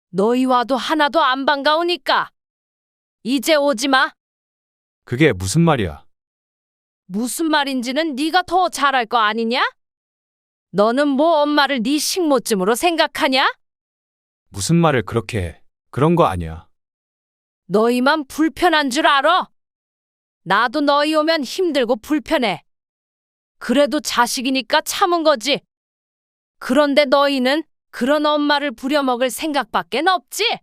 너희 와도 하나도 안 반가우니까 이제 오지 마. 그게 무슨 말이야? 무슨 말인지는 네가 더 잘할 거 아니냐? 너는 뭐 엄마를 네 식모쯤으로 생각하냐? 무슨 말을 그렇게 해? 그런 거 아니야. 너희만 불편한 줄 알아? 나도 너희 오면 힘들고 불편해. 그래도 자식이니까 참은 거지. 그런데 너희는 그런 엄마를 부려먹을 생각밖엔 없지?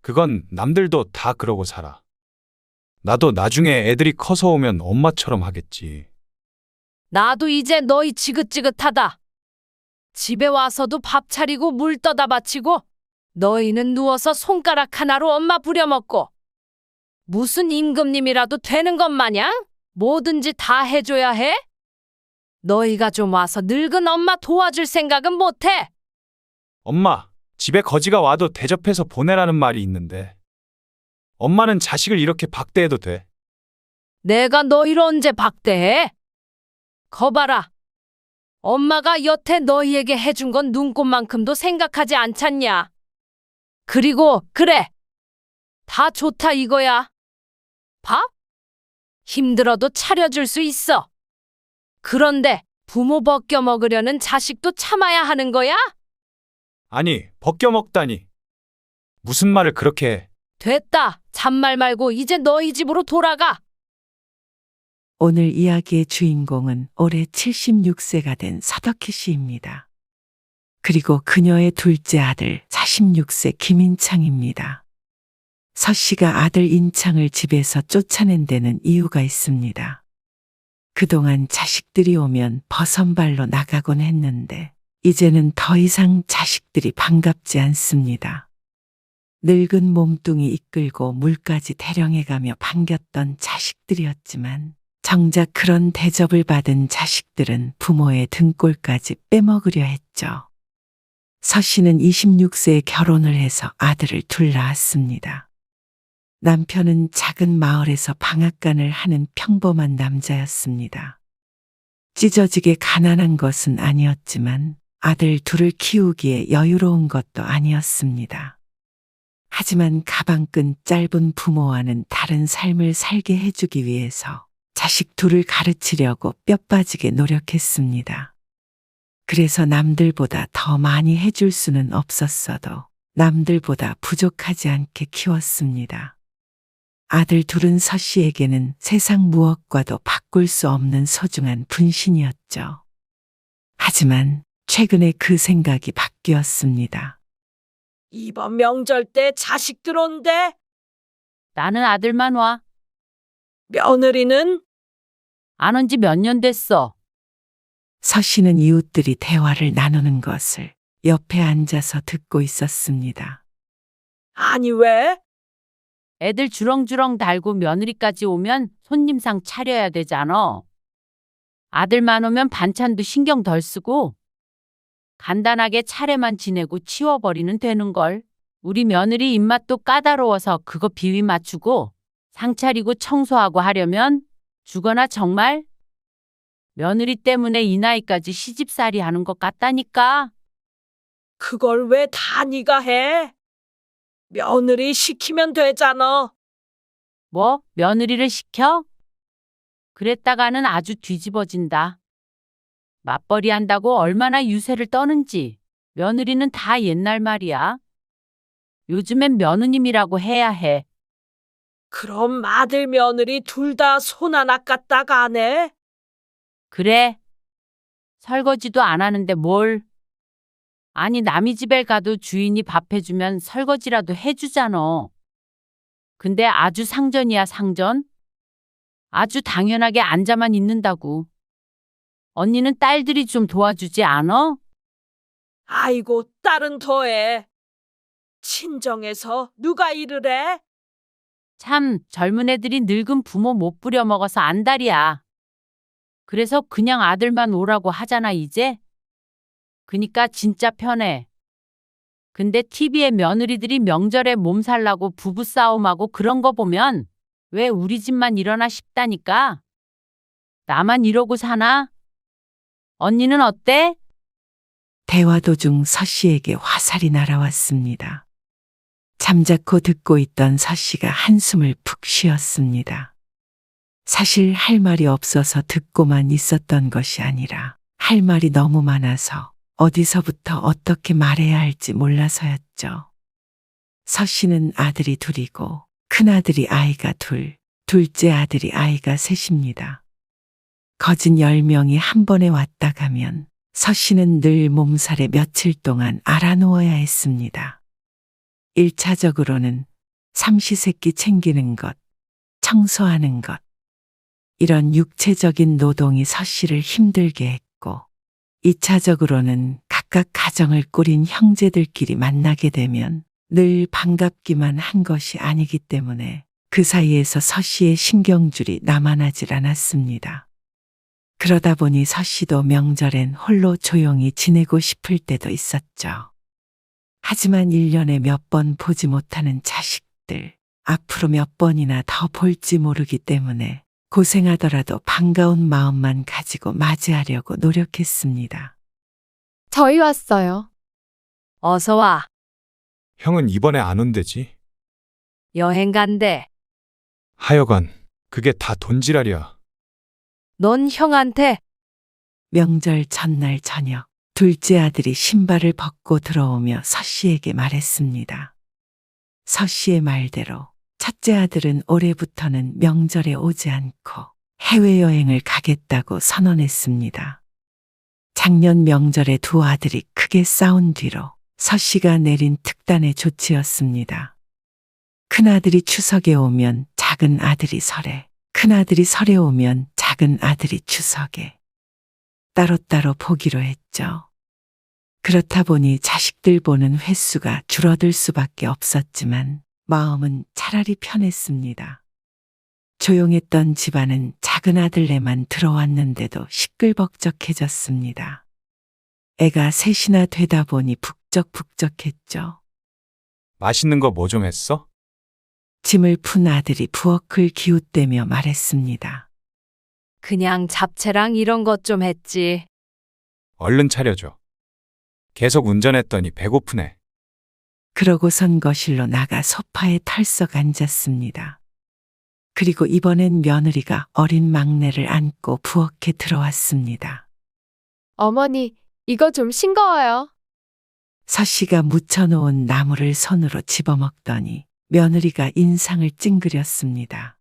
그건 남들도 다 그러고 살아. 나도 나중에 애들이 커서 오면 엄마처럼 하겠지. 나도 이제 너희 지긋지긋하다. 집에 와서도 밥 차리고 물 떠다 바치고 너희는 누워서 손가락 하나로 엄마 부려먹고 무슨 임금님이라도 되는 것 마냥 뭐든지 다 해줘야 해? 너희가 좀 와서 늙은 엄마 도와줄 생각은 못해? 엄마, 집에 거지가 와도 대접해서 보내라는 말이 있는데. 엄마는 자식을 이렇게 박대해도 돼? 내가 너희를 언제 박대해? 거봐라. 엄마가 여태 너희에게 해준 건 눈꽃만큼도 생각하지 않잖냐. 그리고 그래. 다 좋다 이거야. 밥? 힘들어도 차려줄 수 있어. 그런데 부모 벗겨 먹으려는 자식도 참아야 하는 거야? 아니, 벗겨 먹다니. 무슨 말을 그렇게 해? 됐다. 잔말 말고 이제 너희 집으로 돌아가. 오늘 이야기의 주인공은 올해 76세가 된 서덕희 씨입니다. 그리고 그녀의 둘째 아들 46세 김인창입니다. 서 씨가 아들 인창을 집에서 쫓아낸 데는 이유가 있습니다. 그동안 자식들이 오면 버선발로 나가곤 했는데 이제는 더 이상 자식들이 반갑지 않습니다. 늙은 몸뚱이 이끌고 물까지 대령해가며 반겼던 자식들이었지만 정작 그런 대접을 받은 자식들은 부모의 등골까지 빼먹으려 했죠. 서 씨는 26세에 결혼을 해서 아들을 둘 낳았습니다. 남편은 작은 마을에서 방앗간을 하는 평범한 남자였습니다. 찢어지게 가난한 것은 아니었지만 아들 둘을 키우기에 여유로운 것도 아니었습니다. 하지만 가방끈 짧은 부모와는 다른 삶을 살게 해주기 위해서 자식 둘을 가르치려고 뼈 빠지게 노력했습니다. 그래서 남들보다 더 많이 해줄 수는 없었어도 남들보다 부족하지 않게 키웠습니다. 아들 둘은 서 씨에게는 세상 무엇과도 바꿀 수 없는 소중한 분신이었죠. 하지만 최근에 그 생각이 바뀌었습니다. 이번 명절 때 자식들 온대? 나는 아들만 와. 며느리는? 안 온 지 몇 년 됐어. 서 씨는 이웃들이 대화를 나누는 것을 옆에 앉아서 듣고 있었습니다. 아니 왜? 애들 주렁주렁 달고 며느리까지 오면 손님상 차려야 되잖아. 아들만 오면 반찬도 신경 덜 쓰고 간단하게 차례만 지내고 치워버리는 되는걸. 우리 며느리 입맛도 까다로워서 그거 비위 맞추고 상 차리고 청소하고 하려면 죽어나 정말? 며느리 때문에 이 나이까지 시집살이 하는 것 같다니까. 그걸 왜 다 네가 해? 며느리 시키면 되잖아. 뭐? 며느리를 시켜? 그랬다가는 아주 뒤집어진다. 맞벌이 한다고 얼마나 유세를 떠는지. 며느리는 다 옛날 말이야. 요즘엔 며느님이라고 해야 해. 그럼 아들 며느리 둘 다 손 하나 까딱 안 해? 그래. 설거지도 안 하는데 뭘. 아니 남이 집에 가도 주인이 밥 해주면 설거지라도 해주잖아. 근데 아주 상전이야 상전. 아주 당연하게 앉아만 있는다고. 언니는 딸들이 좀 도와주지 않아? 아이고 딸은 더해. 친정에서 누가 일을 해? 참 젊은 애들이 늙은 부모 못 부려먹어서 안달이야. 그래서 그냥 아들만 오라고 하잖아 이제. 그니까 진짜 편해. 근데 TV에 며느리들이 명절에 몸살나고 부부싸움하고 그런 거 보면 왜 우리 집만 이러나 싶다니까. 나만 이러고 사나? 언니는 어때? 대화 도중 서 씨에게 화살이 날아왔습니다. 잠자코 듣고 있던 서 씨가 한숨을 푹 쉬었습니다. 사실 할 말이 없어서 듣고만 있었던 것이 아니라 할 말이 너무 많아서 어디서부터 어떻게 말해야 할지 몰라서였죠. 서 씨는 아들이 둘이고 큰아들이 아이가 둘, 둘째 아들이 아이가 셋입니다. 거진 10명이 한 번에 왔다 가면 서 씨는 늘 몸살에 며칠 동안 알아누워야 했습니다. 1차적으로는 삼시세끼 챙기는 것, 청소하는 것, 이런 육체적인 노동이 서 씨를 힘들게 했고, 2차적으로는 각각 가정을 꾸린 형제들끼리 만나게 되면 늘 반갑기만 한 것이 아니기 때문에 그 사이에서 서 씨의 신경줄이 남아나질 않았습니다. 그러다 보니 서 씨도 명절엔 홀로 조용히 지내고 싶을 때도 있었죠. 하지만 1년에 몇 번 보지 못하는 자식들, 앞으로 몇 번이나 더 볼지 모르기 때문에 고생하더라도 반가운 마음만 가지고 맞이하려고 노력했습니다. 저희 왔어요. 어서 와. 형은 이번에 안 온대지? 여행 간대. 하여간 그게 다 돈지랄이야. 넌 형한테 명절 전날 저녁, 둘째 아들이 신발을 벗고 들어오며 서 씨에게 말했습니다. 서 씨의 말대로 첫째 아들은 올해부터는 명절에 오지 않고 해외여행을 가겠다고 선언했습니다. 작년 명절에 두 아들이 크게 싸운 뒤로 서 씨가 내린 특단의 조치였습니다. 큰아들이 추석에 오면 작은 아들이 설에, 큰아들이 설에 오면 작은 아들이 추석에 따로따로 보기로 했죠. 그렇다 보니 자식들 보는 횟수가 줄어들 수밖에 없었지만 마음은 차라리 편했습니다. 조용했던 집안은 작은 아들네만 들어왔는데도 시끌벅적해졌습니다. 애가 셋이나 되다 보니 북적북적했죠. 맛있는 거 뭐 좀 했어? 짐을 푼 아들이 부엌을 기웃대며 말했습니다. 그냥 잡채랑 이런 것 좀 했지. 얼른 차려줘. 계속 운전했더니 배고프네. 그러고선 거실로 나가 소파에 털썩 앉았습니다. 그리고 이번엔 며느리가 어린 막내를 안고 부엌에 들어왔습니다. 어머니, 이거 좀 싱거워요. 서 씨가 묻혀놓은 나물을 손으로 집어먹더니 며느리가 인상을 찡그렸습니다.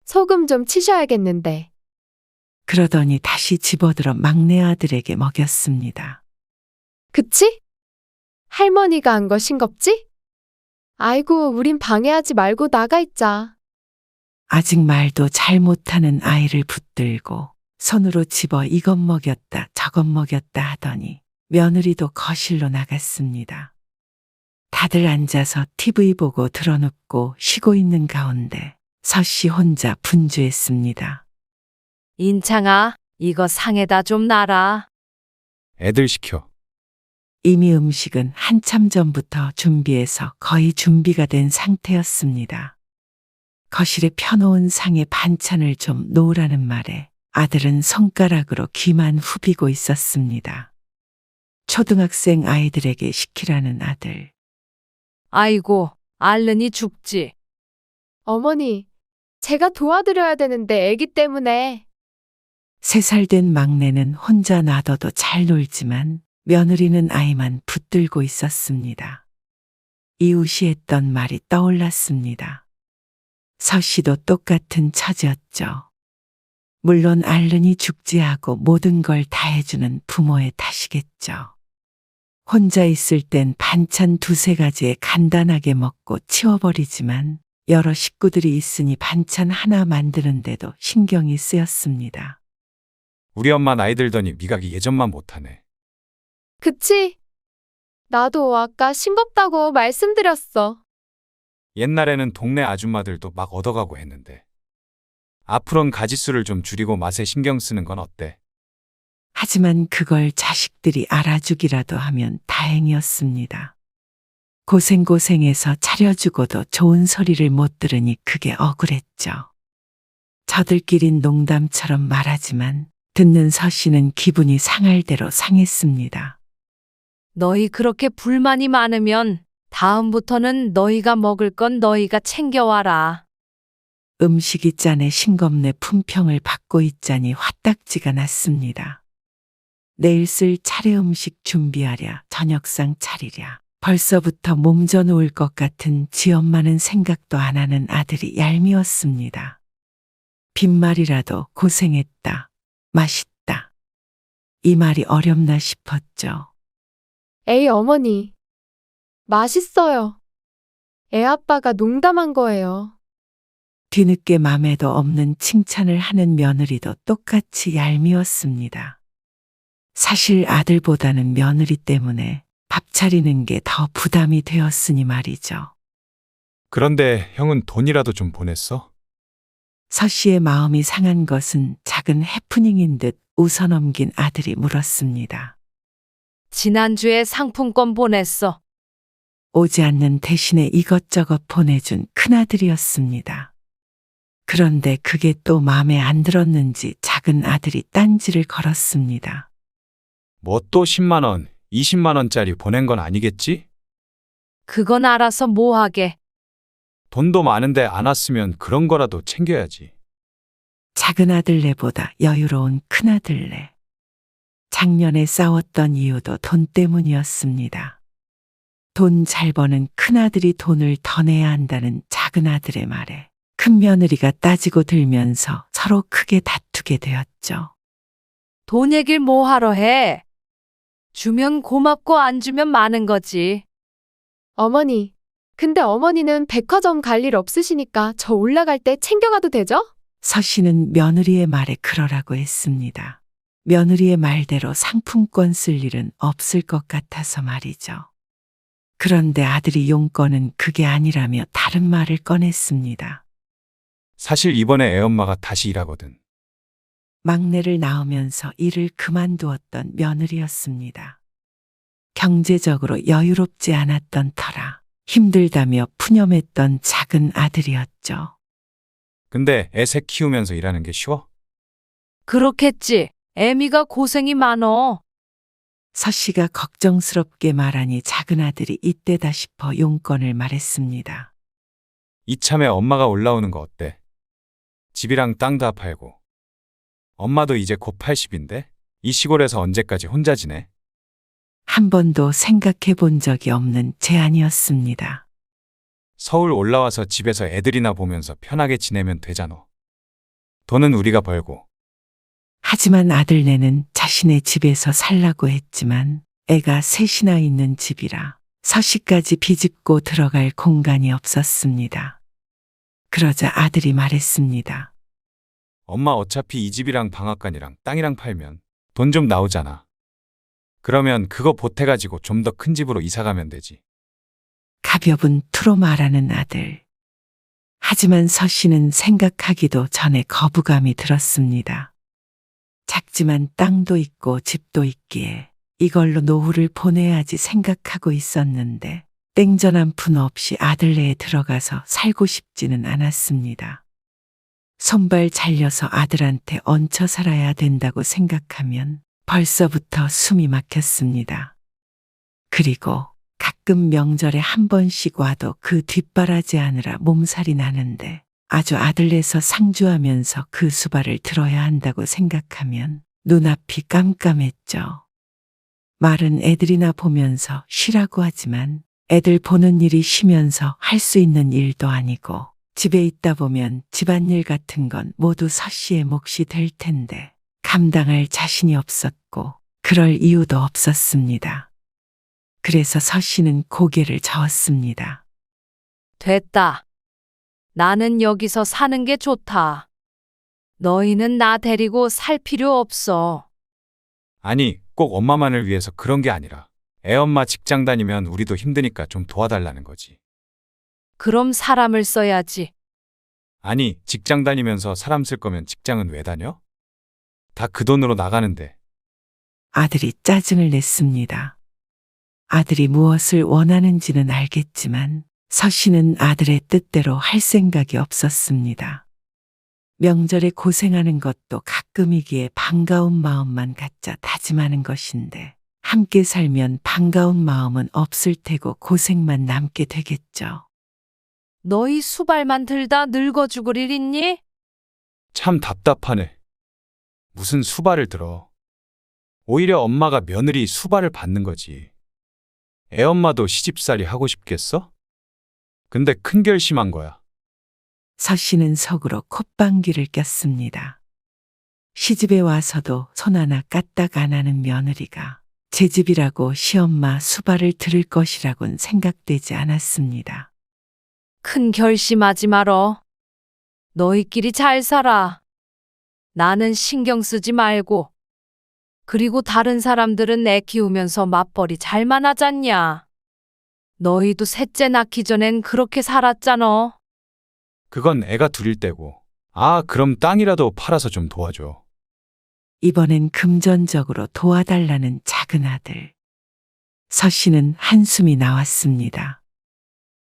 소금 좀 치셔야겠는데. 그러더니 다시 집어들어 막내 아들에게 먹였습니다. 그치? 할머니가 한 거 싱겁지? 아이고, 우린 방해하지 말고 나가 있자. 아직 말도 잘 못하는 아이를 붙들고 손으로 집어 이것 먹였다 저것 먹였다 하더니 며느리도 거실로 나갔습니다. 다들 앉아서 TV 보고 드러눕고 쉬고 있는 가운데 서 씨 혼자 분주했습니다. 인창아, 이거 상에다 좀 놔라. 애들 시켜. 이미 음식은 한참 전부터 준비해서 거의 준비가 된 상태였습니다. 거실에 펴놓은 상에 반찬을 좀 놓으라는 말에 아들은 손가락으로 귀만 후비고 있었습니다. 초등학생 아이들에게 시키라는 아들. 아이고, 알른이 죽지. 어머니, 제가 도와드려야 되는데 애기 때문에. 3살 된 막내는 혼자 놔둬도 잘 놀지만 며느리는 아이만 붙들고 있었습니다. 이웃이 했던 말이 떠올랐습니다. 서 씨도 똑같은 처지였죠. 물론 알른이 죽지 하고 모든 걸 다 해주는 부모의 탓이겠죠. 혼자 있을 땐 반찬 2-3가지에 간단하게 먹고 치워버리지만 여러 식구들이 있으니 반찬 하나 만드는데도 신경이 쓰였습니다. 우리 엄마 나이 들더니 미각이 예전만 못하네. 그치? 나도 아까 싱겁다고 말씀드렸어. 옛날에는 동네 아줌마들도 막 얻어가고 했는데. 앞으론 가짓수를 좀 줄이고 맛에 신경 쓰는 건 어때? 하지만 그걸 자식들이 알아주기라도 하면 다행이었습니다. 고생고생해서 차려주고도 좋은 소리를 못 들으니 그게 억울했죠. 저들끼린 농담처럼 말하지만 듣는 서 씨는 기분이 상할 대로 상했습니다. 너희 그렇게 불만이 많으면 다음부터는 너희가 먹을 건 너희가 챙겨와라. 음식이 짠에 싱겁네 품평을 받고 있자니 화딱지가 났습니다. 내일 쓸 차례 음식 준비하랴, 저녁상 차리랴. 벌써부터 몸져 놓을 것 같은 지 엄마는 생각도 안 하는 아들이 얄미웠습니다. 빈말이라도 고생했다, 맛있다. 이 말이 어렵나 싶었죠. 에이, 어머니. 맛있어요. 애 아빠가 농담한 거예요. 뒤늦게 맘에도 없는 칭찬을 하는 며느리도 똑같이 얄미웠습니다. 사실 아들보다는 며느리 때문에 밥 차리는 게 더 부담이 되었으니 말이죠. 그런데 형은 돈이라도 좀 보냈어? 서 씨의 마음이 상한 것은 작은 해프닝인 듯 웃어넘긴 아들이 물었습니다. 지난주에 상품권 보냈어. 오지 않는 대신에 이것저것 보내준 큰아들이었습니다. 그런데 그게 또 마음에 안 들었는지 작은 아들이 딴지를 걸었습니다. 뭐 또 10만 원, 20만 원짜리 보낸 건 아니겠지? 그건 알아서 뭐 하게. 돈도 많은데 안 왔으면 그런 거라도 챙겨야지. 작은 아들네보다 여유로운 큰아들네. 작년에 싸웠던 이유도 돈 때문이었습니다. 돈 잘 버는 큰아들이 돈을 더 내야 한다는 작은 아들의 말에 큰 며느리가 따지고 들면서 서로 크게 다투게 되었죠. 돈 얘길 뭐 하러 해? 주면 고맙고 안 주면 많은 거지. 어머니. 근데 어머니는 백화점 갈 일 없으시니까 저 올라갈 때 챙겨가도 되죠? 서 씨는 며느리의 말에 그러라고 했습니다. 며느리의 말대로 상품권 쓸 일은 없을 것 같아서 말이죠. 그런데 아들이 용건은 그게 아니라며 다른 말을 꺼냈습니다. 사실 이번에 애엄마가 다시 일하거든. 막내를 낳으면서 일을 그만두었던 며느리였습니다. 경제적으로 여유롭지 않았던 터라 힘들다며 푸념했던 작은 아들이었죠. 근데 애새 키우면서 일하는 게 쉬워? 그렇겠지. 애미가 고생이 많어. 서 씨가 걱정스럽게 말하니 작은 아들이 이때다 싶어 용건을 말했습니다. 이참에 엄마가 올라오는 거 어때? 집이랑 땅 다 팔고. 엄마도 이제 곧 80인데 이 시골에서 언제까지 혼자 지내? 한 번도 생각해 본 적이 없는 제안이었습니다. 서울 올라와서 집에서 애들이나 보면서 편하게 지내면 되잖아. 돈은 우리가 벌고. 하지만 아들네는 자신의 집에서 살라고 했지만 애가 셋이나 있는 집이라 서씨까지 비집고 들어갈 공간이 없었습니다. 그러자 아들이 말했습니다. 엄마 어차피 이 집이랑 방앗간이랑 땅이랑 팔면 돈 좀 나오잖아. 그러면 그거 보태가지고 좀 더 큰 집으로 이사 가면 되지. 가벼운 투로 말하는 아들. 하지만 서씨는 생각하기도 전에 거부감이 들었습니다. 작지만 땅도 있고 집도 있기에 이걸로 노후를 보내야지 생각하고 있었는데 땡전 한 푼 없이 아들네에 들어가서 살고 싶지는 않았습니다. 손발 잘려서 아들한테 얹혀 살아야 된다고 생각하면 벌써부터 숨이 막혔습니다. 그리고 가끔 명절에 한 번씩 와도 그 뒷바라지 하느라 몸살이 나는데 아주 아들내서 상주하면서 그 수발을 들어야 한다고 생각하면 눈앞이 깜깜했죠. 말은 애들이나 보면서 쉬라고 하지만 애들 보는 일이 쉬면서 할 수 있는 일도 아니고 집에 있다 보면 집안일 같은 건 모두 서씨의 몫이 될 텐데 감당할 자신이 없었고 그럴 이유도 없었습니다. 그래서 서씨는 고개를 저었습니다. 됐다. 나는 여기서 사는 게 좋다. 너희는 나 데리고 살 필요 없어. 아니, 꼭 엄마만을 위해서 그런 게 아니라 애엄마 직장 다니면 우리도 힘드니까 좀 도와달라는 거지. 그럼 사람을 써야지. 아니, 직장 다니면서 사람 쓸 거면 직장은 왜 다녀? 다 그 돈으로 나가는데. 아들이 짜증을 냈습니다. 아들이 무엇을 원하는지는 알겠지만 서씨는 아들의 뜻대로 할 생각이 없었습니다. 명절에 고생하는 것도 가끔이기에 반가운 마음만 갖자 다짐하는 것인데 함께 살면 반가운 마음은 없을 테고 고생만 남게 되겠죠. 너희 수발만 들다 늙어 죽을 일 있니? 참 답답하네. 무슨 수발을 들어. 오히려 엄마가 며느리 수발을 받는 거지. 애엄마도 시집살이 하고 싶겠어? 근데 큰 결심한 거야. 서 씨는 속으로 콧방귀를 꼈습니다. 시집에 와서도 손 하나 까딱 안 하는 며느리가 제 집이라고 시엄마 수발을 들을 것이라곤 생각되지 않았습니다. 큰 결심하지 말어. 너희끼리 잘 살아. 나는 신경 쓰지 말고. 그리고 다른 사람들은 애 키우면서 맞벌이 잘만 하잖냐. 너희도 셋째 낳기 전엔 그렇게 살았잖아. 그건 애가 둘일 때고. 아, 그럼 땅이라도 팔아서 좀 도와줘. 이번엔 금전적으로 도와달라는 작은 아들. 서 씨는 한숨이 나왔습니다.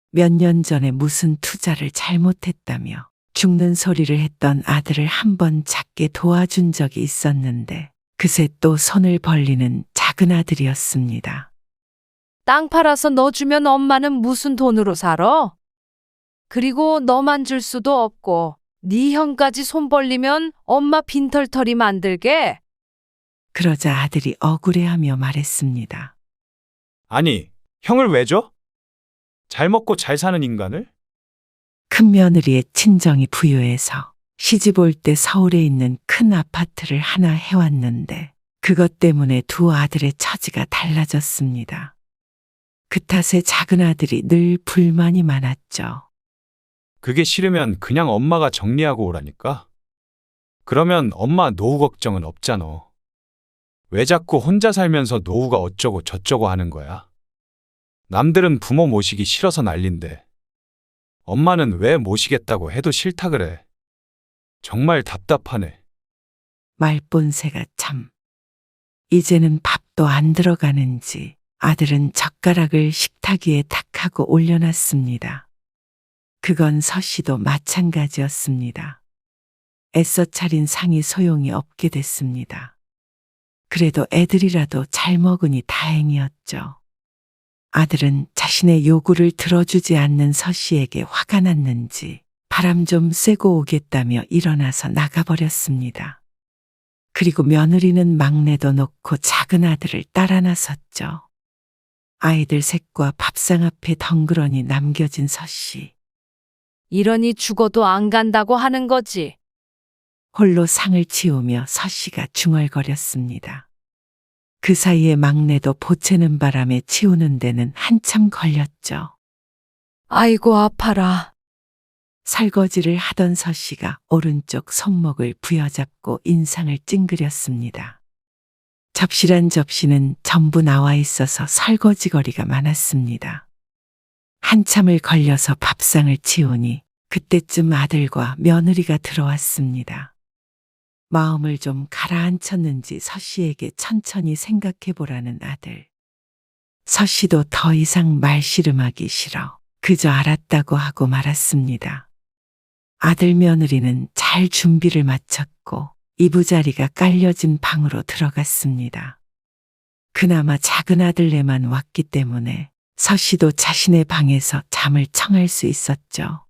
몇 년 전에 무슨 투자를 잘못했다며 죽는 소리를 했던 아들을 한번 작게 도와준 적이 있었는데 그새 또 손을 벌리는 작은 아들이었습니다. 땅 팔아서 너 주면 엄마는 무슨 돈으로 살아? 그리고 너만 줄 수도 없고 네 형까지 손 벌리면 엄마 빈털터리 만들게. 그러자 아들이 억울해하며 말했습니다. 아니, 형을 왜 줘? 잘 먹고 잘 사는 인간을? 큰며느리의 친정이 부유해서 시집 올 때 서울에 있는 큰 아파트를 하나 해왔는데 그것 때문에 두 아들의 처지가 달라졌습니다. 그 탓에 작은 아들이 늘 불만이 많았죠. 그게 싫으면 그냥 엄마가 정리하고 오라니까. 그러면 엄마 노후 걱정은 없잖아. 왜 자꾸 혼자 살면서 노후가 어쩌고 저쩌고 하는 거야? 남들은 부모 모시기 싫어서 난린데 엄마는 왜 모시겠다고 해도 싫다 그래. 정말 답답하네. 말본새가 참. 이제는 밥도 안 들어가는지 아들은 젓가락을 식탁 위에 탁 하고 올려놨습니다. 그건 서 씨도 마찬가지였습니다. 애써 차린 상이 소용이 없게 됐습니다. 그래도 애들이라도 잘 먹으니 다행이었죠. 아들은 자신의 요구를 들어주지 않는 서 씨에게 화가 났는지 바람 좀 쐬고 오겠다며 일어나서 나가버렸습니다. 그리고 며느리는 막내도 놓고 작은 아들을 따라 나섰죠. 아이들 셋과 밥상 앞에 덩그러니 남겨진 서 씨. 이러니 죽어도 안 간다고 하는 거지. 홀로 상을 치우며 서 씨가 중얼거렸습니다. 그 사이에 막내도 보채는 바람에 치우는 데는 한참 걸렸죠. 아이고 아파라. 설거지를 하던 서 씨가 오른쪽 손목을 부여잡고 인상을 찡그렸습니다. 접시란 접시는 전부 나와 있어서 설거지거리가 많았습니다. 한참을 걸려서 밥상을 치우니 그때쯤 아들과 며느리가 들어왔습니다. 마음을 좀 가라앉혔는지 서 씨에게 천천히 생각해 보라는 아들. 서 씨도 더 이상 말씨름하기 싫어 그저 알았다고 하고 말았습니다. 아들 며느리는 잘 준비를 마쳤고 이부자리가 깔려진 방으로 들어갔습니다. 그나마 작은 아들네만 왔기 때문에 서 씨도 자신의 방에서 잠을 청할 수 있었죠.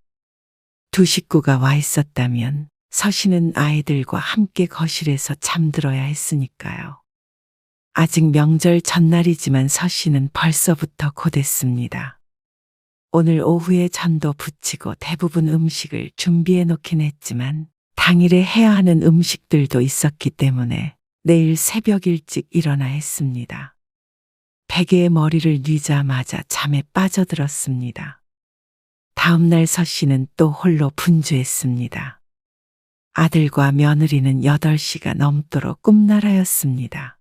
두 식구가 와 있었다면 서 씨는 아이들과 함께 거실에서 잠들어야 했으니까요. 아직 명절 전날이지만 서 씨는 벌써부터 고됐습니다. 오늘 오후에 전도 부치고 대부분 음식을 준비해 놓긴 했지만 당일에 해야 하는 음식들도 있었기 때문에 내일 새벽 일찍 일어나 했습니다. 베개에 머리를 뉘자마자 잠에 빠져들었습니다. 다음 날 서 씨는 또 홀로 분주했습니다. 아들과 며느리는 8시가 넘도록 꿈나라였습니다.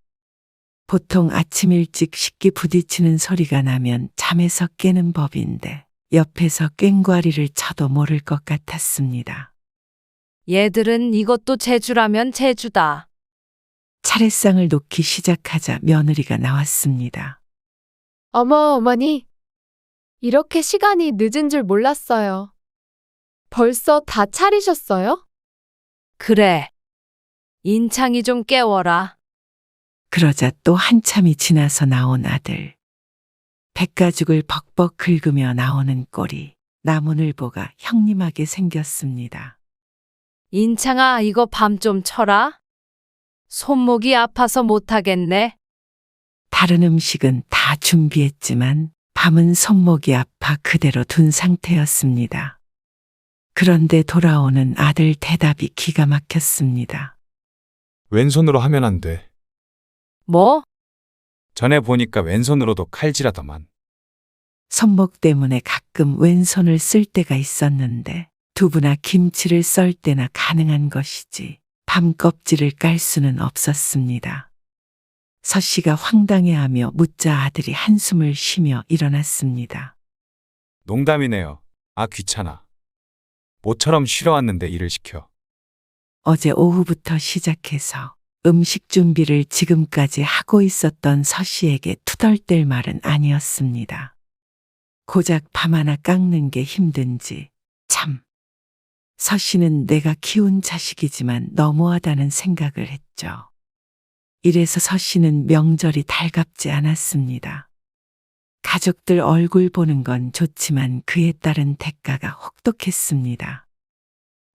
보통 아침 일찍 식기 부딪히는 소리가 나면 잠에서 깨는 법인데 옆에서 꽹과리를 쳐도 모를 것 같았습니다. 얘들은 이것도 제주라면 제주다. 차례상을 놓기 시작하자 며느리가 나왔습니다. 어머, 어머니. 이렇게 시간이 늦은 줄 몰랐어요. 벌써 다 차리셨어요? 그래. 인창이 좀 깨워라. 그러자 또 한참이 지나서 나온 아들. 백가죽을 벅벅 긁으며 나오는 꼴이 나무늘보가 형님하게 생겼습니다. 인창아, 이거 밤 좀 쳐라. 손목이 아파서 못하겠네. 다른 음식은 다 준비했지만 밤은 손목이 아파 그대로 둔 상태였습니다. 그런데 돌아오는 아들 대답이 기가 막혔습니다. 왼손으로 하면 안 돼. 뭐? 전에 보니까 왼손으로도 칼질하더만. 손목 때문에 가끔 왼손을 쓸 때가 있었는데 두부나 김치를 썰 때나 가능한 것이지 밤 껍질을 깔 수는 없었습니다. 서 씨가 황당해하며 묻자 아들이 한숨을 쉬며 일어났습니다. 농담이네요. 아, 귀찮아. 모처럼 쉬러 왔는데 일을 시켜. 어제 오후부터 시작해서 음식 준비를 지금까지 하고 있었던 서 씨에게 투덜댈 말은 아니었습니다. 고작 밤 하나 깎는 게 힘든지 참. 서 씨는 내가 키운 자식이지만 너무하다는 생각을 했죠. 이래서 서 씨는 명절이 달갑지 않았습니다. 가족들 얼굴 보는 건 좋지만 그에 따른 대가가 혹독했습니다.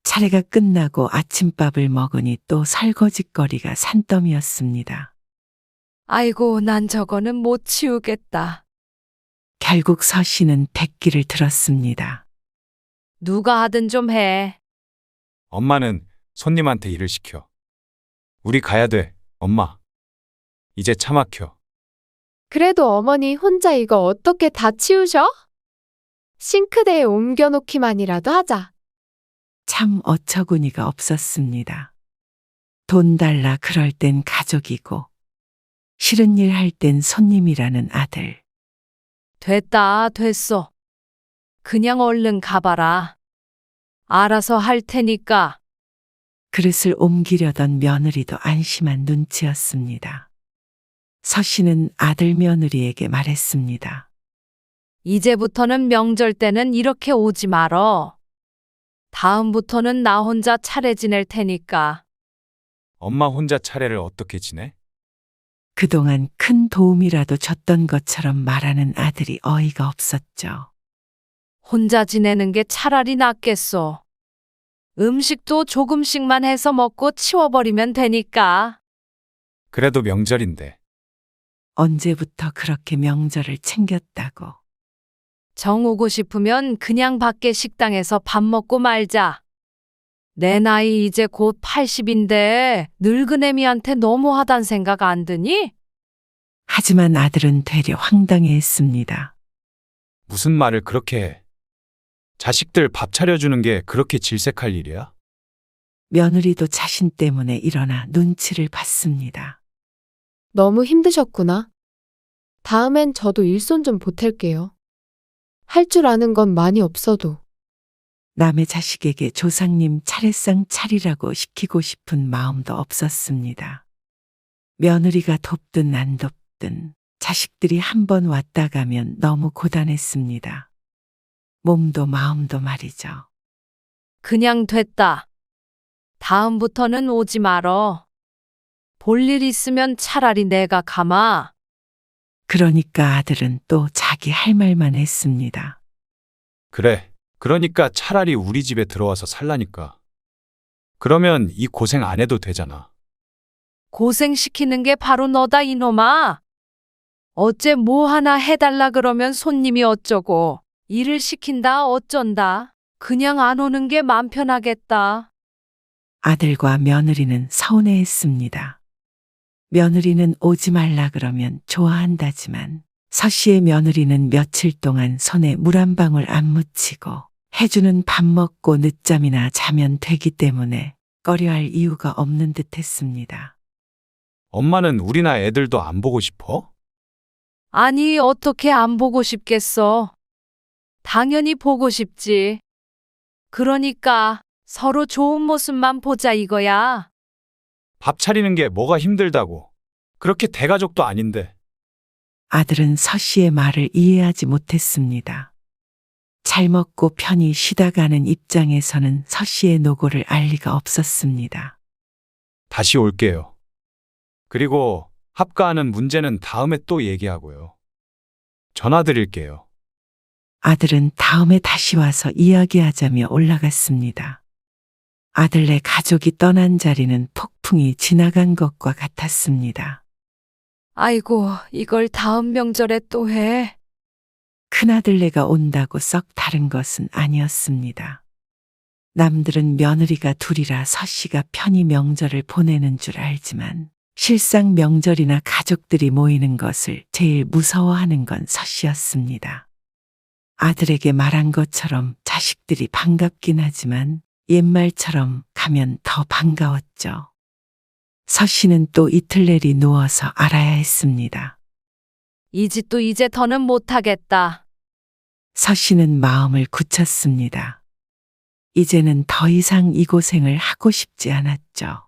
차례가 끝나고 아침밥을 먹으니 또 설거짓거리가 산더미였습니다. 아이고, 난 저거는 못 치우겠다. 결국 서 씨는 백기를 들었습니다. 누가 하든 좀 해. 엄마는 손님한테 일을 시켜. 우리 가야 돼, 엄마. 이제 차 막혀. 그래도 어머니 혼자 이거 어떻게 다 치우셔? 싱크대에 옮겨놓기만이라도 하자. 참 어처구니가 없었습니다. 돈 달라 그럴 땐 가족이고 싫은 일 할 땐 손님이라는 아들. 됐다, 됐어. 그냥 얼른 가봐라. 알아서 할 테니까. 그릇을 옮기려던 며느리도 안심한 눈치였습니다. 서 씨는 아들 며느리에게 말했습니다. 이제부터는 명절 때는 이렇게 오지 말어. 다음부터는 나 혼자 차례 지낼 테니까. 엄마 혼자 차례를 어떻게 지내? 그동안 큰 도움이라도 줬던 것처럼 말하는 아들이 어이가 없었죠. 혼자 지내는 게 차라리 낫겠어. 음식도 조금씩만 해서 먹고 치워버리면 되니까. 그래도 명절인데. 언제부터 그렇게 명절을 챙겼다고. 정 오고 싶으면 그냥 밖에 식당에서 밥 먹고 말자. 내 나이 이제 곧 80인데 늙은 애미한테 너무하단 생각 안 드니? 하지만 아들은 되려 황당해했습니다. 무슨 말을 그렇게 해? 자식들 밥 차려주는 게 그렇게 질색할 일이야? 며느리도 자신 때문에 일어나 눈치를 봤습니다. 너무 힘드셨구나. 다음엔 저도 일손 좀 보탤게요. 할 줄 아는 건 많이 없어도. 남의 자식에게 조상님 차례상 차리라고 시키고 싶은 마음도 없었습니다. 며느리가 돕든 안 돕든 자식들이 한 번 왔다 가면 너무 고단했습니다. 몸도 마음도 말이죠. 그냥 됐다. 다음부터는 오지 말어. 볼일 있으면 차라리 내가 가마. 그러니까 아들은 또 자기 할 말만 했습니다. 그래. 그러니까 차라리 우리 집에 들어와서 살라니까. 그러면 이 고생 안 해도 되잖아. 고생시키는 게 바로 너다, 이놈아. 어째 뭐 하나 해달라 그러면 손님이 어쩌고, 일을 시킨다 어쩐다. 그냥 안 오는 게 맘 편하겠다. 아들과 며느리는 서운해했습니다. 며느리는 오지 말라 그러면 좋아한다지만 서 씨의 며느리는 며칠 동안 손에 물 한 방울 안 묻히고 해주는 밥 먹고 늦잠이나 자면 되기 때문에 꺼려할 이유가 없는 듯 했습니다. 엄마는 우리나 애들도 안 보고 싶어? 아니, 어떻게 안 보고 싶겠어. 당연히 보고 싶지. 그러니까 서로 좋은 모습만 보자 이거야. 밥 차리는 게 뭐가 힘들다고. 그렇게 대가족도 아닌데. 아들은 서 씨의 말을 이해하지 못했습니다. 잘 먹고 편히 쉬다 가는 입장에서는 서 씨의 노고를 알 리가 없었습니다. 다시 올게요. 그리고 합가하는 문제는 다음에 또 얘기하고요. 전화 드릴게요. 아들은 다음에 다시 와서 이야기하자며 올라갔습니다. 아들네 가족이 떠난 자리는 폭풍이 지나간 것과 같았습니다. 아이고, 이걸 다음 명절에 또 해. 큰아들네가 온다고 썩 다른 것은 아니었습니다. 남들은 며느리가 둘이라 서씨가 편히 명절을 보내는 줄 알지만 실상 명절이나 가족들이 모이는 것을 제일 무서워하는 건 서씨였습니다. 아들에게 말한 것처럼 자식들이 반갑긴 하지만 옛말처럼 가면 더 반가웠죠. 서씨는 또 이틀 내리 누워서 알아야 했습니다. 이 짓도 이제 더는 못하겠다. 서씨는 마음을 굳혔습니다. 이제는 더 이상 이 고생을 하고 싶지 않았죠.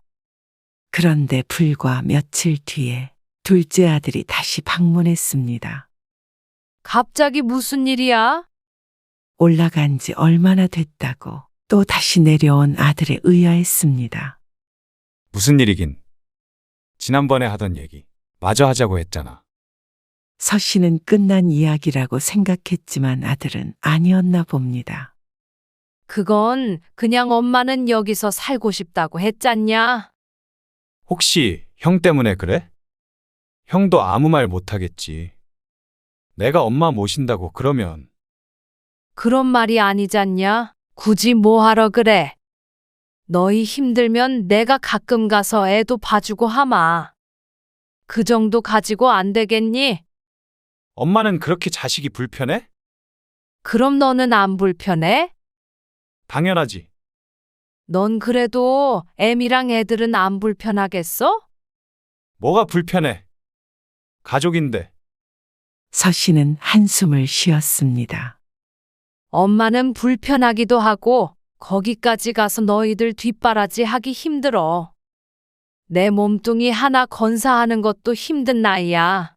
그런데 불과 며칠 뒤에 둘째 아들이 다시 방문했습니다. 갑자기 무슨 일이야? 올라간 지 얼마나 됐다고 또 다시 내려온 아들에 의아했습니다. 무슨 일이긴. 지난번에 하던 얘기 마저 하자고 했잖아. 서씨는 끝난 이야기라고 생각했지만 아들은 아니었나 봅니다. 그건 그냥 엄마는 여기서 살고 싶다고 했잖냐? 혹시 형 때문에 그래? 형도 아무 말 못하겠지. 내가 엄마 모신다고 그러면 그런 말이 아니잖냐? 굳이 뭐 하러 그래? 너희 힘들면 내가 가끔 가서 애도 봐주고 하마. 그 정도 가지고 안 되겠니? 엄마는 그렇게 자식이 불편해? 그럼 너는 안 불편해? 당연하지. 넌 그래도 애미랑 애들은 안 불편하겠어? 뭐가 불편해? 가족인데. 서씨는 한숨을 쉬었습니다. 엄마는 불편하기도 하고 거기까지 가서 너희들 뒷바라지 하기 힘들어. 내 몸뚱이 하나 건사하는 것도 힘든 나이야.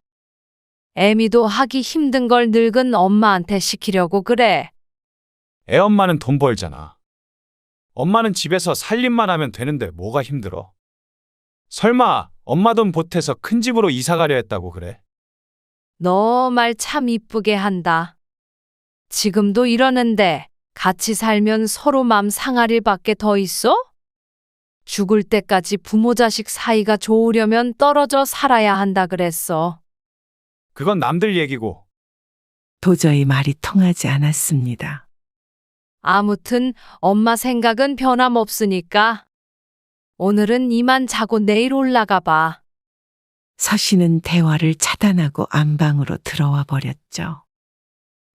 애미도 하기 힘든 걸 늙은 엄마한테 시키려고 그래. 애 엄마는 돈 벌잖아. 엄마는 집에서 살림만 하면 되는데 뭐가 힘들어? 설마 엄마 돈 보태서 큰 집으로 이사 가려 했다고 그래? 너 말 참 이쁘게 한다. 지금도 이러는데 같이 살면 서로 맘 상할 일밖에 더 있어? 죽을 때까지 부모 자식 사이가 좋으려면 떨어져 살아야 한다 그랬어. 그건 남들 얘기고. 도저히 말이 통하지 않았습니다. 아무튼 엄마 생각은 변함없으니까 오늘은 이만 자고 내일 올라가 봐. 서씨는 대화를 차단하고 안방으로 들어와 버렸죠.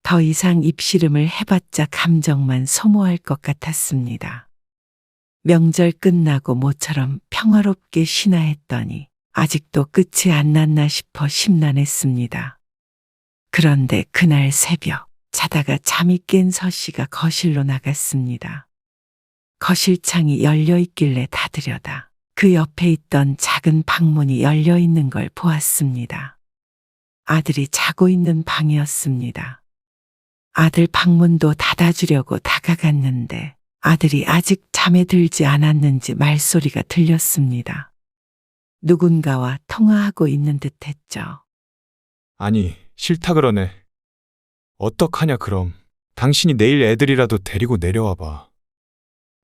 더 이상 입씨름을 해봤자 감정만 소모할 것 같았습니다. 명절 끝나고 모처럼 평화롭게 쉬나 했더니 아직도 끝이 안 났나 싶어 심란했습니다. 그런데 그날 새벽 자다가 잠이 깬 서씨가 거실로 나갔습니다. 거실 창이 열려 있길래 닫으려다 그 옆에 있던 작은 방문이 열려 있는 걸 보았습니다. 아들이 자고 있는 방이었습니다. 아들 방문도 닫아주려고 다가갔는데 아들이 아직 잠에 들지 않았는지 말소리가 들렸습니다. 누군가와 통화하고 있는 듯 했죠. 아니, 싫다 그러네. 어떡하냐 그럼. 당신이 내일 애들이라도 데리고 내려와 봐.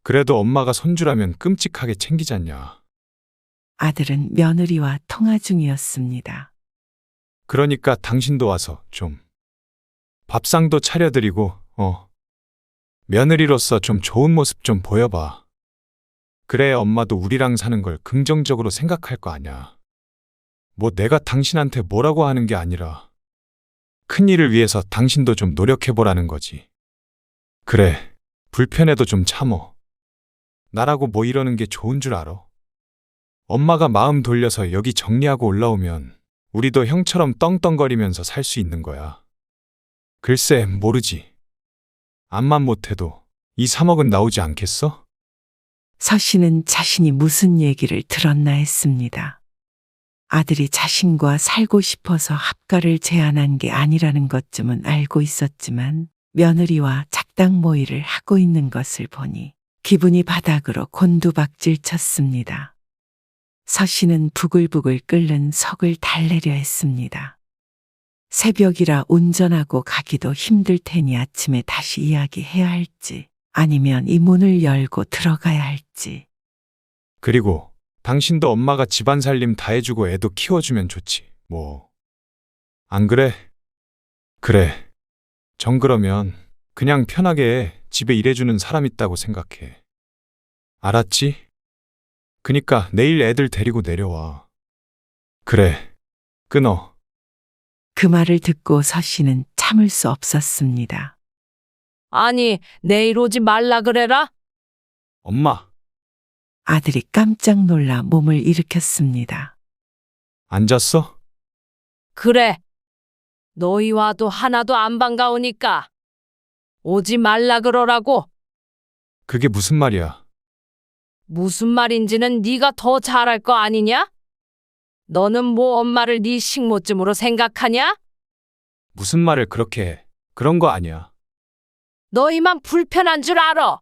그래도 엄마가 손주라면 끔찍하게 챙기잖냐. 아들은 며느리와 통화 중이었습니다. 그러니까 당신도 와서 좀 밥상도 차려드리고, 며느리로서 좀 좋은 모습 좀 보여봐. 그래 엄마도 우리랑 사는 걸 긍정적으로 생각할 거 아냐. 뭐 내가 당신한테 뭐라고 하는 게 아니라 큰일을 위해서 당신도 좀 노력해보라는 거지. 그래, 불편해도 좀 참어. 나라고 뭐 이러는 게 좋은 줄 알아? 엄마가 마음 돌려서 여기 정리하고 올라오면 우리도 형처럼 떵떵거리면서 살 수 있는 거야. 글쎄, 모르지. 암만 못해도 이 3억은 나오지 않겠어? 서씨는 자신이 무슨 얘기를 들었나 했습니다. 아들이 자신과 살고 싶어서 합가를 제안한 게 아니라는 것쯤은 알고 있었지만 며느리와 작당 모의를 하고 있는 것을 보니 기분이 바닥으로 곤두박질 쳤습니다. 서 씨는 부글부글 끓는 속을 달래려 했습니다. 새벽이라 운전하고 가기도 힘들 테니 아침에 다시 이야기해야 할지 아니면 이 문을 열고 들어가야 할지. 그리고 당신도 엄마가 집안 살림 다 해주고 애도 키워주면 좋지. 뭐. 안 그래? 그래. 정 그러면 그냥 편하게 집에 일해주는 사람 있다고 생각해. 알았지? 그니까 내일 애들 데리고 내려와. 그래. 끊어. 그 말을 듣고 서 씨는 참을 수 없었습니다. 아니, 내일 오지 말라 그래라? 엄마, 아들이 깜짝 놀라 몸을 일으켰습니다. 앉았어? 그래. 너희 와도 하나도 안 반가우니까 오지 말라 그러라고. 그게 무슨 말이야? 무슨 말인지는 네가 더 잘할 거 아니냐? 너는 뭐 엄마를 네 식모쯤으로 생각하냐? 무슨 말을 그렇게 해? 그런 거 아니야. 너희만 불편한 줄 알아.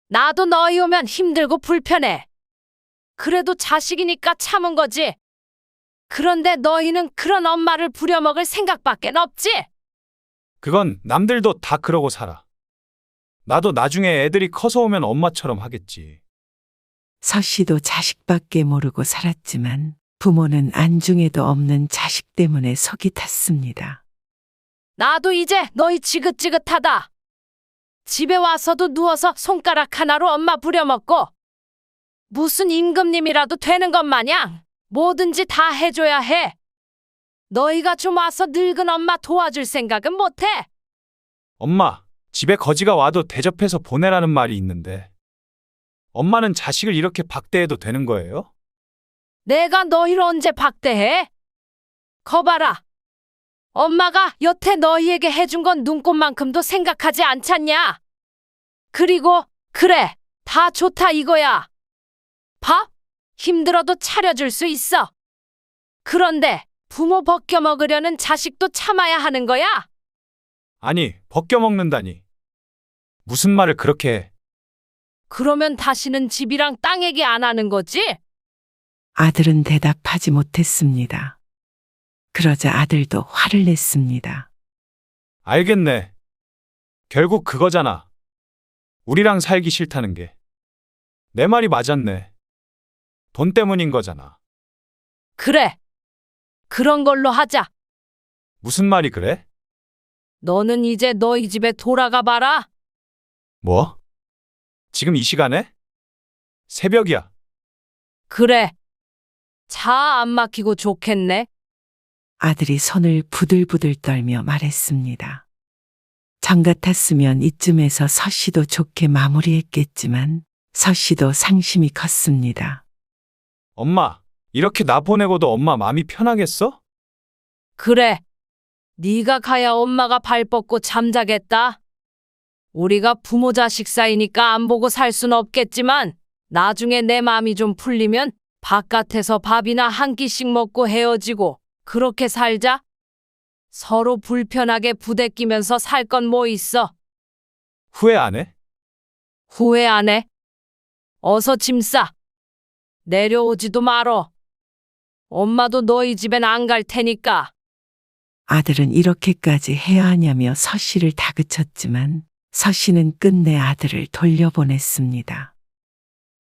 나도 너희 오면 힘들고 불편해. 그래도 자식이니까 참은 거지. 그런데 너희는 그런 엄마를 부려먹을 생각밖에 없지? 그건 남들도 다 그러고 살아. 나도 나중에 애들이 커서 오면 엄마처럼 하겠지. 서 씨도 자식밖에 모르고 살았지만 부모는 안중에도 없는 자식 때문에 속이 탔습니다. 나도 이제 너희 지긋지긋하다. 집에 와서도 누워서 손가락 하나로 엄마 부려먹고 무슨 임금님이라도 되는 것 마냥 뭐든지 다 해줘야 해. 너희가 좀 와서 늙은 엄마 도와줄 생각은 못해? 엄마, 집에 거지가 와도 대접해서 보내라는 말이 있는데. 엄마는 자식을 이렇게 박대해도 되는 거예요? 내가 너희를 언제 박대해? 거봐라. 엄마가 여태 너희에게 해준 건 눈꽃만큼도 생각하지 않잖냐? 그리고 그래, 다 좋다 이거야. 밥? 힘들어도 차려줄 수 있어. 그런데 부모 벗겨 먹으려는 자식도 참아야 하는 거야? 아니, 벗겨 먹는다니. 무슨 말을 그렇게 해? 그러면 다시는 집이랑 땅 얘기 안 하는 거지? 아들은 대답하지 못했습니다. 그러자 아들도 화를 냈습니다. 알겠네. 결국 그거잖아. 우리랑 살기 싫다는 게. 내 말이 맞았네. 돈 때문인 거잖아. 그래. 그런 걸로 하자. 무슨 말이 그래? 너는 이제 너희 집에 돌아가 봐라. 뭐? 지금 이 시간에? 새벽이야. 그래. 차 안 막히고 좋겠네. 아들이 손을 부들부들 떨며 말했습니다. 정 같았으면 이쯤에서 서 씨도 좋게 마무리했겠지만 서 씨도 상심이 컸습니다. 엄마, 이렇게 나 보내고도 엄마 마음이 편하겠어? 그래. 네가 가야 엄마가 발 뻗고 잠자겠다. 우리가 부모 자식 사이니까 안 보고 살 순 없겠지만 나중에 내 마음이 좀 풀리면 바깥에서 밥이나 한 끼씩 먹고 헤어지고 그렇게 살자. 서로 불편하게 부대끼면서 살 건 뭐 있어? 후회 안 해? 후회 안 해? 어서 짐 싸. 내려오지도 말어. 엄마도 너희 집엔 안 갈 테니까. 아들은 이렇게까지 해야 하냐며 서 씨를 다그쳤지만 서 씨는 끝내 아들을 돌려보냈습니다.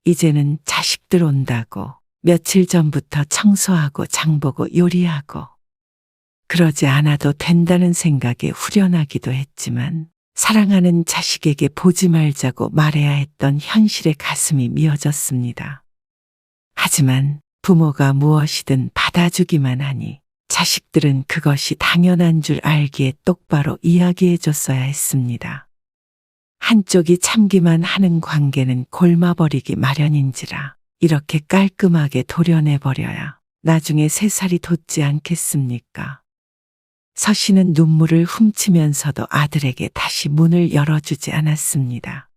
이제는 자식들 온다고 며칠 전부터 청소하고 장보고 요리하고 그러지 않아도 된다는 생각에 후련하기도 했지만 사랑하는 자식에게 보지 말자고 말해야 했던 현실에 가슴이 미어졌습니다. 하지만 부모가 무엇이든 받아주기만 하니 자식들은 그것이 당연한 줄 알기에 똑바로 이야기해 줬어야 했습니다. 한쪽이 참기만 하는 관계는 골마버리기 마련인지라 이렇게 깔끔하게 도려내버려야 나중에 새살이 돋지 않겠습니까? 서 씨는 눈물을 훔치면서도 아들에게 다시 문을 열어주지 않았습니다.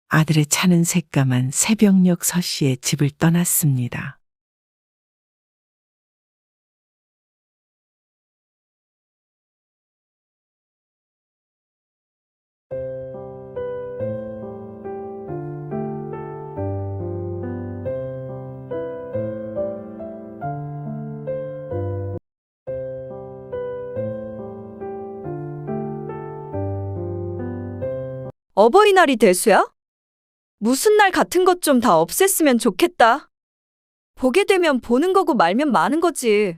아들의 차는 새까만 새벽녘 서 씨의 집을 떠났습니다. 어버이날이 대수야? 무슨 날 같은 것 좀 다 없앴으면 좋겠다. 보게 되면 보는 거고 말면 마는 거지.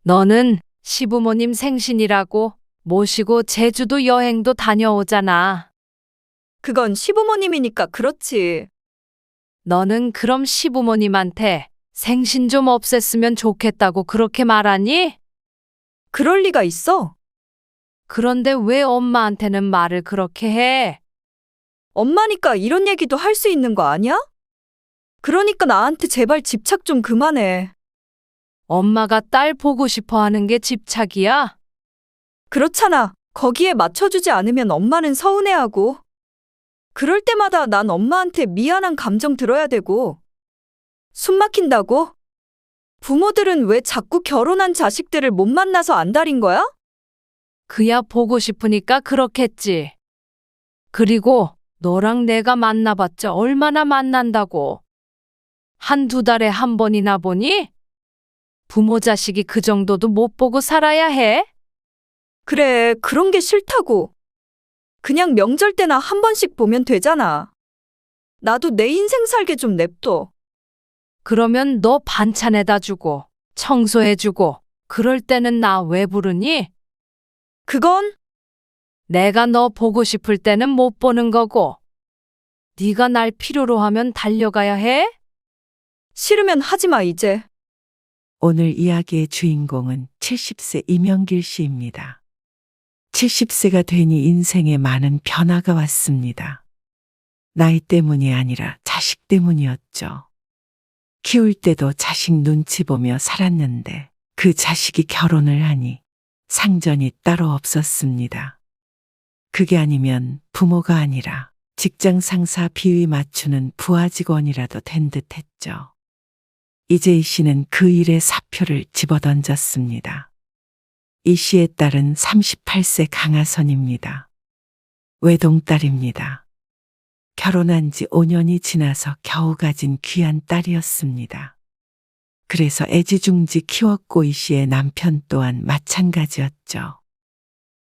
너는 시부모님 생신이라고 모시고 제주도 여행도 다녀오잖아. 그건 시부모님이니까 그렇지. 너는 그럼 시부모님한테 생신 좀 없앴으면 좋겠다고 그렇게 말하니? 그럴 리가 있어. 그런데 왜 엄마한테는 말을 그렇게 해? 엄마니까 이런 얘기도 할 수 있는 거 아니야? 그러니까 나한테 제발 집착 좀 그만해. 엄마가 딸 보고 싶어 하는 게 집착이야? 그렇잖아. 거기에 맞춰주지 않으면 엄마는 서운해하고. 그럴 때마다 난 엄마한테 미안한 감정 들어야 되고. 숨 막힌다고? 부모들은 왜 자꾸 결혼한 자식들을 못 만나서 안달인 거야? 그야 보고 싶으니까 그렇겠지. 그리고 너랑 내가 만나봤자 얼마나 만난다고. 한두 달에 한 번이나 보니? 부모 자식이 그 정도도 못 보고 살아야 해? 그래, 그런 게 싫다고. 그냥 명절 때나 한 번씩 보면 되잖아. 나도 내 인생 살게 좀 냅둬. 그러면 너 반찬에다 주고, 청소해주고, 그럴 때는 나 왜 부르니? 그건 내가 너 보고 싶을 때는 못 보는 거고, 네가 날 필요로 하면 달려가야 해? 싫으면 하지 마, 이제. 오늘 이야기의 주인공은 70세 이명길 씨입니다. 70세가 되니 인생에 많은 변화가 왔습니다. 나이 때문이 아니라 자식 때문이었죠. 키울 때도 자식 눈치 보며 살았는데 그 자식이 결혼을 하니 상전이 따로 없었습니다. 그게 아니면 부모가 아니라 직장 상사 비위 맞추는 부하 직원이라도 된 듯 했죠. 이제 이 씨는 그 일에 사표를 집어던졌습니다. 이 씨의 딸은 38세 강하선입니다. 외동딸입니다. 결혼한 지 5년이 지나서 겨우 가진 귀한 딸이었습니다. 그래서 애지중지 키웠고 이 씨의 남편 또한 마찬가지였죠.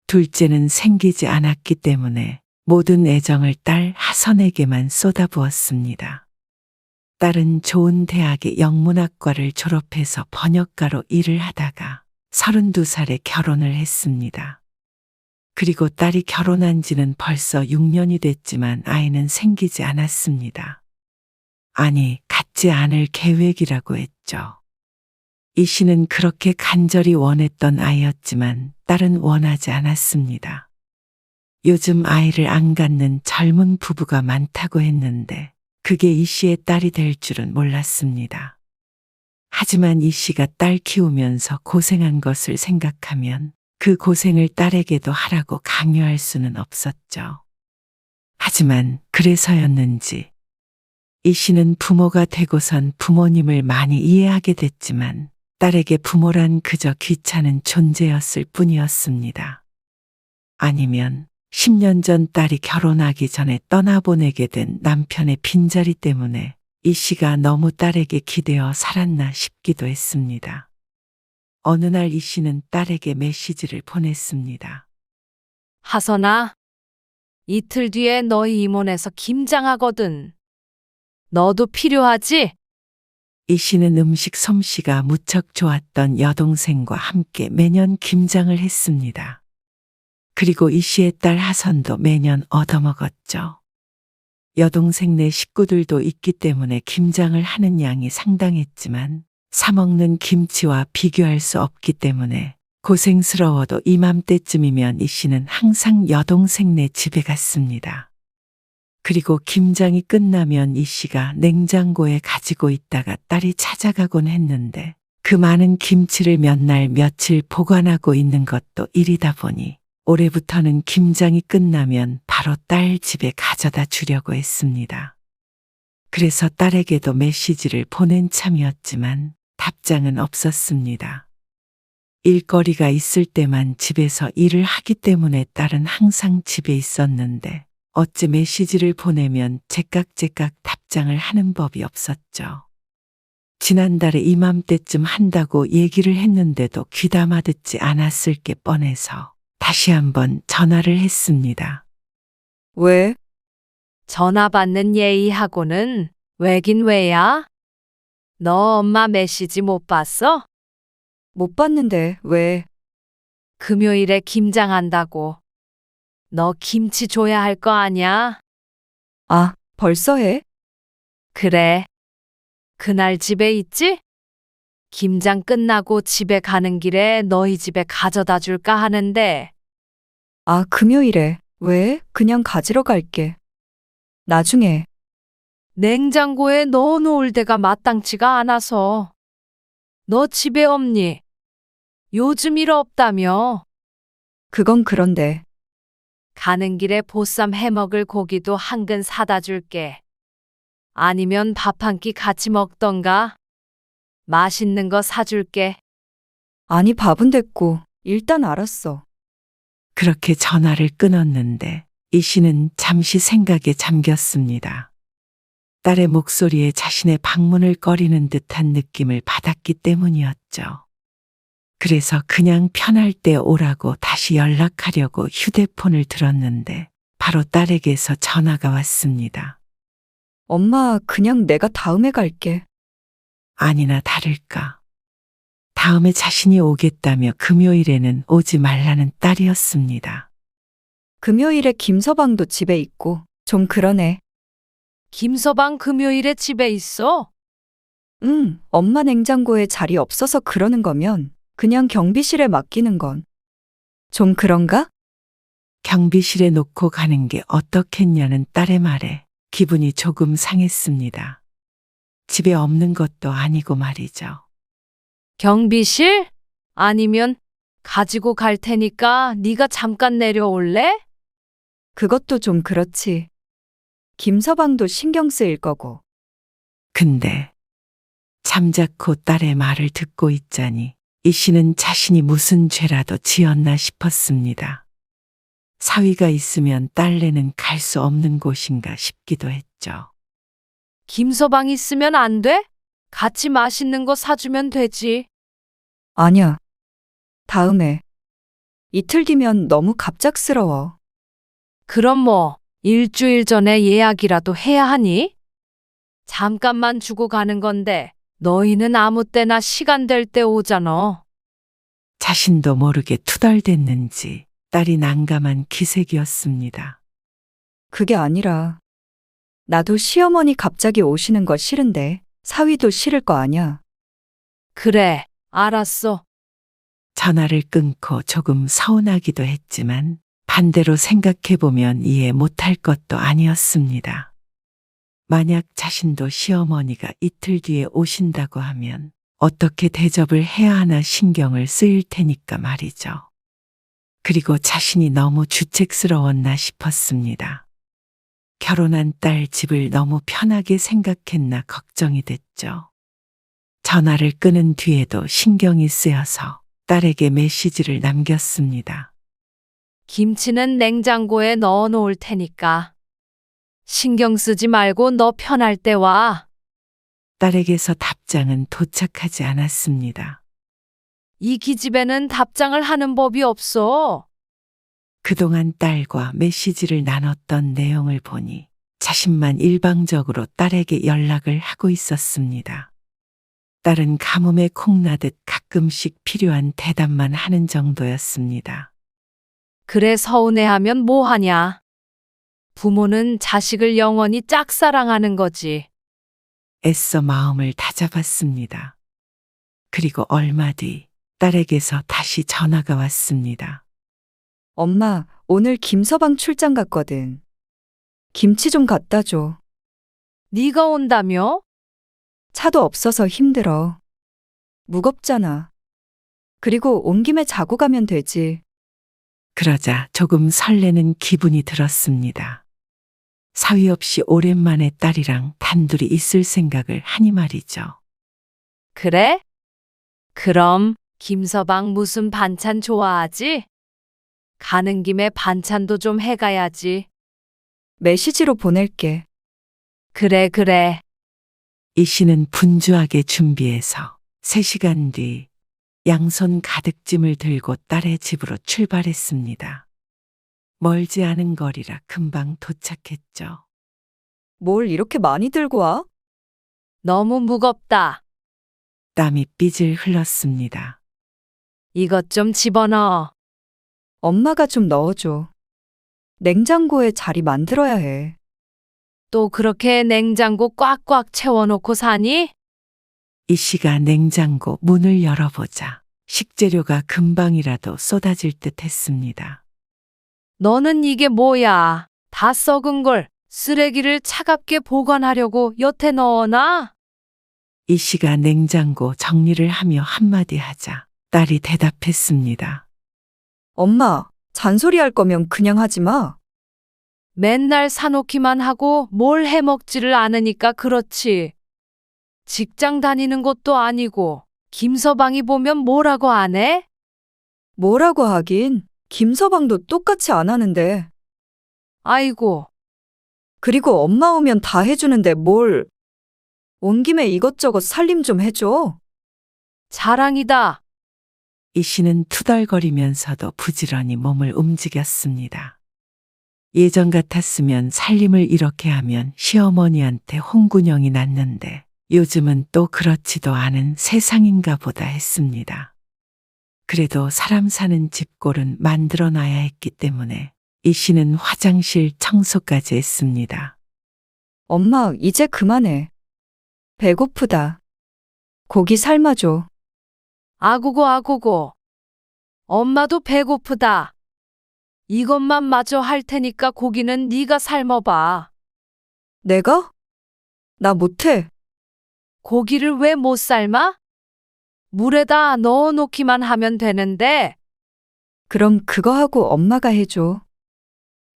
둘째는 생기지 않았기 때문에 모든 애정을 딸 하선에게만 쏟아부었습니다. 딸은 좋은 대학의 영문학과를 졸업해서 번역가로 일을 하다가 32살에 결혼을 했습니다. 그리고 딸이 결혼한 지는 벌써 6년이 됐지만 아이는 생기지 않았습니다. 아니, 갖지 않을 계획이라고 했죠. 이 씨는 그렇게 간절히 원했던 아이였지만 딸은 원하지 않았습니다. 요즘 아이를 안 갖는 젊은 부부가 많다고 했는데 그게 이 씨의 딸이 될 줄은 몰랐습니다. 하지만 이 씨가 딸 키우면서 고생한 것을 생각하면 그 고생을 딸에게도 하라고 강요할 수는 없었죠. 하지만 그래서였는지 이 씨는 부모가 되고선 부모님을 많이 이해하게 됐지만 딸에게 부모란 그저 귀찮은 존재였을 뿐이었습니다. 아니면 10년 전 딸이 결혼하기 전에 떠나보내게 된 남편의 빈자리 때문에 이 씨가 너무 딸에게 기대어 살았나 싶기도 했습니다. 어느 날 이 씨는 딸에게 메시지를 보냈습니다. 하선아, 이틀 뒤에 너희 임원에서 김장하거든. 너도 필요하지? 이 씨는 음식 솜씨가 무척 좋았던 여동생과 함께 매년 김장을 했습니다. 그리고 이 씨의 딸 하선도 매년 얻어먹었죠. 여동생 네 식구들도 있기 때문에 김장을 하는 양이 상당했지만 사 먹는 김치와 비교할 수 없기 때문에 고생스러워도 이맘때쯤이면 이 씨는 항상 여동생네 집에 갔습니다. 그리고 김장이 끝나면 이 씨가 냉장고에 가지고 있다가 딸이 찾아가곤 했는데 그 많은 김치를 몇 날 며칠 보관하고 있는 것도 일이다 보니 올해부터는 김장이 끝나면 바로 딸 집에 가져다 주려고 했습니다. 그래서 딸에게도 메시지를 보낸 참이었지만 답장은 없었습니다. 일거리가 있을 때만 집에서 일을 하기 때문에 딸은 항상 집에 있었는데 어째 메시지를 보내면 제깍제깍 답장을 하는 법이 없었죠. 지난달에 이맘때쯤 한다고 얘기를 했는데도 귀담아 듣지 않았을 게 뻔해서 다시 한번 전화를 했습니다. 왜? 전화 받는 예의하고는 왜긴 왜야? 너 엄마 메시지 못 봤어? 못 봤는데, 왜? 금요일에 김장한다고. 너 김치 줘야 할 거 아냐? 아, 벌써 해? 그래. 그날 집에 있지? 김장 끝나고 집에 가는 길에 너희 집에 가져다 줄까 하는데, 아, 금요일에. 왜? 그냥 가지러 갈게. 나중에. 냉장고에 넣어놓을 데가 마땅치가 않아서. 너 집에 없니? 요즘 일 없다며. 그건 그런데. 가는 길에 보쌈 해먹을 고기도 한 근 사다 줄게. 아니면 밥 한 끼 같이 먹던가. 맛있는 거 사줄게. 아니, 밥은 됐고. 일단 알았어. 그렇게 전화를 끊었는데 이 씨는 잠시 생각에 잠겼습니다. 딸의 목소리에 자신의 방문을 꺼리는 듯한 느낌을 받았기 때문이었죠. 그래서 그냥 편할 때 오라고 다시 연락하려고 휴대폰을 들었는데 바로 딸에게서 전화가 왔습니다. 엄마, 그냥 내가 다음에 갈게. 아니나 다를까. 다음에 자신이 오겠다며 금요일에는 오지 말라는 딸이었습니다. 금요일에 김서방도 집에 있고. 좀 그러네. 김서방 금요일에 집에 있어? 응, 엄마 냉장고에 자리 없어서 그러는 거면 그냥 경비실에 맡기는 건. 좀 그런가? 경비실에 놓고 가는 게 어떻겠냐는 딸의 말에 기분이 조금 상했습니다. 집에 없는 것도 아니고 말이죠. 경비실? 아니면 가지고 갈 테니까 네가 잠깐 내려올래? 그것도 좀 그렇지. 김서방도 신경 쓰일 거고. 근데 잠자코 딸의 말을 듣고 있자니 이 씨는 자신이 무슨 죄라도 지었나 싶었습니다. 사위가 있으면 딸내는 갈 수 없는 곳인가 싶기도 했죠. 김서방 있으면 안 돼? 같이 맛있는 거 사주면 되지. 아니야. 다음에. 이틀 뒤면 너무 갑작스러워. 그럼 뭐 일주일 전에 예약이라도 해야 하니? 잠깐만 주고 가는 건데 너희는 아무 때나 시간 될 때 오잖아. 자신도 모르게 투덜댔는지 딸이 난감한 기색이었습니다. 그게 아니라. 나도 시어머니 갑자기 오시는 거 싫은데 사위도 싫을 거 아냐. 그래, 알았어. 전화를 끊고 조금 서운하기도 했지만 반대로 생각해보면 이해 못할 것도 아니었습니다. 만약 자신도 시어머니가 이틀 뒤에 오신다고 하면 어떻게 대접을 해야 하나 신경을 쓰일 테니까 말이죠. 그리고 자신이 너무 주책스러웠나 싶었습니다. 결혼한 딸 집을 너무 편하게 생각했나 걱정이 됐죠. 전화를 끊은 뒤에도 신경이 쓰여서 딸에게 메시지를 남겼습니다. 김치는 냉장고에 넣어 놓을 테니까. 신경 쓰지 말고 너 편할 때 와. 딸에게서 답장은 도착하지 않았습니다. 이 기집애는 답장을 하는 법이 없어. 그동안 딸과 메시지를 나눴던 내용을 보니 자신만 일방적으로 딸에게 연락을 하고 있었습니다. 딸은 가뭄에 콩나듯 가끔씩 필요한 대답만 하는 정도였습니다. 그래 서운해하면 뭐하냐. 부모는 자식을 영원히 짝사랑하는 거지. 애써 마음을 다잡았습니다. 그리고 얼마 뒤 딸에게서 다시 전화가 왔습니다. 엄마, 오늘 김서방 출장 갔거든. 김치 좀 갖다 줘. 네가 온다며? 차도 없어서 힘들어. 무겁잖아. 그리고 온 김에 자고 가면 되지. 그러자 조금 설레는 기분이 들었습니다. 사위 없이 오랜만에 딸이랑 단둘이 있을 생각을 하니 말이죠. 그래? 그럼 김서방 무슨 반찬 좋아하지? 가는 김에 반찬도 좀 해가야지. 메시지로 보낼게. 그래, 그래. 이 씨는 분주하게 준비해서 3시간 뒤 양손 가득 짐을 들고 딸의 집으로 출발했습니다. 멀지 않은 거리라 금방 도착했죠. 뭘 이렇게 많이 들고 와? 너무 무겁다. 땀이 삐질 흘렀습니다. 이것 좀 집어넣어. 엄마가 좀 넣어줘. 냉장고에 자리 만들어야 해. 또 그렇게 냉장고 꽉꽉 채워놓고 사니? 이 씨가 냉장고 문을 열어보자 식재료가 금방이라도 쏟아질 듯 했습니다. 너는 이게 뭐야? 다 썩은 걸 쓰레기를 차갑게 보관하려고 여태 넣어놔? 이 씨가 냉장고 정리를 하며 한마디 하자 딸이 대답했습니다. 엄마, 잔소리할 거면 그냥 하지 마. 맨날 사놓기만 하고 뭘 해먹지를 않으니까 그렇지. 직장 다니는 것도 아니고 김서방이 보면 뭐라고 안 해? 뭐라고 하긴. 김서방도 똑같이 안 하는데. 아이고, 그리고 엄마 오면 다 해주는데 뭘. 온 김에 이것저것 살림 좀 해줘. 자랑이다. 이 씨는 투덜거리면서도 부지런히 몸을 움직였습니다. 예전 같았으면 살림을 이렇게 하면 시어머니한테 홍군형이 났는데 요즘은 또 그렇지도 않은 세상인가 보다 했습니다. 그래도 사람 사는 집골은 만들어 놔야 했기 때문에 이 씨는 화장실 청소까지 했습니다. 엄마, 이제 그만해. 배고프다. 고기 삶아줘. 아구고 아구고. 엄마도 배고프다. 이것만 마저 할 테니까 고기는 네가 삶아봐. 내가? 나 못해. 고기를 왜 못 삶아? 물에다 넣어놓기만 하면 되는데. 그럼 그거 하고 엄마가 해줘.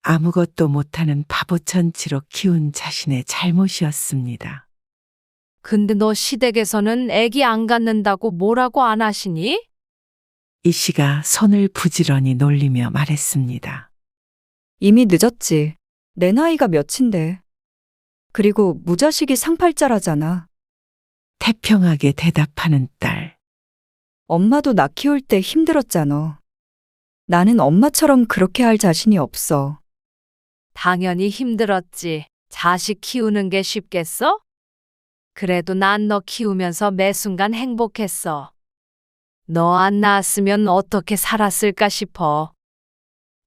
아무것도 못하는 바보천치로 키운 자신의 잘못이었습니다. 근데 너 시댁에서는 애기 안 갖는다고 뭐라고 안 하시니? 이 씨가 손을 부지런히 놀리며 말했습니다. 이미 늦었지. 내 나이가 몇인데. 그리고 무자식이 상팔자라잖아. 태평하게 대답하는 딸. 엄마도 나 키울 때 힘들었잖아. 나는 엄마처럼 그렇게 할 자신이 없어. 당연히 힘들었지. 자식 키우는 게 쉽겠어? 그래도 난 너 키우면서 매 순간 행복했어. 너 안 낳았으면 어떻게 살았을까 싶어.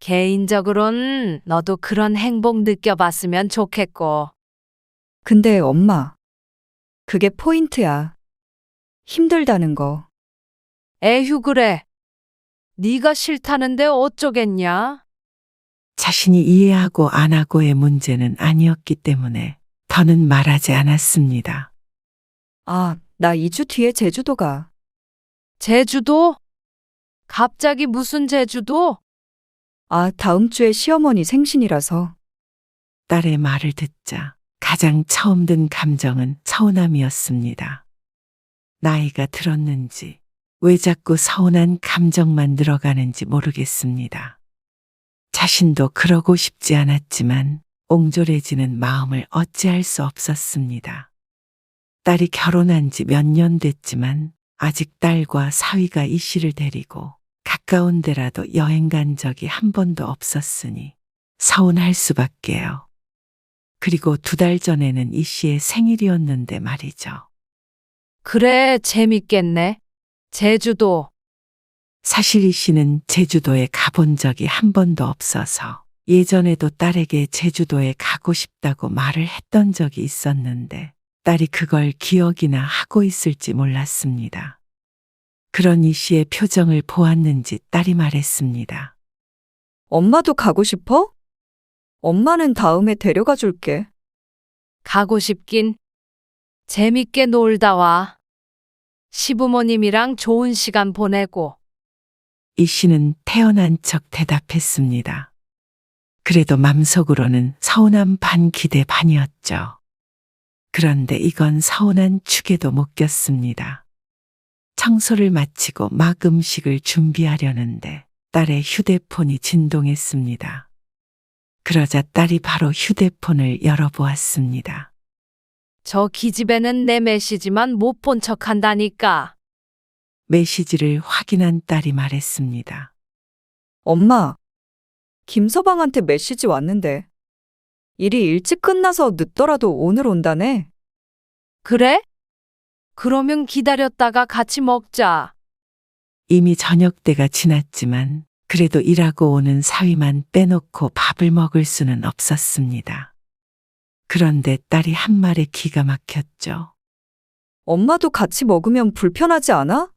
개인적으론 너도 그런 행복 느껴봤으면 좋겠고. 근데 엄마, 그게 포인트야. 힘들다는 거. 에휴 그래. 네가 싫다는데 어쩌겠냐? 자신이 이해하고 안 하고의 문제는 아니었기 때문에 더는 말하지 않았습니다. 아, 나 2주 뒤에 제주도 가. 제주도? 갑자기 무슨 제주도? 아, 다음 주에 시어머니 생신이라서. 딸의 말을 듣자 가장 처음 든 감정은 서운함이었습니다. 나이가 들었는지 왜 자꾸 서운한 감정만 늘어가는지 모르겠습니다. 자신도 그러고 싶지 않았지만 옹졸해지는 마음을 어찌할 수 없었습니다. 딸이 결혼한 지 몇 년 됐지만 아직 딸과 사위가 이 씨를 데리고 가까운 데라도 여행 간 적이 한 번도 없었으니 서운할 수밖에요. 그리고 2달 전에는 이 씨의 생일이었는데 말이죠. 그래, 재밌겠네. 제주도. 사실 이 씨는 제주도에 가본 적이 한 번도 없어서 예전에도 딸에게 제주도에 가고 싶다고 말을 했던 적이 있었는데 딸이 그걸 기억이나 하고 있을지 몰랐습니다. 그런 이 씨의 표정을 보았는지 딸이 말했습니다. 엄마도 가고 싶어? 엄마는 다음에 데려가 줄게. 가고 싶긴. 재밌게 놀다 와. 시부모님이랑 좋은 시간 보내고. 이 씨는 태어난 척 대답했습니다. 그래도 맘속으로는 서운함 반 기대 반이었죠. 그런데 이건 서운한 축에도 못 꼈습니다. 청소를 마치고 막 음식을 준비하려는데 딸의 휴대폰이 진동했습니다. 그러자 딸이 바로 휴대폰을 열어보았습니다. 저 기집애는 내 메시지만 못 본 척 한다니까. 메시지를 확인한 딸이 말했습니다. 엄마, 김서방한테 메시지 왔는데. 일이 일찍 끝나서 늦더라도 오늘 온다네. 그래? 그러면 기다렸다가 같이 먹자. 이미 저녁 때가 지났지만 그래도 일하고 오는 사위만 빼놓고 밥을 먹을 수는 없었습니다. 그런데 딸이 한 말에 기가 막혔죠. 엄마도 같이 먹으면 불편하지 않아?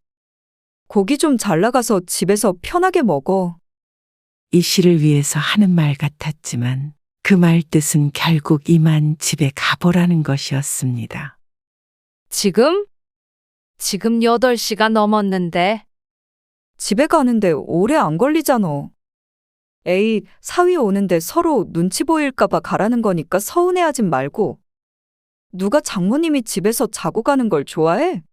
고기 좀 잘 나가서 집에서 편하게 먹어. 이 씨를 위해서 하는 말 같았지만 그 말 뜻은 결국 이만 집에 가보라는 것이었습니다. 지금? 지금 8시가 넘었는데. 집에 가는데 오래 안 걸리잖아. 에이, 사위 오는데 서로 눈치 보일까봐 가라는 거니까 서운해하진 말고. 누가 장모님이 집에서 자고 가는 걸 좋아해?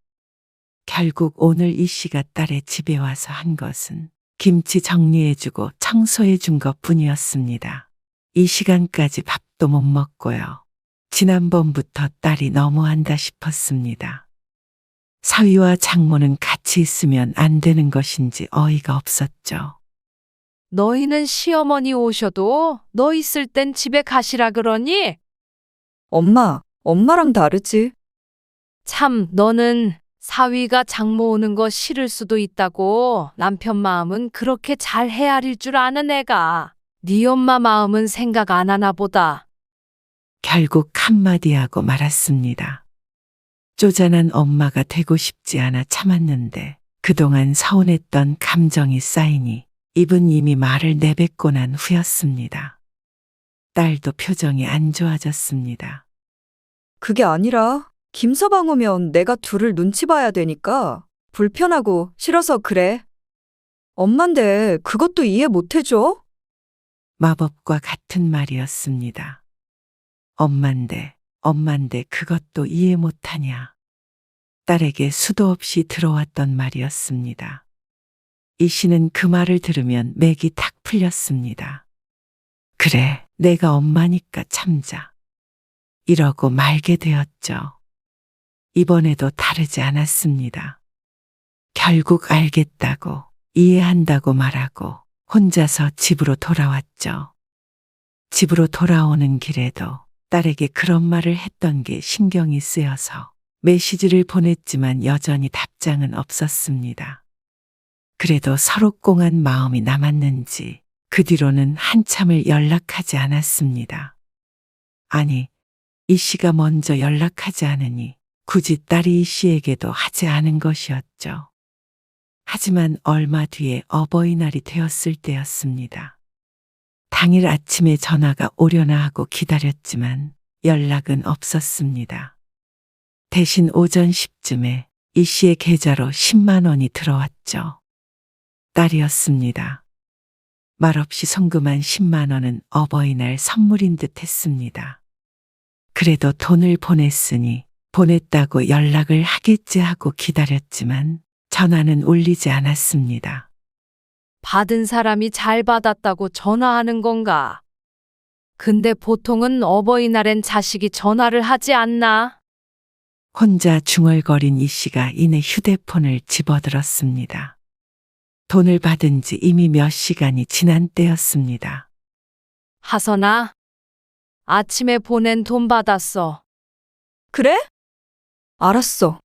결국 오늘 이 씨가 딸의 집에 와서 한 것은 김치 정리해주고 청소해준 것 뿐이었습니다. 이 시간까지 밥도 못 먹고요. 지난번부터 딸이 너무한다 싶었습니다. 사위와 장모는 같이 있으면 안 되는 것인지 어이가 없었죠. 너희는 시어머니 오셔도 너 있을 땐 집에 가시라 그러니? 엄마랑 다르지. 참, 너는 사위가 장모 오는 거 싫을 수도 있다고 남편 마음은 그렇게 잘 헤아릴 줄 아는 애가 네 엄마 마음은 생각 안 하나 보다. 결국 한마디 하고 말았습니다. 쪼잔한 엄마가 되고 싶지 않아 참았는데 그동안 서운했던 감정이 쌓이니 입은 이미 말을 내뱉고 난 후였습니다. 딸도 표정이 안 좋아졌습니다. 그게 아니라 김서방 오면 내가 둘을 눈치 봐야 되니까 불편하고 싫어서 그래. 엄만데 그것도 이해 못 해줘? 마법과 같은 말이었습니다. 엄만데 그것도 이해 못하냐. 딸에게 수도 없이 들어왔던 말이었습니다. 이 씨는 그 말을 들으면 맥이 탁 풀렸습니다. 그래, 내가 엄마니까 참자. 이러고 말게 되었죠. 이번에도 다르지 않았습니다. 결국 알겠다고, 이해한다고 말하고 혼자서 집으로 돌아왔죠. 집으로 돌아오는 길에도 딸에게 그런 말을 했던 게 신경이 쓰여서 메시지를 보냈지만 여전히 답장은 없었습니다. 그래도 서로 꽁한 마음이 남았는지 그 뒤로는 한참을 연락하지 않았습니다. 아니, 이 씨가 먼저 연락하지 않으니 굳이 딸이 이 씨에게도 하지 않은 것이었죠. 하지만 얼마 뒤에 어버이날이 되었을 때였습니다. 당일 아침에 전화가 오려나 하고 기다렸지만 연락은 없었습니다. 대신 오전 10쯤에 이 씨의 계좌로 10만 원이 들어왔죠. 딸이었습니다. 말없이 송금한 10만 원은 어버이날 선물인 듯 했습니다. 그래도 돈을 보냈으니 보냈다고 연락을 하겠지 하고 기다렸지만 전화는 울리지 않았습니다. 받은 사람이 잘 받았다고 전화하는 건가? 근데 보통은 어버이날엔 자식이 전화를 하지 않나? 혼자 중얼거린 이 씨가 이내 휴대폰을 집어들었습니다. 돈을 받은 지 이미 몇 시간이 지난 때였습니다. 하선아, 아침에 보낸 돈 받았어. 그래? 알았어.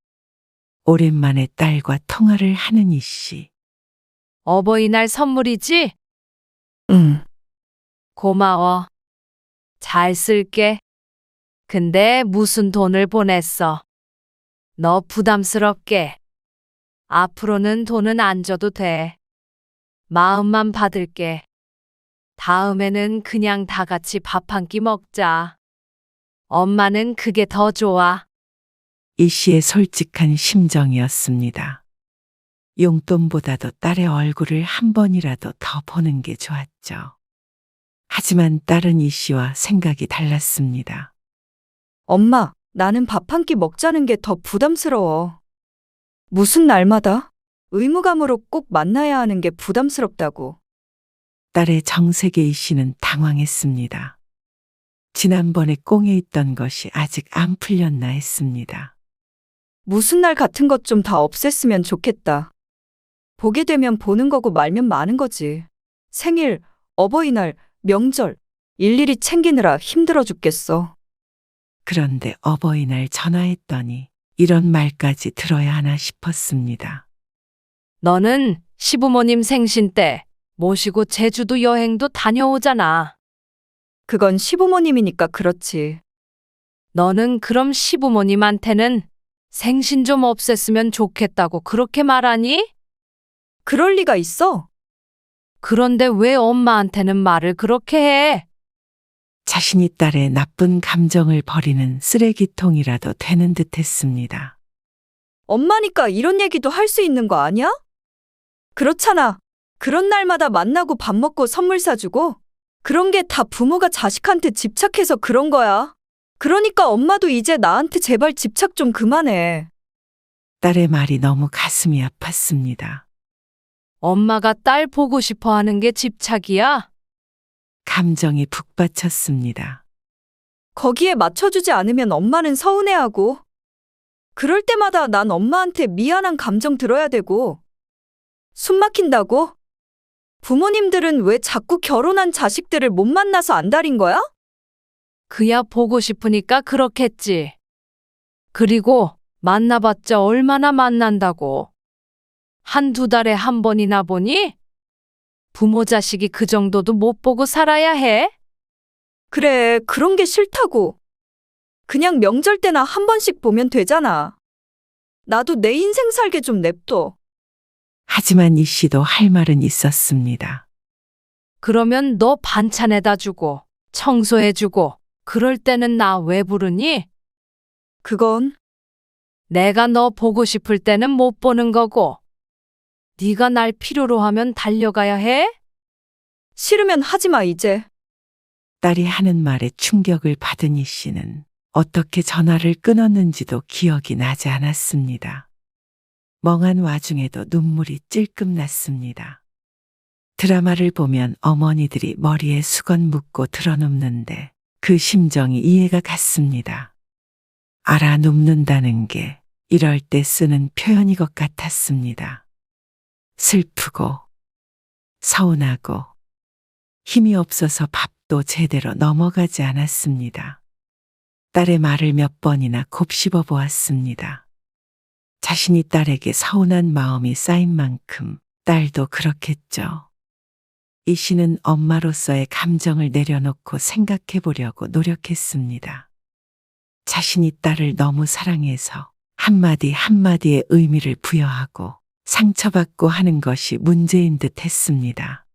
오랜만에 딸과 통화를 하는 이 씨. 어버이날 선물이지? 응. 고마워. 잘 쓸게. 근데 무슨 돈을 보냈어? 너 부담스럽게. 앞으로는 돈은 안 줘도 돼. 마음만 받을게. 다음에는 그냥 다 같이 밥 한 끼 먹자. 엄마는 그게 더 좋아. 이 씨의 솔직한 심정이었습니다. 용돈보다도 딸의 얼굴을 한 번이라도 더 보는 게 좋았죠. 하지만 딸은 이 씨와 생각이 달랐습니다. 엄마, 나는 밥 한 끼 먹자는 게 더 부담스러워. 무슨 날마다 의무감으로 꼭 만나야 하는 게 부담스럽다고. 딸의 정색에 이 씨는 당황했습니다. 지난번에 꽁에 있던 것이 아직 안 풀렸나 했습니다. 무슨 날 같은 것 좀 다 없앴으면 좋겠다. 보게 되면 보는 거고 말면 마는 거지. 생일, 어버이날, 명절, 일일이 챙기느라 힘들어 죽겠어. 그런데 어버이날 전화했더니 이런 말까지 들어야 하나 싶었습니다. 너는 시부모님 생신 때 모시고 제주도 여행도 다녀오잖아. 그건 시부모님이니까 그렇지. 너는 그럼 시부모님한테는 생신 좀 없앴으면 좋겠다고 그렇게 말하니? 그럴 리가 있어? 그런데 왜 엄마한테는 말을 그렇게 해? 자신이 딸의 나쁜 감정을 버리는 쓰레기통이라도 되는 듯 했습니다. 엄마니까 이런 얘기도 할 수 있는 거 아니야? 그렇잖아. 그런 날마다 만나고 밥 먹고 선물 사주고 그런 게 다 부모가 자식한테 집착해서 그런 거야. 그러니까 엄마도 이제 나한테 제발 집착 좀 그만해. 딸의 말이 너무 가슴이 아팠습니다. 엄마가 딸 보고 싶어 하는 게 집착이야? 감정이 북받쳤습니다. 거기에 맞춰주지 않으면 엄마는 서운해하고 그럴 때마다 난 엄마한테 미안한 감정 들어야 되고 숨 막힌다고? 부모님들은 왜 자꾸 결혼한 자식들을 못 만나서 안달인 거야? 그야 보고 싶으니까 그렇겠지. 그리고 만나봤자 얼마나 만난다고. 한두 달에 한 번이나 보니? 부모 자식이 그 정도도 못 보고 살아야 해? 그래, 그런 게 싫다고. 그냥 명절 때나 한 번씩 보면 되잖아. 나도 내 인생 살게 좀 냅둬. 하지만 이 씨도 할 말은 있었습니다. 그러면 너 반찬에다 주고, 청소해주고, 그럴 때는 나 왜 부르니? 그건 내가 너 보고 싶을 때는 못 보는 거고, 네가 날 필요로 하면 달려가야 해? 싫으면 하지 마, 이제. 딸이 하는 말에 충격을 받은 이 씨는 어떻게 전화를 끊었는지도 기억이 나지 않았습니다. 멍한 와중에도 눈물이 찔끔 났습니다. 드라마를 보면 어머니들이 머리에 수건 묶고 드러눕는데 그 심정이 이해가 갔습니다. 알아 눕는다는 게 이럴 때 쓰는 표현인 것 같았습니다. 슬프고 서운하고 힘이 없어서 밥도 제대로 넘어가지 않았습니다. 딸의 말을 몇 번이나 곱씹어 보았습니다. 자신이 딸에게 서운한 마음이 쌓인 만큼 딸도 그렇겠죠. 이 씨는 엄마로서의 감정을 내려놓고 생각해 보려고 노력했습니다. 자신이 딸을 너무 사랑해서 한마디 한마디의 의미를 부여하고 상처받고 하는 것이 문제인 듯 했습니다.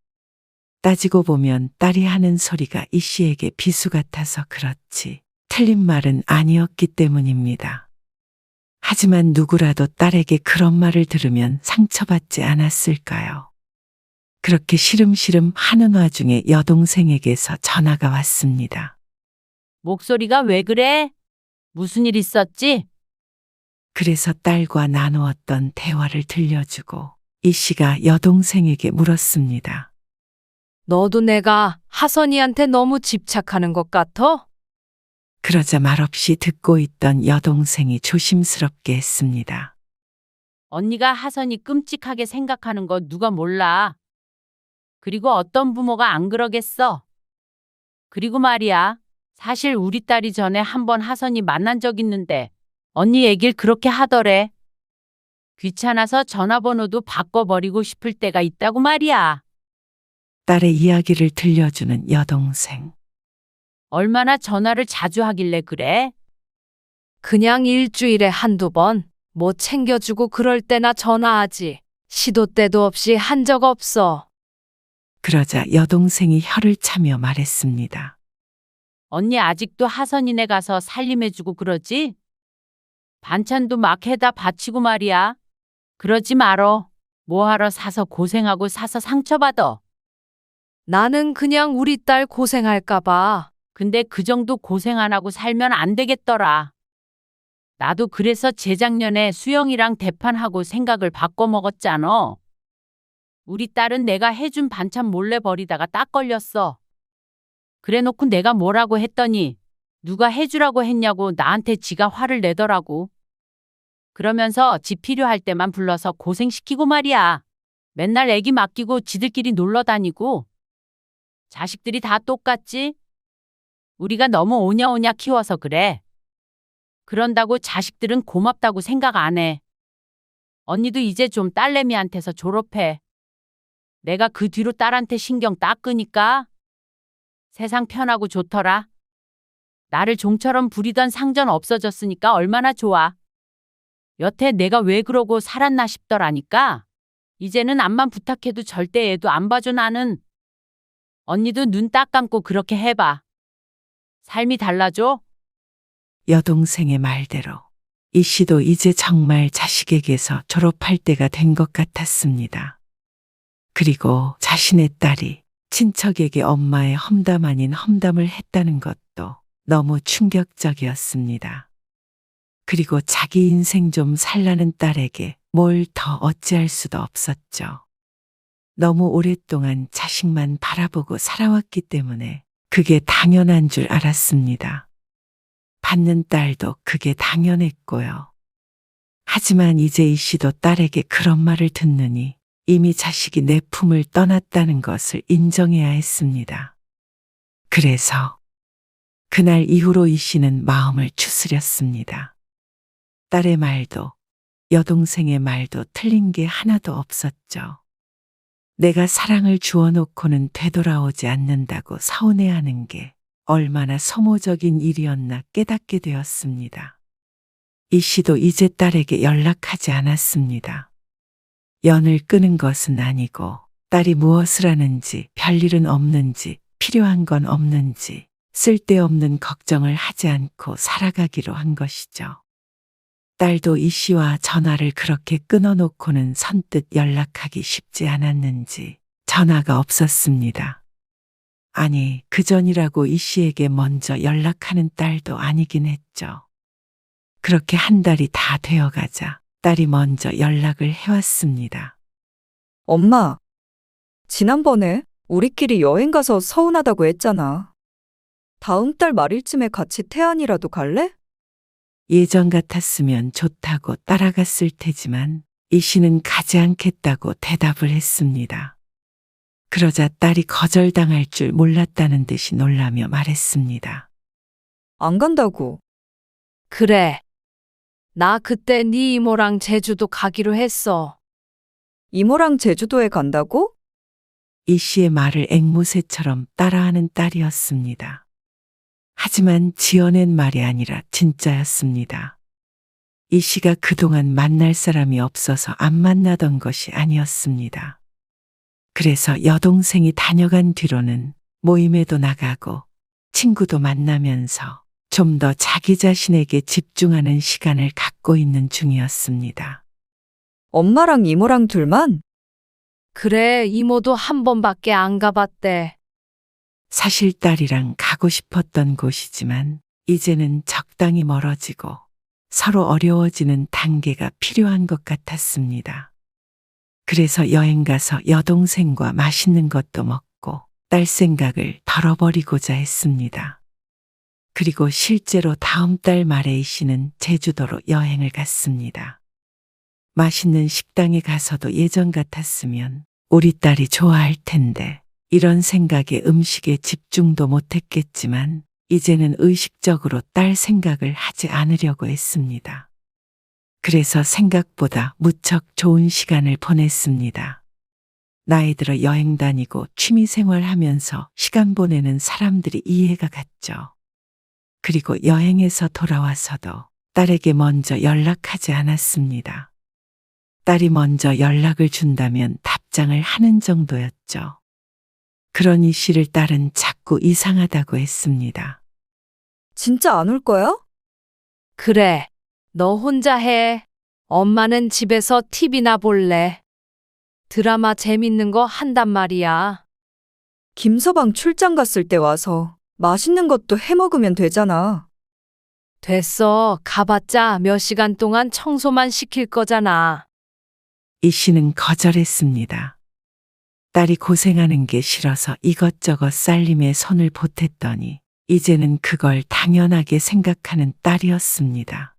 따지고 보면 딸이 하는 소리가 이 씨에게 비수 같아서 그렇지 틀린 말은 아니었기 때문입니다. 하지만 누구라도 딸에게 그런 말을 들으면 상처받지 않았을까요? 그렇게 시름시름 하는 와중에 여동생에게서 전화가 왔습니다. 목소리가 왜 그래? 무슨 일 있었지? 그래서 딸과 나누었던 대화를 들려주고 이 씨가 여동생에게 물었습니다. 너도 내가 하선이한테 너무 집착하는 것 같아? 그러자 말없이 듣고 있던 여동생이 조심스럽게 했습니다. 언니가 하선이 끔찍하게 생각하는 거 누가 몰라. 그리고 어떤 부모가 안 그러겠어. 그리고 말이야. 사실 우리 딸이 전에 한번 하선이 만난 적 있는데 언니 얘길 그렇게 하더래. 귀찮아서 전화번호도 바꿔버리고 싶을 때가 있다고 말이야. 딸의 이야기를 들려주는 여동생. 얼마나 전화를 자주 하길래 그래? 그냥 일주일에 한두 번, 뭐 챙겨주고 그럴 때나 전화하지. 시도 때도 없이 한 적 없어. 그러자 여동생이 혀를 차며 말했습니다. 언니 아직도 하선이네 가서 살림해주고 그러지? 반찬도 막 해다 바치고 말이야. 그러지 말어. 뭐하러 사서 고생하고 사서 상처받아. 나는 그냥 우리 딸 고생할까봐. 근데 그 정도 고생 안 하고 살면 안 되겠더라. 나도 그래서 재작년에 수영이랑 대판하고 생각을 바꿔 먹었잖아. 우리 딸은 내가 해준 반찬 몰래 버리다가 딱 걸렸어. 그래놓고 내가 뭐라고 했더니 누가 해주라고 했냐고 나한테 지가 화를 내더라고. 그러면서 지 필요할 때만 불러서 고생시키고 말이야. 맨날 애기 맡기고 지들끼리 놀러 다니고. 자식들이 다 똑같지? 우리가 너무 오냐오냐 키워서 그래. 그런다고 자식들은 고맙다고 생각 안 해. 언니도 이제 좀 딸내미한테서 졸업해. 내가 그 뒤로 딸한테 신경 딱 끄니까 세상 편하고 좋더라. 나를 종처럼 부리던 상전 없어졌으니까 얼마나 좋아. 여태 내가 왜 그러고 살았나 싶더라니까. 이제는 암만 부탁해도 절대 애도 안 봐줘 나는. 언니도 눈 딱 감고 그렇게 해봐. 삶이 달라져? 여동생의 말대로 이 씨도 이제 정말 자식에게서 졸업할 때가 된 것 같았습니다. 그리고 자신의 딸이 친척에게 엄마의 험담 아닌 험담을 했다는 것도 너무 충격적이었습니다. 그리고 자기 인생 좀 살라는 딸에게 뭘 더 어찌할 수도 없었죠. 너무 오랫동안 자식만 바라보고 살아왔기 때문에 그게 당연한 줄 알았습니다. 받는 딸도 그게 당연했고요. 하지만 이제 이 씨도 딸에게 그런 말을 듣느니 이미 자식이 내 품을 떠났다는 것을 인정해야 했습니다. 그래서 그날 이후로 이 씨는 마음을 추스렸습니다. 딸의 말도 여동생의 말도 틀린 게 하나도 없었죠. 내가 사랑을 주어놓고는 되돌아오지 않는다고 서운해하는 게 얼마나 소모적인 일이었나 깨닫게 되었습니다. 이 씨도 이제 딸에게 연락하지 않았습니다. 연을 끄는 것은 아니고 딸이 무엇을 하는지, 별일은 없는지, 필요한 건 없는지, 쓸데없는 걱정을 하지 않고 살아가기로 한 것이죠. 딸도 이 씨와 전화를 그렇게 끊어놓고는 선뜻 연락하기 쉽지 않았는지 전화가 없었습니다. 아니, 그전이라고 이 씨에게 먼저 연락하는 딸도 아니긴 했죠. 그렇게 한 달이 다 되어가자 딸이 먼저 연락을 해왔습니다. 엄마, 지난번에 우리끼리 여행 가서 서운하다고 했잖아. 다음 달 말일쯤에 같이 태안이라도 갈래? 예전 같았으면 좋다고 따라갔을 테지만 이 씨는 가지 않겠다고 대답을 했습니다. 그러자 딸이 거절당할 줄 몰랐다는 듯이 놀라며 말했습니다. 안 간다고. 그래. 나 그때 네 이모랑 제주도 가기로 했어. 이모랑 제주도에 간다고? 이 씨의 말을 앵무새처럼 따라하는 딸이었습니다. 하지만 지어낸 말이 아니라 진짜였습니다. 이 씨가 그동안 만날 사람이 없어서 안 만나던 것이 아니었습니다. 그래서 여동생이 다녀간 뒤로는 모임에도 나가고 친구도 만나면서 좀 더 자기 자신에게 집중하는 시간을 갖고 있는 중이었습니다. 엄마랑 이모랑 둘만? 그래, 이모도 한 번밖에 안 가봤대. 사실 딸이랑 가고 싶었던 곳이지만 이제는 적당히 멀어지고 서로 어려워지는 단계가 필요한 것 같았습니다. 그래서 여행 가서 여동생과 맛있는 것도 먹고 딸 생각을 덜어버리고자 했습니다. 그리고 실제로 다음 달 말에 이 씨는 제주도로 여행을 갔습니다. 맛있는 식당에 가서도 예전 같았으면 우리 딸이 좋아할 텐데 이런 생각에 음식에 집중도 못했겠지만 이제는 의식적으로 딸 생각을 하지 않으려고 했습니다. 그래서 생각보다 무척 좋은 시간을 보냈습니다. 나이 들어 여행 다니고 취미생활 하면서 시간 보내는 사람들이 이해가 갔죠. 그리고 여행에서 돌아와서도 딸에게 먼저 연락하지 않았습니다. 딸이 먼저 연락을 준다면 답장을 하는 정도였죠. 그러니 씨를 딸은 자꾸 이상하다고 했습니다. 진짜 안 올 거야? 그래. 너 혼자 해. 엄마는 집에서 TV나 볼래. 드라마 재밌는 거 한단 말이야. 김서방 출장 갔을 때 와서 맛있는 것도 해 먹으면 되잖아. 됐어. 가봤자 몇 시간 동안 청소만 시킬 거잖아. 이 씨는 거절했습니다. 딸이 고생하는 게 싫어서 이것저것 살림에 손을 보탰더니 이제는 그걸 당연하게 생각하는 딸이었습니다.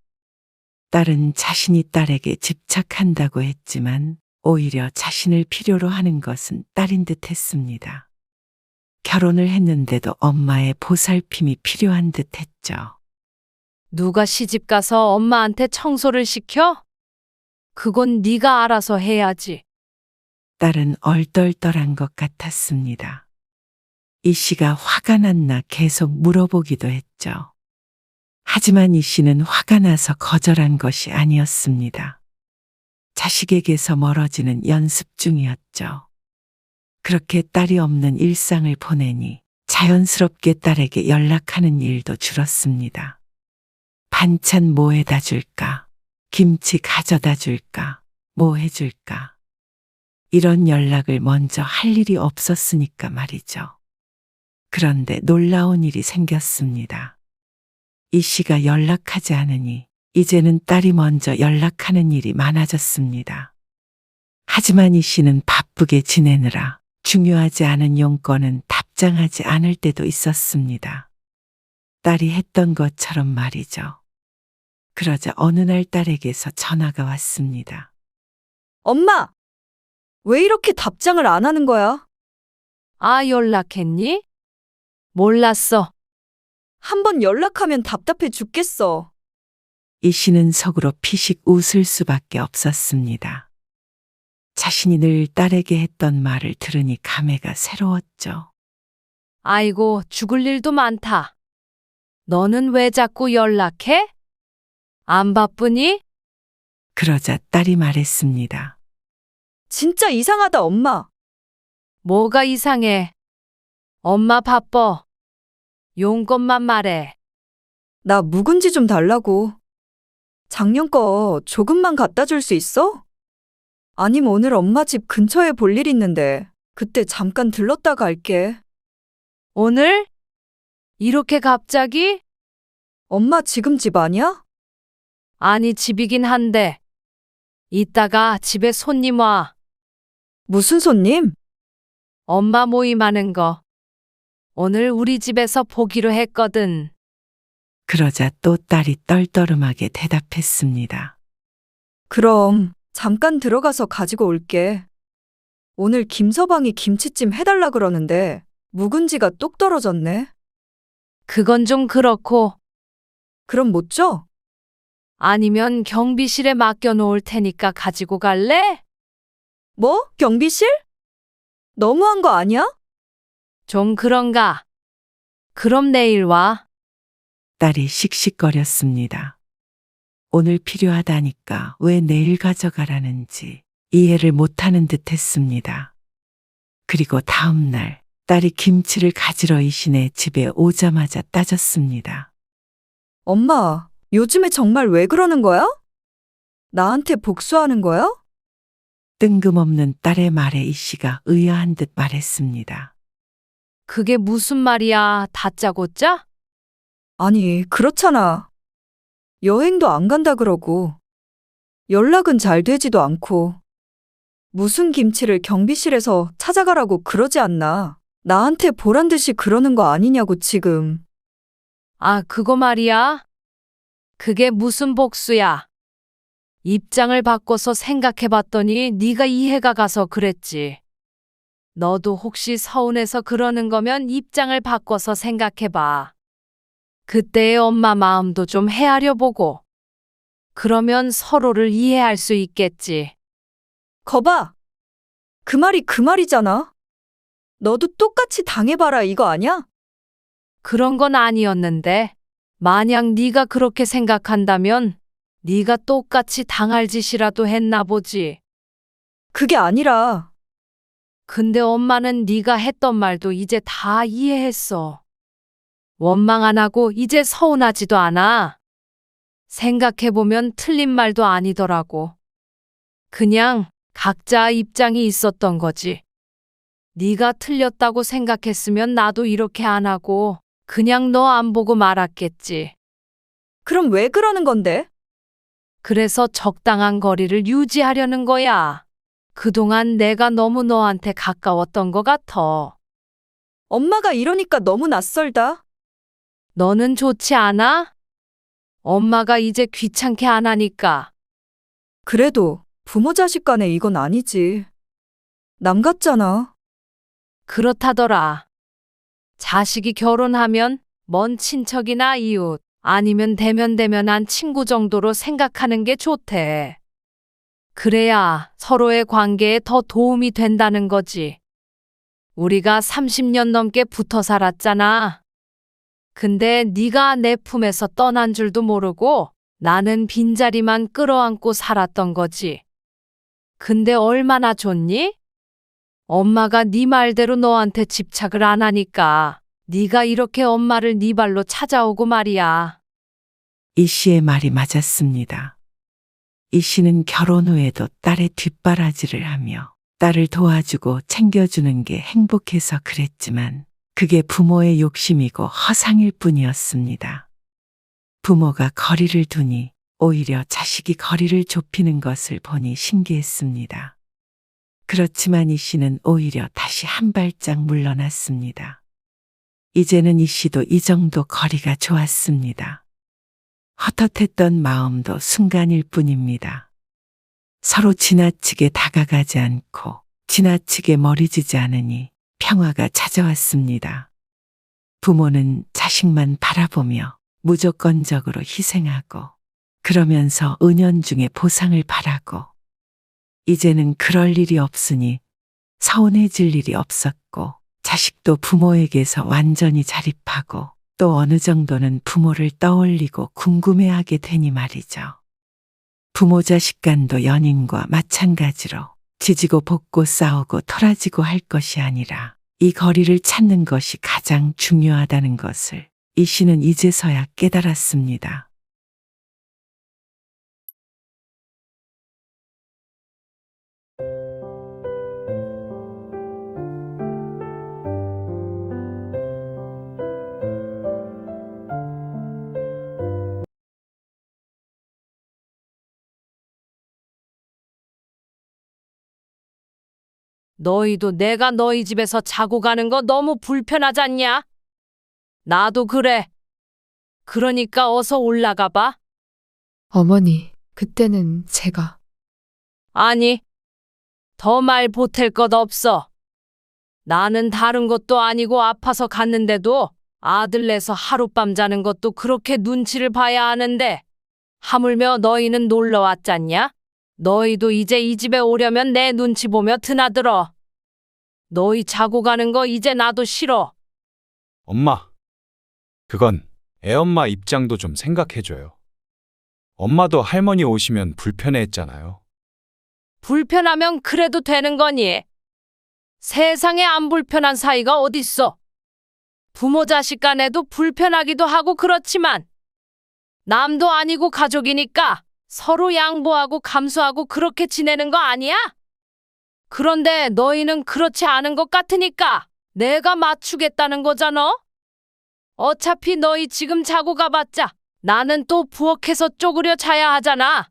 딸은 자신이 딸에게 집착한다고 했지만 오히려 자신을 필요로 하는 것은 딸인 듯 했습니다. 결혼을 했는데도 엄마의 보살핌이 필요한 듯 했죠. 누가 시집 가서 엄마한테 청소를 시켜? 그건 네가 알아서 해야지. 딸은 얼떨떨한 것 같았습니다. 이 씨가 화가 났나 계속 물어보기도 했죠. 하지만 이 씨는 화가 나서 거절한 것이 아니었습니다. 자식에게서 멀어지는 연습 중이었죠. 그렇게 딸이 없는 일상을 보내니 자연스럽게 딸에게 연락하는 일도 줄었습니다. 반찬 뭐 해다 줄까? 김치 가져다 줄까? 뭐 해줄까? 이런 연락을 먼저 할 일이 없었으니까 말이죠. 그런데 놀라운 일이 생겼습니다. 이 씨가 연락하지 않으니 이제는 딸이 먼저 연락하는 일이 많아졌습니다. 하지만 이 씨는 바쁘게 지내느라 중요하지 않은 용건은 답장하지 않을 때도 있었습니다. 딸이 했던 것처럼 말이죠. 그러자 어느 날 딸에게서 전화가 왔습니다. 엄마! 왜 이렇게 답장을 안 하는 거야? 아, 연락했니? 몰랐어. 한번 연락하면 답답해 죽겠어. 이 씨는 속으로 피식 웃을 수밖에 없었습니다. 자신이 늘 딸에게 했던 말을 들으니 감회가 새로웠죠. 아이고, 죽을 일도 많다. 너는 왜 자꾸 연락해? 안 바쁘니? 그러자 딸이 말했습니다. 진짜 이상하다, 엄마. 뭐가 이상해? 엄마 바빠. 용건만 말해. 나 묵은지 좀 달라고. 작년 거 조금만 갖다 줄 수 있어? 아님 오늘 엄마 집 근처에 볼 일 있는데 그때 잠깐 들렀다 갈게. 오늘? 이렇게 갑자기? 엄마 지금 집 아니야? 아니, 집이긴 한데. 이따가 집에 손님 와. 무슨 손님? 엄마 모임하는 거. 오늘 우리 집에서 보기로 했거든. 그러자 또 딸이 떨떠름하게 대답했습니다. 그럼 잠깐 들어가서 가지고 올게. 오늘 김서방이 김치찜 해달라 그러는데 묵은지가 뚝 떨어졌네. 그건 좀 그렇고. 그럼 못 줘? 아니면 경비실에 맡겨 놓을 테니까 가지고 갈래? 뭐? 경비실? 너무한 거 아니야? 좀 그런가? 그럼 내일 와. 딸이 씩씩거렸습니다. 오늘 필요하다니까 왜 내일 가져가라는지 이해를 못하는 듯 했습니다. 그리고 다음 날 딸이 김치를 가지러 이 씨네 집에 오자마자 따졌습니다. 엄마, 요즘에 정말 왜 그러는 거야? 나한테 복수하는 거야? 뜬금없는 딸의 말에 이 씨가 의아한 듯 말했습니다. 그게 무슨 말이야, 다짜고짜? 아니, 그렇잖아. 여행도 안 간다 그러고, 연락은 잘 되지도 않고, 무슨 김치를 경비실에서 찾아가라고 그러지 않나. 나한테 보란 듯이 그러는 거 아니냐고 지금. 아, 그거 말이야? 그게 무슨 복수야? 입장을 바꿔서 생각해봤더니 네가 이해가 가서 그랬지. 너도 혹시 서운해서 그러는 거면 입장을 바꿔서 생각해봐. 그때의 엄마 마음도 좀 헤아려 보고. 그러면 서로를 이해할 수 있겠지. 거봐. 그 말이 그 말이잖아. 너도 똑같이 당해봐라 이거 아냐? 그런 건 아니었는데 만약 네가 그렇게 생각한다면 네가 똑같이 당할 짓이라도 했나 보지. 그게 아니라 근데 엄마는 네가 했던 말도 이제 다 이해했어. 원망 안 하고 이제 서운하지도 않아. 생각해보면 틀린 말도 아니더라고. 그냥 각자 입장이 있었던 거지. 네가 틀렸다고 생각했으면 나도 이렇게 안 하고 그냥 너 안 보고 말았겠지. 그럼 왜 그러는 건데? 그래서 적당한 거리를 유지하려는 거야. 그동안 내가 너무 너한테 가까웠던 것 같아. 엄마가 이러니까 너무 낯설다. 너는 좋지 않아? 엄마가 이제 귀찮게 안 하니까. 그래도 부모 자식 간에 이건 아니지. 남 같잖아. 그렇다더라. 자식이 결혼하면 먼 친척이나 이웃, 아니면 대면대면한 친구 정도로 생각하는 게 좋대. 그래야 서로의 관계에 더 도움이 된다는 거지. 우리가 30년 넘게 붙어 살았잖아. 근데 네가 내 품에서 떠난 줄도 모르고 나는 빈자리만 끌어안고 살았던 거지. 근데 얼마나 좋니? 엄마가 네 말대로 너한테 집착을 안 하니까 네가 이렇게 엄마를 네 발로 찾아오고 말이야. 이 씨의 말이 맞았습니다. 이 씨는 결혼 후에도 딸의 뒷바라지를 하며 딸을 도와주고 챙겨주는 게 행복해서 그랬지만 그게 부모의 욕심이고 허상일 뿐이었습니다. 부모가 거리를 두니 오히려 자식이 거리를 좁히는 것을 보니 신기했습니다. 그렇지만 이 씨는 오히려 다시 한 발짝 물러났습니다. 이제는 이 씨도 이 정도 거리가 좋았습니다. 헛헛했던 마음도 순간일 뿐입니다. 서로 지나치게 다가가지 않고 지나치게 멀어지지 않으니 평화가 찾아왔습니다. 부모는 자식만 바라보며 무조건적으로 희생하고 그러면서 은연중에 보상을 바라고 이제는 그럴 일이 없으니 서운해질 일이 없었고 자식도 부모에게서 완전히 자립하고 또 어느 정도는 부모를 떠올리고 궁금해하게 되니 말이죠. 부모 자식 간도 연인과 마찬가지로 지지고 볶고 싸우고 토라지고 할 것이 아니라 이 거리를 찾는 것이 가장 중요하다는 것을 이 씨는 이제서야 깨달았습니다. 너희도 내가 너희 집에서 자고 가는 거 너무 불편하지 않냐? 나도 그래. 그러니까 어서 올라가 봐. 어머니, 그때는 제가. 아니, 더 말 보탤 것 없어. 나는 다른 것도 아니고 아파서 갔는데도 아들 내서 하룻밤 자는 것도 그렇게 눈치를 봐야 하는데 하물며 너희는 놀러 왔잖냐? 너희도 이제 이 집에 오려면 내 눈치 보며 드나들어. 너희 자고 가는 거 이제 나도 싫어. 엄마, 그건 애엄마 입장도 좀 생각해줘요. 엄마도 할머니 오시면 불편해했잖아요. 불편하면 그래도 되는 거니? 세상에 안 불편한 사이가 어딨어. 부모 자식 간에도 불편하기도 하고 그렇지만 남도 아니고 가족이니까 서로 양보하고 감수하고 그렇게 지내는 거 아니야? 그런데 너희는 그렇지 않은 것 같으니까 내가 맞추겠다는 거잖아? 어차피 너희 지금 자고 가봤자 나는 또 부엌에서 쪼그려 자야 하잖아.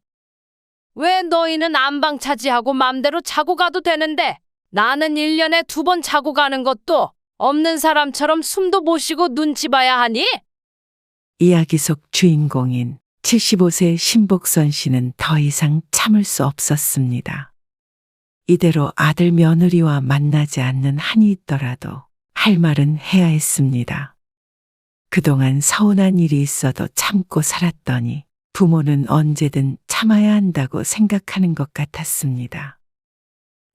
왜 너희는 안방 차지하고 맘대로 자고 가도 되는데 나는 1년에 2번 자고 가는 것도 없는 사람처럼 숨도 못 쉬고 눈치 봐야 하니? 이야기 속 주인공인 75세 신복선 씨는 더 이상 참을 수 없었습니다. 이대로 아들 며느리와 만나지 않는 한이 있더라도 할 말은 해야 했습니다. 그동안 서운한 일이 있어도 참고 살았더니 부모는 언제든 참아야 한다고 생각하는 것 같았습니다.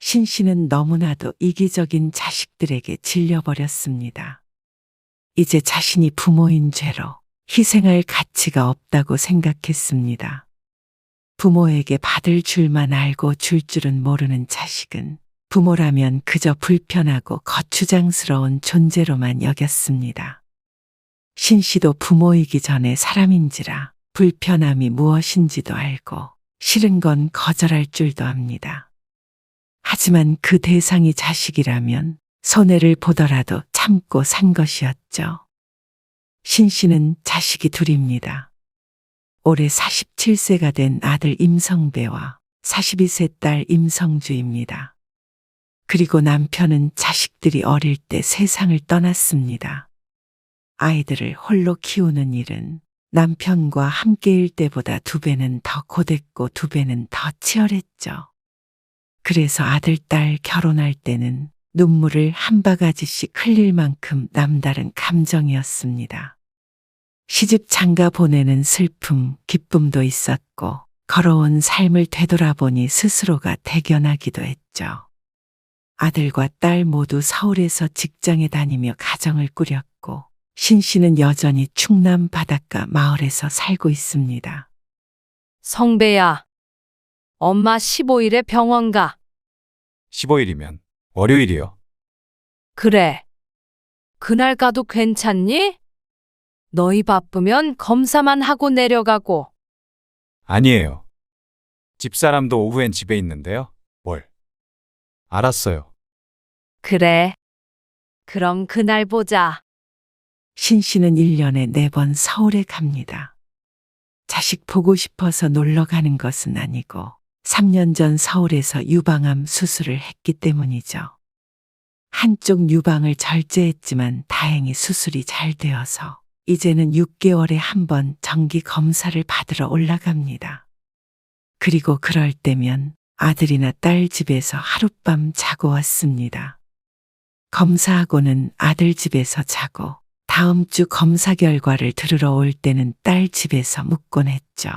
신 씨는 너무나도 이기적인 자식들에게 질려버렸습니다. 이제 자신이 부모인 죄로 희생할 가치가 없다고 생각했습니다. 부모에게 받을 줄만 알고 줄 줄은 모르는 자식은 부모라면 그저 불편하고 거추장스러운 존재로만 여겼습니다. 신 씨도 부모이기 전에 사람인지라 불편함이 무엇인지도 알고 싫은 건 거절할 줄도 압니다. 하지만 그 대상이 자식이라면 손해를 보더라도 참고 산 것이었죠. 신 씨는 자식이 둘입니다. 올해 47세가 된 아들 임성배와 42세 딸 임성주입니다. 그리고 남편은 자식들이 어릴 때 세상을 떠났습니다. 아이들을 홀로 키우는 일은 남편과 함께일 때보다 2배는 더 고됐고 2배는 더 치열했죠. 그래서 아들, 딸 결혼할 때는 눈물을 한 바가지씩 흘릴 만큼 남다른 감정이었습니다. 시집 장가 보내는 슬픔, 기쁨도 있었고 걸어온 삶을 되돌아보니 스스로가 대견하기도 했죠. 아들과 딸 모두 서울에서 직장에 다니며 가정을 꾸렸고 신 씨는 여전히 충남 바닷가 마을에서 살고 있습니다. 성배야, 엄마 15일에 병원 가. 15일이면 월요일이요. 그래. 그날 가도 괜찮니? 너희 바쁘면 검사만 하고 내려가고. 아니에요. 집사람도 오후엔 집에 있는데요. 뭘? 알았어요. 그래. 그럼 그날 보자. 신 씨는 1년에 4번 서울에 갑니다. 자식 보고 싶어서 놀러 가는 것은 아니고 3년 전 서울에서 유방암 수술을 했기 때문이죠. 한쪽 유방을 절제했지만 다행히 수술이 잘 되어서 이제는 6개월에 한 번 정기 검사를 받으러 올라갑니다. 그리고 그럴 때면 아들이나 딸 집에서 하룻밤 자고 왔습니다. 검사하고는 아들 집에서 자고 다음 주 검사 결과를 들으러 올 때는 딸 집에서 묵곤 했죠.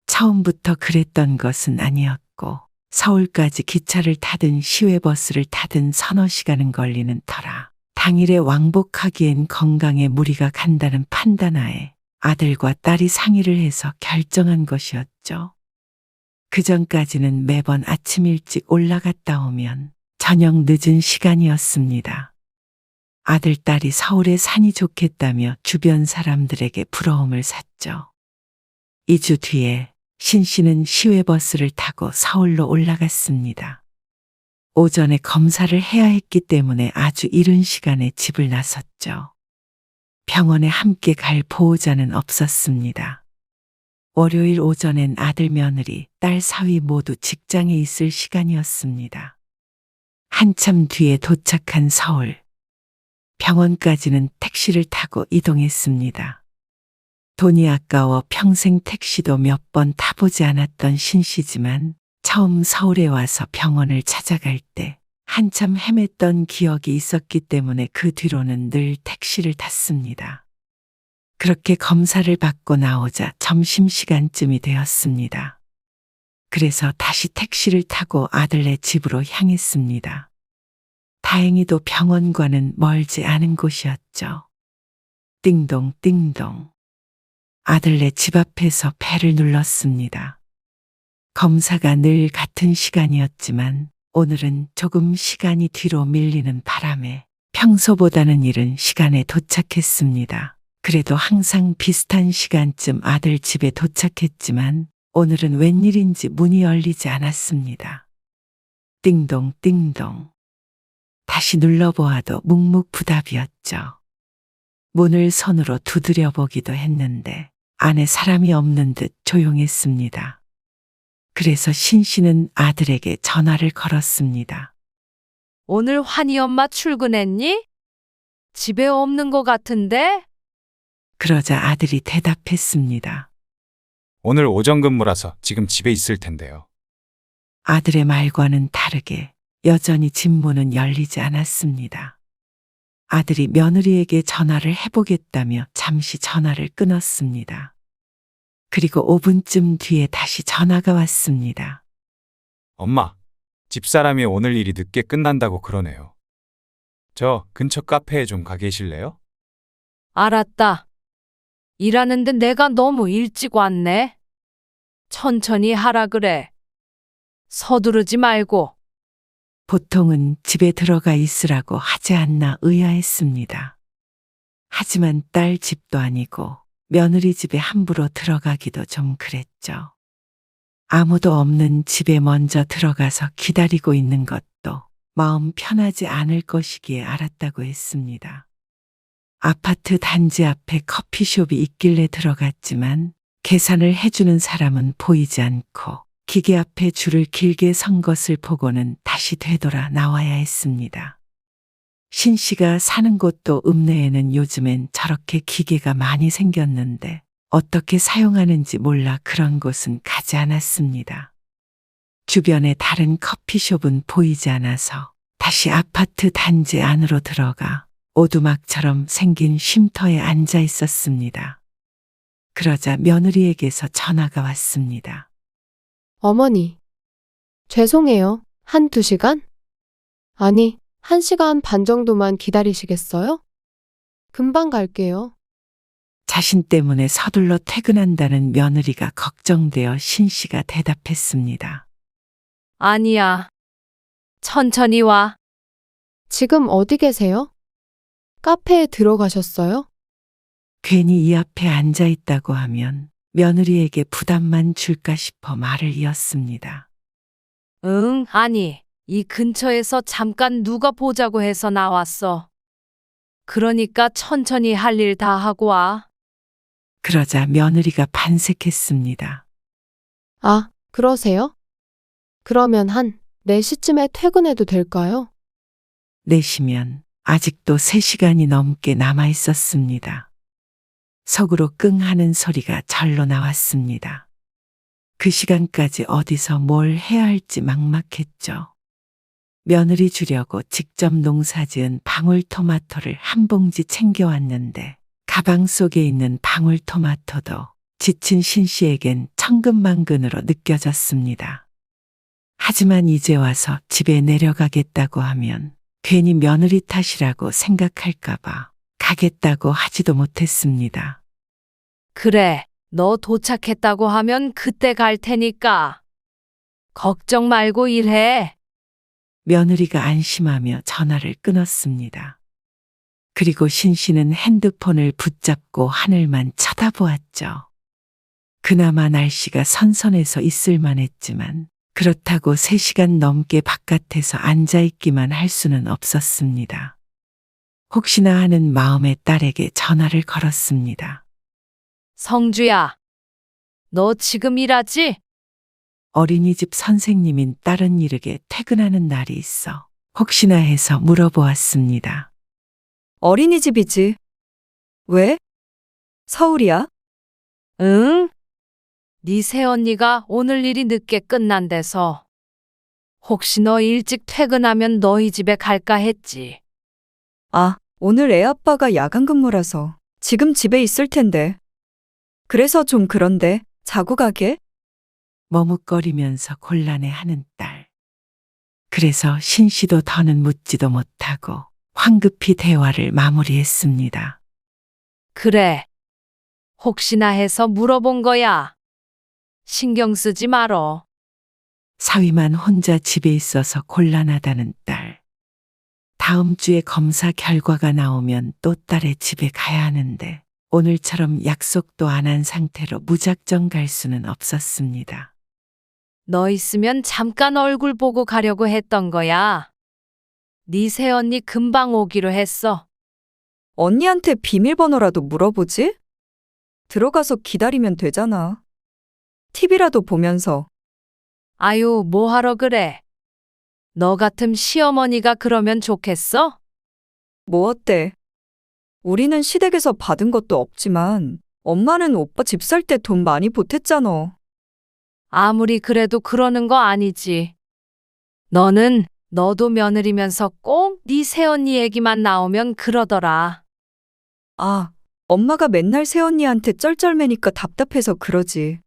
처음부터 그랬던 것은 아니었고 서울까지 기차를 타든 시외버스를 타든 서너 시간은 걸리는 터라 당일에 왕복하기엔 건강에 무리가 간다는 판단하에 아들과 딸이 상의를 해서 결정한 것이었죠. 그 전까지는 매번 아침 일찍 올라갔다 오면 저녁 늦은 시간이었습니다. 아들, 딸이 서울에 산이 좋겠다며 주변 사람들에게 부러움을 샀죠. 2주 뒤에 신 씨는 시외버스를 타고 서울로 올라갔습니다. 오전에 검사를 해야 했기 때문에 아주 이른 시간에 집을 나섰죠. 병원에 함께 갈 보호자는 없었습니다. 월요일 오전엔 아들 며느리, 딸 사위 모두 직장에 있을 시간이었습니다. 한참 뒤에 도착한 서울. 병원까지는 택시를 타고 이동했습니다. 돈이 아까워 평생 택시도 몇 번 타보지 않았던 신 씨지만 처음 서울에 와서 병원을 찾아갈 때 한참 헤맸던 기억이 있었기 때문에 그 뒤로는 늘 택시를 탔습니다. 그렇게 검사를 받고 나오자 점심시간쯤이 되었습니다. 그래서 다시 택시를 타고 아들네 집으로 향했습니다. 다행히도 병원과는 멀지 않은 곳이었죠. 띵동 띵동. 아들네 집 앞에서 벨을 눌렀습니다. 검사가 늘 같은 시간이었지만 오늘은 조금 시간이 뒤로 밀리는 바람에 평소보다는 이른 시간에 도착했습니다. 그래도 항상 비슷한 시간쯤 아들 집에 도착했지만 오늘은 웬일인지 문이 열리지 않았습니다. 띵동 띵동. 다시 눌러보아도 묵묵부답이었죠. 문을 손으로 두드려 보기도 했는데 안에 사람이 없는 듯 조용했습니다. 그래서 신 씨는 아들에게 전화를 걸었습니다. 오늘 환희 엄마 출근했니? 집에 없는 것 같은데? 그러자 아들이 대답했습니다. 오늘 오전 근무라서 지금 집에 있을 텐데요. 아들의 말과는 다르게 여전히 집 문은 열리지 않았습니다. 아들이 며느리에게 전화를 해보겠다며 잠시 전화를 끊었습니다. 그리고 5분쯤 뒤에 다시 전화가 왔습니다. 엄마, 집사람이 오늘 일이 늦게 끝난다고 그러네요. 저 근처 카페에 좀 가 계실래요? 알았다. 일하는데 내가 너무 일찍 왔네. 천천히 하라 그래. 서두르지 말고. 보통은 집에 들어가 있으라고 하지 않나 의아했습니다. 하지만 딸 집도 아니고 며느리 집에 함부로 들어가기도 좀 그랬죠. 아무도 없는 집에 먼저 들어가서 기다리고 있는 것도 마음 편하지 않을 것이기에 알았다고 했습니다. 아파트 단지 앞에 커피숍이 있길래 들어갔지만 계산을 해주는 사람은 보이지 않고 기계 앞에 줄을 길게 선 것을 보고는 다시 되돌아 나와야 했습니다. 신 씨가 사는 곳도 읍내에는 요즘엔 저렇게 기계가 많이 생겼는데 어떻게 사용하는지 몰라 그런 곳은 가지 않았습니다. 주변에 다른 커피숍은 보이지 않아서 다시 아파트 단지 안으로 들어가 오두막처럼 생긴 쉼터에 앉아 있었습니다. 그러자 며느리에게서 전화가 왔습니다. 어머니. 죄송해요. 1~2시간? 아니, 1시간 반 정도만 기다리시겠어요? 금방 갈게요. 자신 때문에 서둘러 퇴근한다는 며느리가 걱정되어 신씨가 대답했습니다. 아니야. 천천히 와. 지금 어디 계세요? 카페에 들어가셨어요? 괜히 이 앞에 앉아 있다고 하면 며느리에게 부담만 줄까 싶어 말을 이었습니다. 응, 아니. 이 근처에서 잠깐 누가 보자고 해서 나왔어. 그러니까 천천히 할 일 다 하고 와. 그러자 며느리가 반색했습니다. 아, 그러세요? 그러면 한 4시쯤에 퇴근해도 될까요? 내시면 아직도 3시간이 넘게 남아 있었습니다. 속으로 끙 하는 소리가 절로 나왔습니다. 그 시간까지 어디서 뭘 해야 할지 막막했죠. 며느리 주려고 직접 농사지은 방울토마토를 한 봉지 챙겨왔는데 가방 속에 있는 방울토마토도 지친 신씨에겐 천근만근으로 느껴졌습니다. 하지만 이제 와서 집에 내려가겠다고 하면 괜히 며느리 탓이라고 생각할까봐 가겠다고 하지도 못했습니다. 그래, 너 도착했다고 하면 그때 갈 테니까. 걱정 말고 일해. 며느리가 안심하며 전화를 끊었습니다. 그리고 신씨는 핸드폰을 붙잡고 하늘만 쳐다보았죠. 그나마 날씨가 선선해서 있을만 했지만 그렇다고 3시간 넘게 바깥에서 앉아있기만 할 수는 없었습니다. 혹시나 하는 마음에 딸에게 전화를 걸었습니다. 성주야, 너 지금 일하지? 어린이집 선생님인 딸은 이르게 퇴근하는 날이 있어 혹시나 해서 물어보았습니다. 어린이집이지. 왜? 서울이야? 응? 네 새언니가 오늘 일이 늦게 끝난대서. 혹시 너 일찍 퇴근하면 너희 집에 갈까 했지. 아, 오늘 애 아빠가 야간 근무라서 지금 집에 있을 텐데. 그래서 좀 그런데 자고 가게? 머뭇거리면서 곤란해하는 딸. 그래서 신씨도 더는 묻지도 못하고 황급히 대화를 마무리했습니다. 그래. 혹시나 해서 물어본 거야. 신경 쓰지 말어. 사위만 혼자 집에 있어서 곤란하다는 딸. 다음 주에 검사 결과가 나오면 또 딸의 집에 가야 하는데 오늘처럼 약속도 안 한 상태로 무작정 갈 수는 없었습니다. 너 있으면 잠깐 얼굴 보고 가려고 했던 거야. 네 새언니 금방 오기로 했어. 언니한테 비밀번호라도 물어보지? 들어가서 기다리면 되잖아. TV라도 보면서. 아유, 뭐하러 그래. 너 같은 시어머니가 그러면 좋겠어? 뭐 어때? 우리는 시댁에서 받은 것도 없지만 엄마는 오빠 집 살 때 돈 많이 보탰잖아. 아무리 그래도 그러는 거 아니지. 너도 며느리면서 꼭 네 새언니 얘기만 나오면 그러더라. 아, 엄마가 맨날 새언니한테 쩔쩔매니까 답답해서 그러지.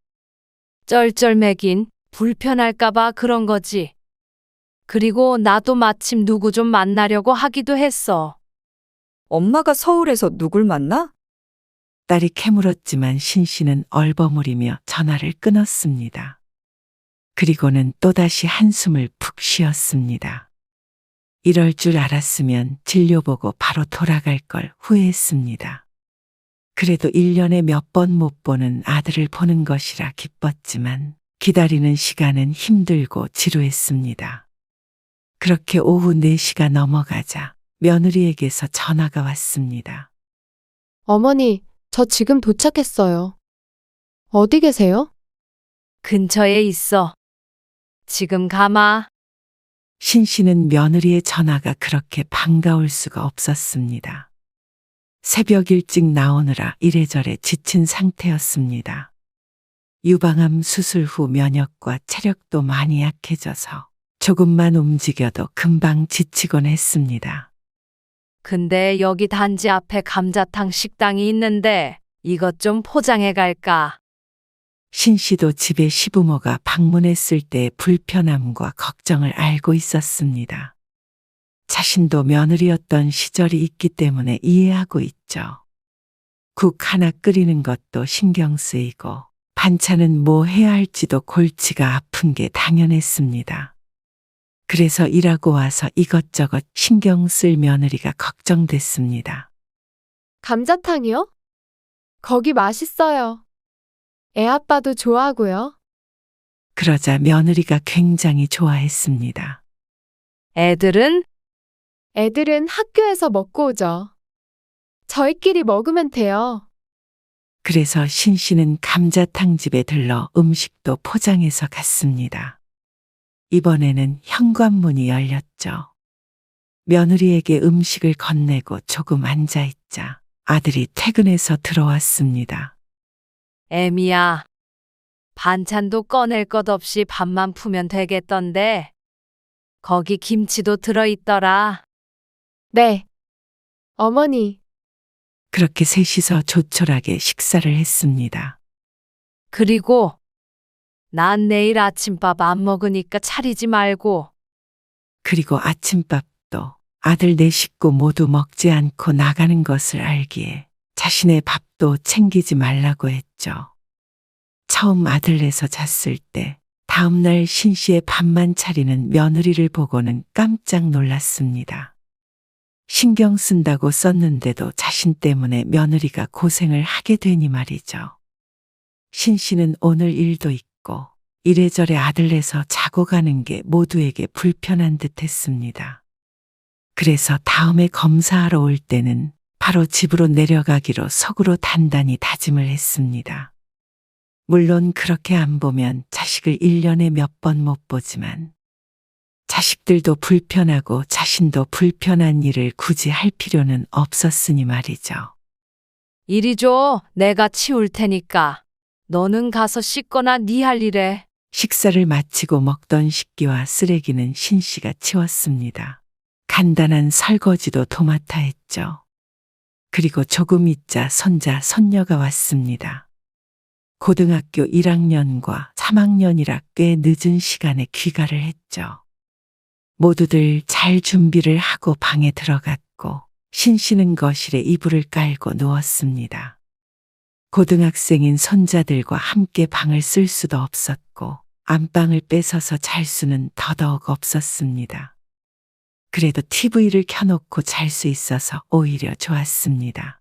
쩔쩔매긴 불편할까봐 그런 거지. 그리고 나도 마침 누구 좀 만나려고 하기도 했어. 엄마가 서울에서 누굴 만나? 딸이 캐물었지만 신씨는 얼버무리며 전화를 끊었습니다. 그리고는 또다시 한숨을 푹 쉬었습니다. 이럴 줄 알았으면 진료 보고 바로 돌아갈 걸 후회했습니다. 그래도 1년에 몇 번 못 보는 아들을 보는 것이라 기뻤지만 기다리는 시간은 힘들고 지루했습니다. 그렇게 오후 4시가 넘어가자 며느리에게서 전화가 왔습니다. 어머니, 저 지금 도착했어요. 어디 계세요? 근처에 있어. 지금 가마. 신씨는 며느리의 전화가 그렇게 반가울 수가 없었습니다. 새벽 일찍 나오느라 이래저래 지친 상태였습니다. 유방암 수술 후 면역과 체력도 많이 약해져서 조금만 움직여도 금방 지치곤 했습니다. 근데 여기 단지 앞에 감자탕 식당이 있는데 이것 좀 포장해 갈까? 신 씨도 집에 시부모가 방문했을 때의 불편함과 걱정을 알고 있었습니다. 자신도 며느리였던 시절이 있기 때문에 이해하고 있죠. 국 하나 끓이는 것도 신경 쓰이고 반찬은 뭐 해야 할지도 골치가 아픈 게 당연했습니다. 그래서 일하고 와서 이것저것 신경 쓸 며느리가 걱정됐습니다. 감자탕이요? 거기 맛있어요. 애 아빠도 좋아하고요. 그러자 며느리가 굉장히 좋아했습니다. 애들은? 애들은 학교에서 먹고 오죠. 저희끼리 먹으면 돼요. 그래서 신 씨는 감자탕 집에 들러 음식도 포장해서 갔습니다. 이번에는 현관문이 열렸죠. 며느리에게 음식을 건네고 조금 앉아있자 아들이 퇴근해서 들어왔습니다. 애미야, 반찬도 꺼낼 것 없이 밥만 푸면 되겠던데. 거기 김치도 들어있더라. 네. 어머니, 그렇게 셋이서 조촐하게 식사를 했습니다. 그리고 난 내일 아침밥 안 먹으니까 차리지 말고. 그리고 아침밥도 아들 네 식구 모두 먹지 않고 나가는 것을 알기에 자신의 밥도 챙기지 말라고 했죠. 처음 아들네서 잤을 때 다음날 신 씨의 밥만 차리는 며느리를 보고는 깜짝 놀랐습니다. 신경 쓴다고 썼는데도 자신 때문에 며느리가 고생을 하게 되니 말이죠. 신 씨는 오늘 일도 있고 이래저래 아들네서 자고 가는 게 모두에게 불편한 듯 했습니다. 그래서 다음에 검사하러 올 때는 바로 집으로 내려가기로 속으로 단단히 다짐을 했습니다. 물론 그렇게 안 보면 자식을 1년에 몇 번 못 보지만 자식들도 불편하고 자신도 불편한 일을 굳이 할 필요는 없었으니 말이죠. 이리 줘. 내가 치울 테니까. 너는 가서 씻거나 네 할 일해. 식사를 마치고 먹던 식기와 쓰레기는 신 씨가 치웠습니다. 간단한 설거지도 도맡아 했죠. 그리고 조금 있자 손자, 손녀가 왔습니다. 고등학교 1학년과 3학년이라 꽤 늦은 시간에 귀가를 했죠. 모두들 잘 준비를 하고 방에 들어갔고 신 씨는 거실에 이불을 깔고 누웠습니다. 고등학생인 손자들과 함께 방을 쓸 수도 없었고 안방을 뺏어서 잘 수는 더더욱 없었습니다. 그래도 TV를 켜놓고 잘 수 있어서 오히려 좋았습니다.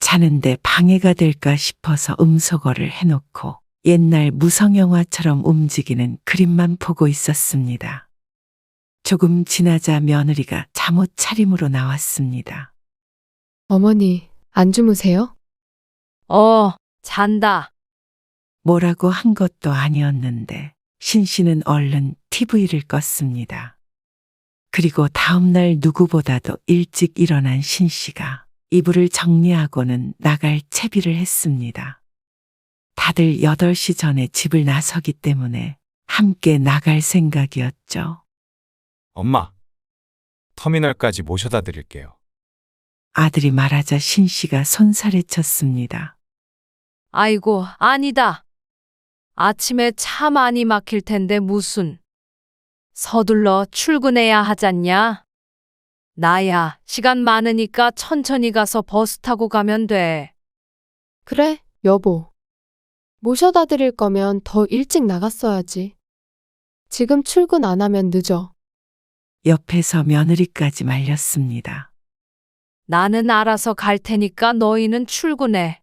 자는데 방해가 될까 싶어서 음소거를 해놓고 옛날 무성영화처럼 움직이는 그림만 보고 있었습니다. 조금 지나자 며느리가 잠옷 차림으로 나왔습니다. 어머니, 안 주무세요? 잔다. 뭐라고 한 것도 아니었는데 신 씨는 얼른 TV를 껐습니다. 그리고 다음날 누구보다도 일찍 일어난 신 씨가 이불을 정리하고는 나갈 채비를 했습니다. 다들 8시 전에 집을 나서기 때문에 함께 나갈 생각이었죠. 엄마, 터미널까지 모셔다 드릴게요. 아들이 말하자 신 씨가 손살에 쳤습니다. 아이고, 아니다. 아침에 차 많이 막힐 텐데 무슨. 서둘러 출근해야 하잖냐? 나야, 시간 많으니까 천천히 가서 버스 타고 가면 돼. 그래, 여보. 모셔다 드릴 거면 더 일찍 나갔어야지. 지금 출근 안 하면 늦어. 옆에서 며느리까지 말렸습니다. 나는 알아서 갈 테니까 너희는 출근해.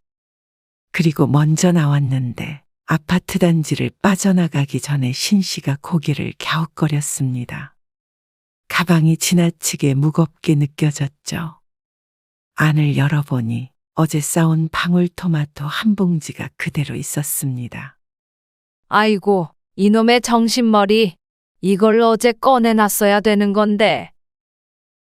그리고 먼저 나왔는데 아파트 단지를 빠져나가기 전에 신 씨가 고개를 갸웃거렸습니다. 가방이 지나치게 무겁게 느껴졌죠. 안을 열어보니 어제 싸온 방울토마토 한 봉지가 그대로 있었습니다. 아이고, 이놈의 정신머리. 이걸 어제 꺼내놨어야 되는 건데.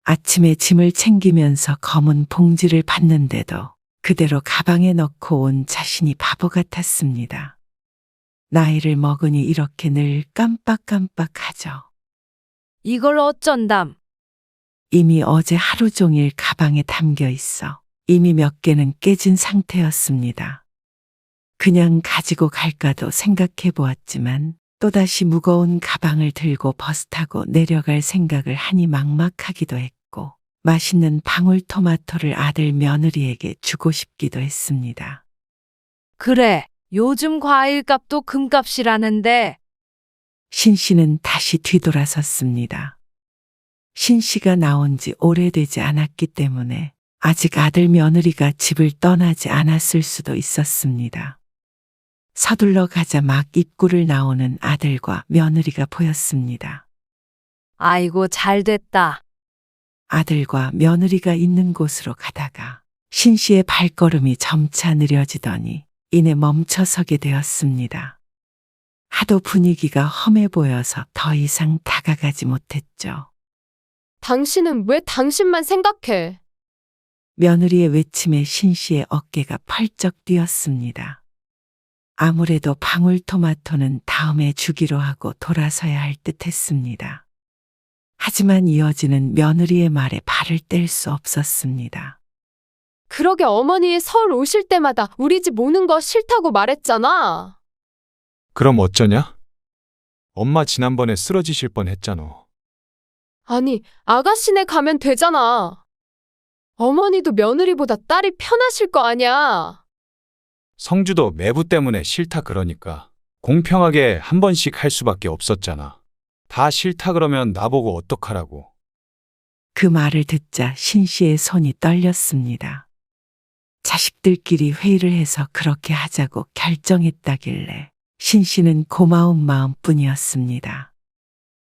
아침에 짐을 챙기면서 검은 봉지를 봤는데도 그대로 가방에 넣고 온 자신이 바보 같았습니다. 나이를 먹으니 이렇게 늘 깜빡깜빡하죠. 이걸 어쩐담? 이미 어제 하루 종일 가방에 담겨 있어 이미 몇 개는 깨진 상태였습니다. 그냥 가지고 갈까도 생각해 보았지만 또다시 무거운 가방을 들고 버스 타고 내려갈 생각을 하니 막막하기도 했고 맛있는 방울토마토를 아들 며느리에게 주고 싶기도 했습니다. 그래, 요즘 과일값도 금값이라는데 신 씨는 다시 뒤돌아섰습니다. 신 씨가 나온 지 오래되지 않았기 때문에 아직 아들 며느리가 집을 떠나지 않았을 수도 있었습니다. 서둘러 가자 막 입구를 나오는 아들과 며느리가 보였습니다. 아이고 잘됐다. 아들과 며느리가 있는 곳으로 가다가 신 씨의 발걸음이 점차 느려지더니 이내 멈춰서게 되었습니다. 하도 분위기가 험해 보여서 더 이상 다가가지 못했죠. 당신은 왜 당신만 생각해? 며느리의 외침에 신 씨의 어깨가 펄쩍 뛰었습니다. 아무래도 방울토마토는 다음에 주기로 하고 돌아서야 할 듯 했습니다. 하지만 이어지는 며느리의 말에 발을 뗄 수 없었습니다. 그러게 어머니 서울 오실 때마다 우리 집 오는 거 싫다고 말했잖아. 그럼 어쩌냐? 엄마 지난번에 쓰러지실 뻔 했잖아. 아니, 아가씨네 가면 되잖아. 어머니도 며느리보다 딸이 편하실 거 아냐. 성주도 매부 때문에 싫다 그러니까 공평하게 한 번씩 할 수밖에 없었잖아. 다 싫다 그러면 나보고 어떡하라고. 그 말을 듣자 신 씨의 손이 떨렸습니다. 자식들끼리 회의를 해서 그렇게 하자고 결정했다길래 신 씨는 고마운 마음뿐이었습니다.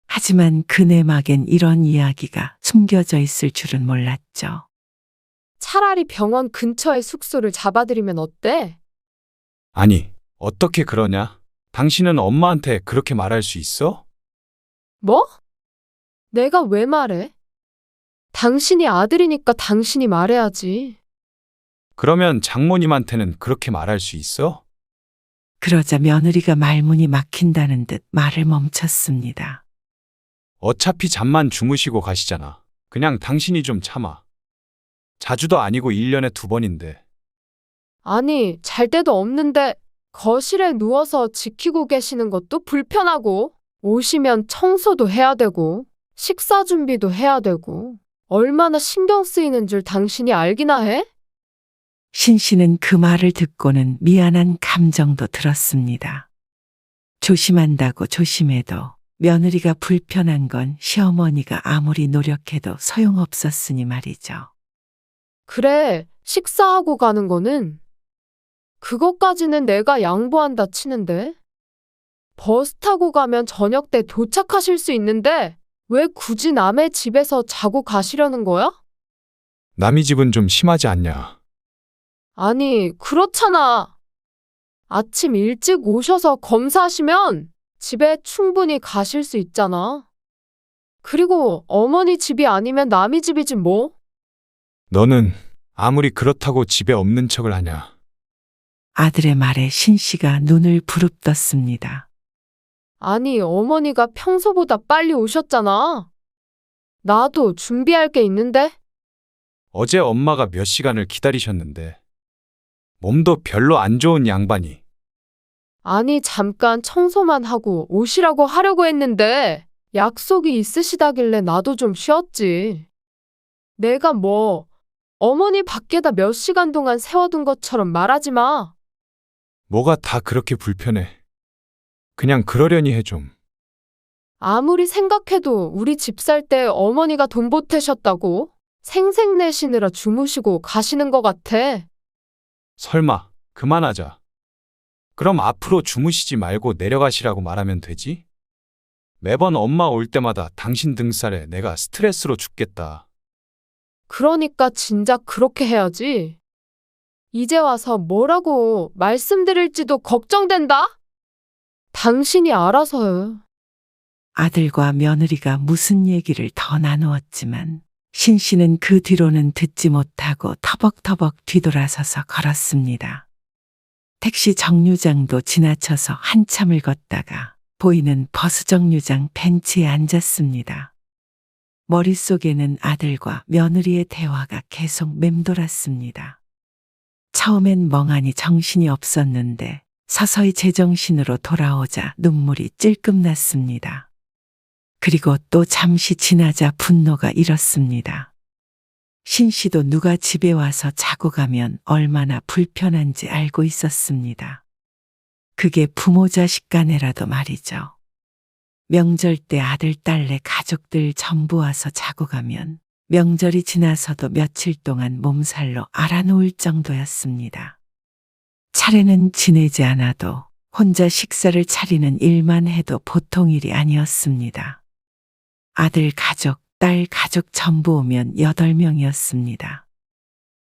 하지만 그 내막엔 이런 이야기가 숨겨져 있을 줄은 몰랐죠. 차라리 병원 근처에 숙소를 잡아드리면 어때? 아니, 어떻게 그러냐? 당신은 엄마한테 그렇게 말할 수 있어? 뭐? 내가 왜 말해? 당신이 아들이니까 당신이 말해야지. 그러면 장모님한테는 그렇게 말할 수 있어? 그러자 며느리가 말문이 막힌다는 듯 말을 멈췄습니다. 어차피 잠만 주무시고 가시잖아. 그냥 당신이 좀 참아. 자주도 아니고 1년에 2번인데. 아니, 잘 데도 없는데 거실에 누워서 지키고 계시는 것도 불편하고 오시면 청소도 해야 되고 식사 준비도 해야 되고 얼마나 신경 쓰이는 줄 당신이 알기나 해? 신 씨는 그 말을 듣고는 미안한 감정도 들었습니다. 조심한다고 조심해도 며느리가 불편한 건 시어머니가 아무리 노력해도 소용없었으니 말이죠. 그래, 식사하고 가는 거는 그것까지는 내가 양보한다 치는데 버스 타고 가면 저녁 때 도착하실 수 있는데 왜 굳이 남의 집에서 자고 가시려는 거야? 남의 집은 좀 심하지 않냐? 아니, 그렇잖아. 아침 일찍 오셔서 검사하시면 집에 충분히 가실 수 있잖아. 그리고 어머니 집이 아니면 남의 집이지 뭐. 너는 아무리 그렇다고 집에 없는 척을 하냐? 아들의 말에 신 씨가 눈을 부릅떴습니다. 아니, 어머니가 평소보다 빨리 오셨잖아. 나도 준비할 게 있는데. 어제 엄마가 몇 시간을 기다리셨는데. 몸도 별로 안 좋은 양반이. 아니, 잠깐 청소만 하고 오시라고 하려고 했는데 약속이 있으시다길래 나도 좀 쉬었지. 내가 뭐 어머니 밖에다 몇 시간 동안 세워둔 것처럼 말하지 마. 뭐가 다 그렇게 불편해. 그냥 그러려니 해 좀. 아무리 생각해도 우리 집 살 때 어머니가 돈 보태셨다고 생색내시느라 주무시고 가시는 것 같아. 설마 그만하자. 그럼 앞으로 주무시지 말고 내려가시라고 말하면 되지? 매번 엄마 올 때마다 당신 등살에 내가 스트레스로 죽겠다. 그러니까 진작 그렇게 해야지. 이제 와서 뭐라고 말씀드릴지도 걱정된다? 당신이 알아서 해. 아들과 며느리가 무슨 얘기를 더 나누었지만 신 씨는 그 뒤로는 듣지 못하고 터벅터벅 뒤돌아서서 걸었습니다. 택시 정류장도 지나쳐서 한참을 걷다가 보이는 버스 정류장 벤치에 앉았습니다. 머릿속에는 아들과 며느리의 대화가 계속 맴돌았습니다. 처음엔 멍하니 정신이 없었는데 서서히 제정신으로 돌아오자 눈물이 찔끔 났습니다. 그리고 또 잠시 지나자 분노가 일었습니다. 신 씨도 누가 집에 와서 자고 가면 얼마나 불편한지 알고 있었습니다. 그게 부모 자식 간에라도 말이죠. 명절 때 아들, 딸네 가족들 전부 와서 자고 가면 명절이 지나서도 며칠 동안 몸살로 알아놓을 정도였습니다. 차례는 지내지 않아도 혼자 식사를 차리는 일만 해도 보통 일이 아니었습니다. 아들 가족, 딸 가족 전부 오면 8명이었습니다.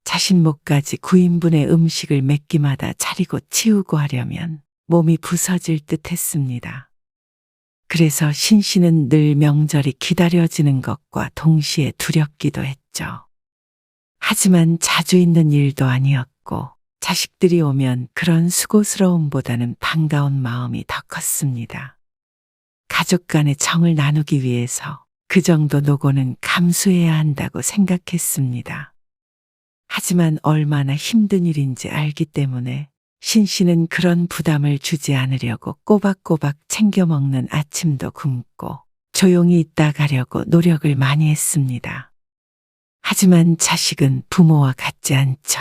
자신 몫까지 9인분의 음식을 몇 끼마다 차리고 치우고 하려면 몸이 부서질 듯 했습니다. 그래서 신 씨는 늘 명절이 기다려지는 것과 동시에 두렵기도 했죠. 하지만 자주 있는 일도 아니었고 자식들이 오면 그런 수고스러움보다는 반가운 마음이 더 컸습니다. 가족 간의 정을 나누기 위해서 그 정도 노고는 감수해야 한다고 생각했습니다. 하지만 얼마나 힘든 일인지 알기 때문에 신 씨는 그런 부담을 주지 않으려고 꼬박꼬박 챙겨 먹는 아침도 굶고 조용히 있다 가려고 노력을 많이 했습니다. 하지만 자식은 부모와 같지 않죠.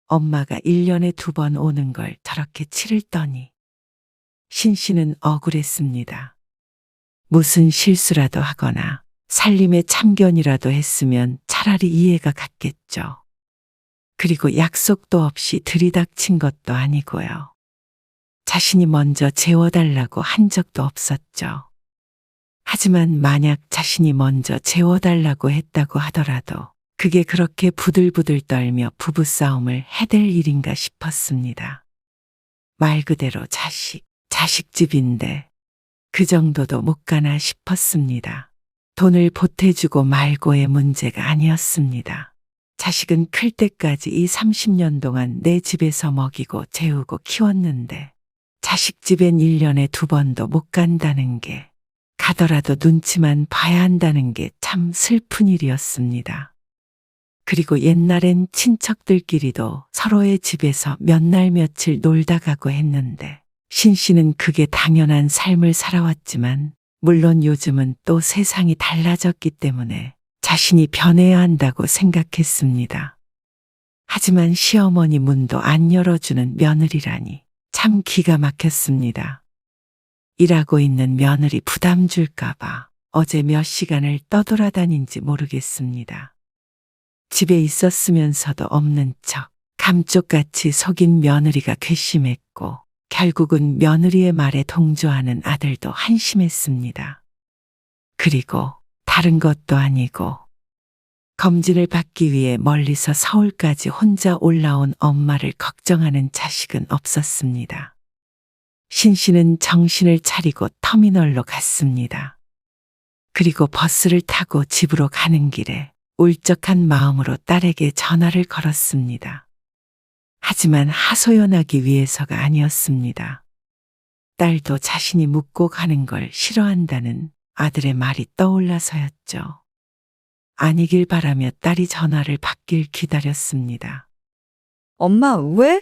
엄마가 1년에 2번 오는 걸 저렇게 치를 떠니 신 씨는 억울했습니다. 무슨 실수라도 하거나 살림에 참견이라도 했으면 차라리 이해가 갔겠죠. 그리고 약속도 없이 들이닥친 것도 아니고요. 자신이 먼저 재워달라고 한 적도 없었죠. 하지만 만약 자신이 먼저 재워달라고 했다고 하더라도 그게 그렇게 부들부들 떨며 부부싸움을 해댈 일인가 싶었습니다. 말 그대로 자식집인데 그 정도도 못 가나 싶었습니다. 돈을 보태주고 말고의 문제가 아니었습니다. 자식은 클 때까지 이 30년 동안 내 집에서 먹이고 재우고 키웠는데 자식 집엔 1년에 2번도 못 간다는 게, 가더라도 눈치만 봐야 한다는 게 참 슬픈 일이었습니다. 그리고 옛날엔 친척들끼리도 서로의 집에서 몇 날 며칠 놀다 가고 했는데 신 씨는 그게 당연한 삶을 살아왔지만 물론 요즘은 또 세상이 달라졌기 때문에 자신이 변해야 한다고 생각했습니다. 하지만 시어머니 문도 안 열어주는 며느리라니 참 기가 막혔습니다. 일하고 있는 며느리 부담 줄까봐 어제 몇 시간을 떠돌아다닌지 모르겠습니다. 집에 있었으면서도 없는 척 감쪽같이 속인 며느리가 괘씸했고 결국은 며느리의 말에 동조하는 아들도 한심했습니다. 그리고 다른 것도 아니고 검진을 받기 위해 멀리서 서울까지 혼자 올라온 엄마를 걱정하는 자식은 없었습니다. 신 씨는 정신을 차리고 터미널로 갔습니다. 그리고 버스를 타고 집으로 가는 길에 울적한 마음으로 딸에게 전화를 걸었습니다. 하지만 하소연하기 위해서가 아니었습니다. 딸도 자신이 묻고 가는 걸 싫어한다는 아들의 말이 떠올라서였죠. 아니길 바라며 딸이 전화를 받길 기다렸습니다. 엄마, 왜?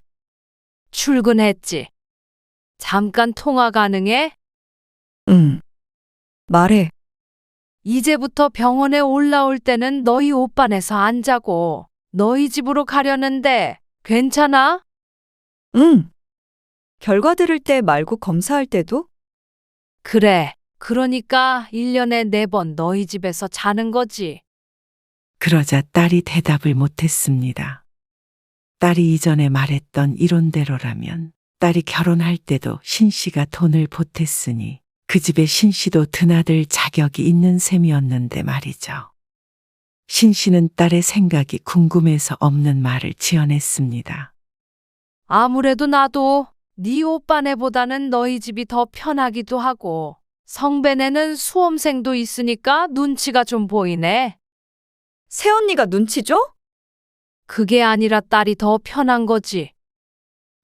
출근했지. 잠깐 통화 가능해? 응. 말해. 이제부터 병원에 올라올 때는 너희 오빠네서 안 자고 너희 집으로 가려는데 괜찮아? 응. 결과 들을 때 말고 검사할 때도? 그래. 그러니까 1년에 4번 너희 집에서 자는 거지. 그러자 딸이 대답을 못했습니다. 딸이 이전에 말했던 이론대로라면 딸이 결혼할 때도 신 씨가 돈을 보탰으니 그 집에 신 씨도 드나들 자격이 있는 셈이었는데 말이죠. 신 씨는 딸의 생각이 궁금해서 없는 말을 지어냈습니다. 아무래도 나도 네 오빠네보다는 너희 집이 더 편하기도 하고 성배네는 수험생도 있으니까 눈치가 좀 보이네. 새언니가 눈치 줘? 그게 아니라 딸이 더 편한 거지.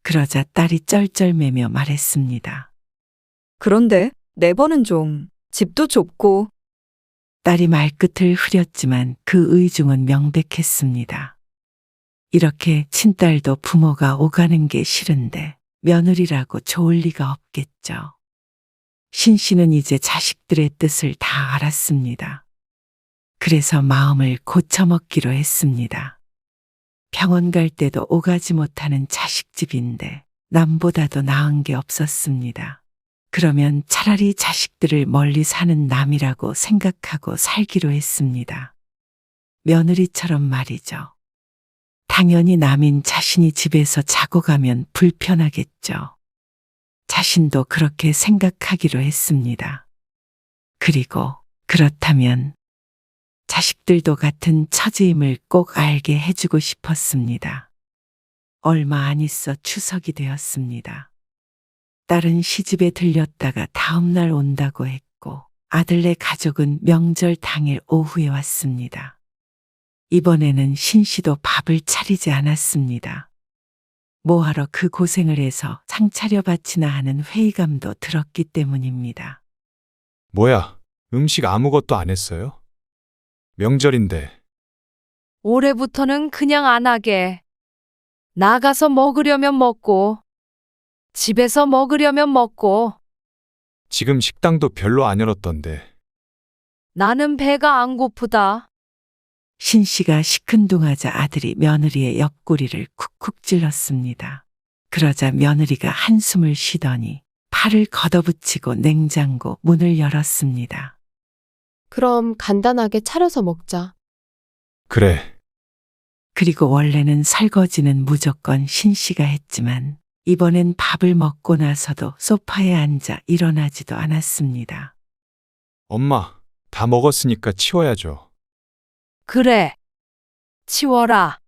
그러자 딸이 쩔쩔매며 말했습니다. 그런데 내 번은 좀 집도 좁고. 딸이 말끝을 흐렸지만 그 의중은 명백했습니다. 이렇게 친딸도 부모가 오가는 게 싫은데 며느리라고 좋을 리가 없겠죠. 신 씨는 이제 자식들의 뜻을 다 알았습니다. 그래서 마음을 고쳐먹기로 했습니다. 병원 갈 때도 오가지 못하는 자식집인데 남보다도 나은 게 없었습니다. 그러면 차라리 자식들을 멀리 사는 남이라고 생각하고 살기로 했습니다. 며느리처럼 말이죠. 당연히 남인 자신이 집에서 자고 가면 불편하겠죠. 자신도 그렇게 생각하기로 했습니다. 그리고 그렇다면 자식들도 같은 처지임을 꼭 알게 해주고 싶었습니다. 얼마 안 있어 추석이 되었습니다. 딸은 시집에 들렸다가 다음날 온다고 했고 아들네 가족은 명절 당일 오후에 왔습니다. 이번에는 신씨도 밥을 차리지 않았습니다. 뭐하러 그 고생을 해서 상 차려바치나 하는 회의감도 들었기 때문입니다. 뭐야, 음식 아무것도 안 했어요? 명절인데. 올해부터는 그냥 안 하게. 나가서 먹으려면 먹고, 집에서 먹으려면 먹고, 지금 식당도 별로 안 열었던데. 나는 배가 안 고프다. 신씨가 시큰둥하자 아들이 며느리의 옆구리를 쿡쿡 찔렀습니다. 그러자 며느리가 한숨을 쉬더니 팔을 걷어붙이고 냉장고 문을 열었습니다. 그럼 간단하게 차려서 먹자. 그래, 그리고 원래는 설거지는 무조건 신씨가 했지만 이번엔 밥을 먹고 나서도 소파에 앉아 일어나지도 않았습니다. 엄마, 다 먹었으니까 치워야죠. 그래. 치워라.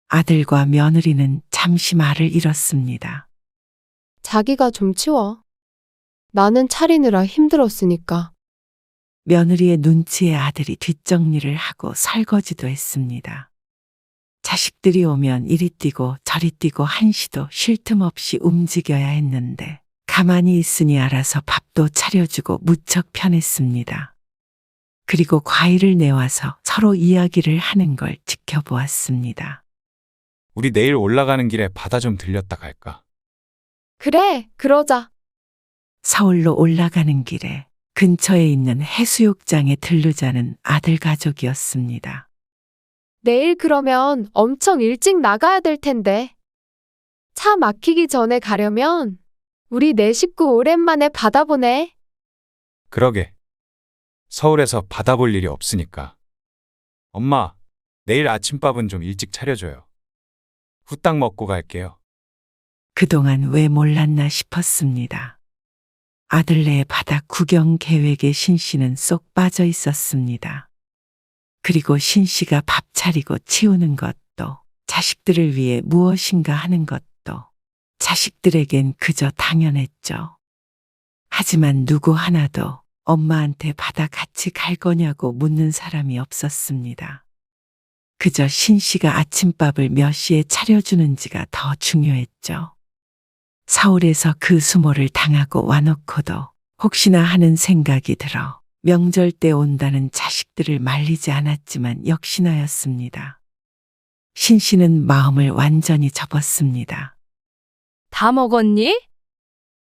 아들과 며느리는 잠시 말을 잃었습니다. 자기가 좀 치워. 나는 차리느라 힘들었으니까. 며느리의 눈치에 아들이 뒷정리를 하고 설거지도 했습니다. 자식들이 오면 이리 뛰고 저리 뛰고 한시도 쉴 틈 없이 움직여야 했는데 가만히 있으니 알아서 밥도 차려주고 무척 편했습니다. 그리고 과일을 내와서 서로 이야기를 하는 걸 지켜보았습니다. 우리 내일 올라가는 길에 바다 좀 들렸다 갈까? 그래, 그러자. 서울로 올라가는 길에 근처에 있는 해수욕장에 들르자는 아들 가족이었습니다. 내일 그러면 엄청 일찍 나가야 될 텐데. 차 막히기 전에 가려면 우리 네 식구 오랜만에 바다 보네. 그러게. 서울에서 바다 볼 일이 없으니까. 엄마, 내일 아침밥은 좀 일찍 차려줘요. 후딱 먹고 갈게요. 그동안 왜 몰랐나 싶었습니다. 아들네의 바다 구경 계획에 신씨는 쏙 빠져 있었습니다. 그리고 신씨가 밥 차리고 치우는 것도 자식들을 위해 무엇인가 하는 것도 자식들에겐 그저 당연했죠. 하지만 누구 하나도 엄마한테 바다 같이 갈 거냐고 묻는 사람이 없었습니다. 그저 신씨가 아침밥을 몇 시에 차려주는지가 더 중요했죠. 서울에서 그 수모를 당하고 와놓고도 혹시나 하는 생각이 들어 명절 때 온다는 자식들을 말리지 않았지만 역시나였습니다. 신씨는 마음을 완전히 접었습니다. 다 먹었니?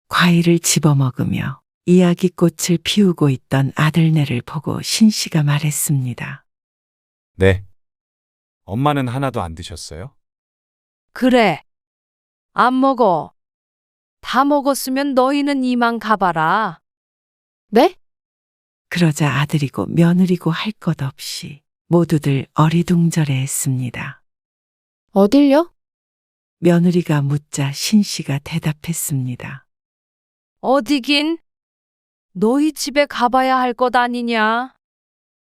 과일을 집어먹으며 이야기꽃을 피우고 있던 아들네를 보고 신씨가 말했습니다. 네. 엄마는 하나도 안 드셨어요? 그래. 안 먹어. 다 먹었으면 너희는 이만 가봐라. 네? 그러자 아들이고 며느리고 할 것 없이 모두들 어리둥절해했습니다. 어딜요? 며느리가 묻자 신씨가 대답했습니다. 어디긴? 너희 집에 가봐야 할 것 아니냐?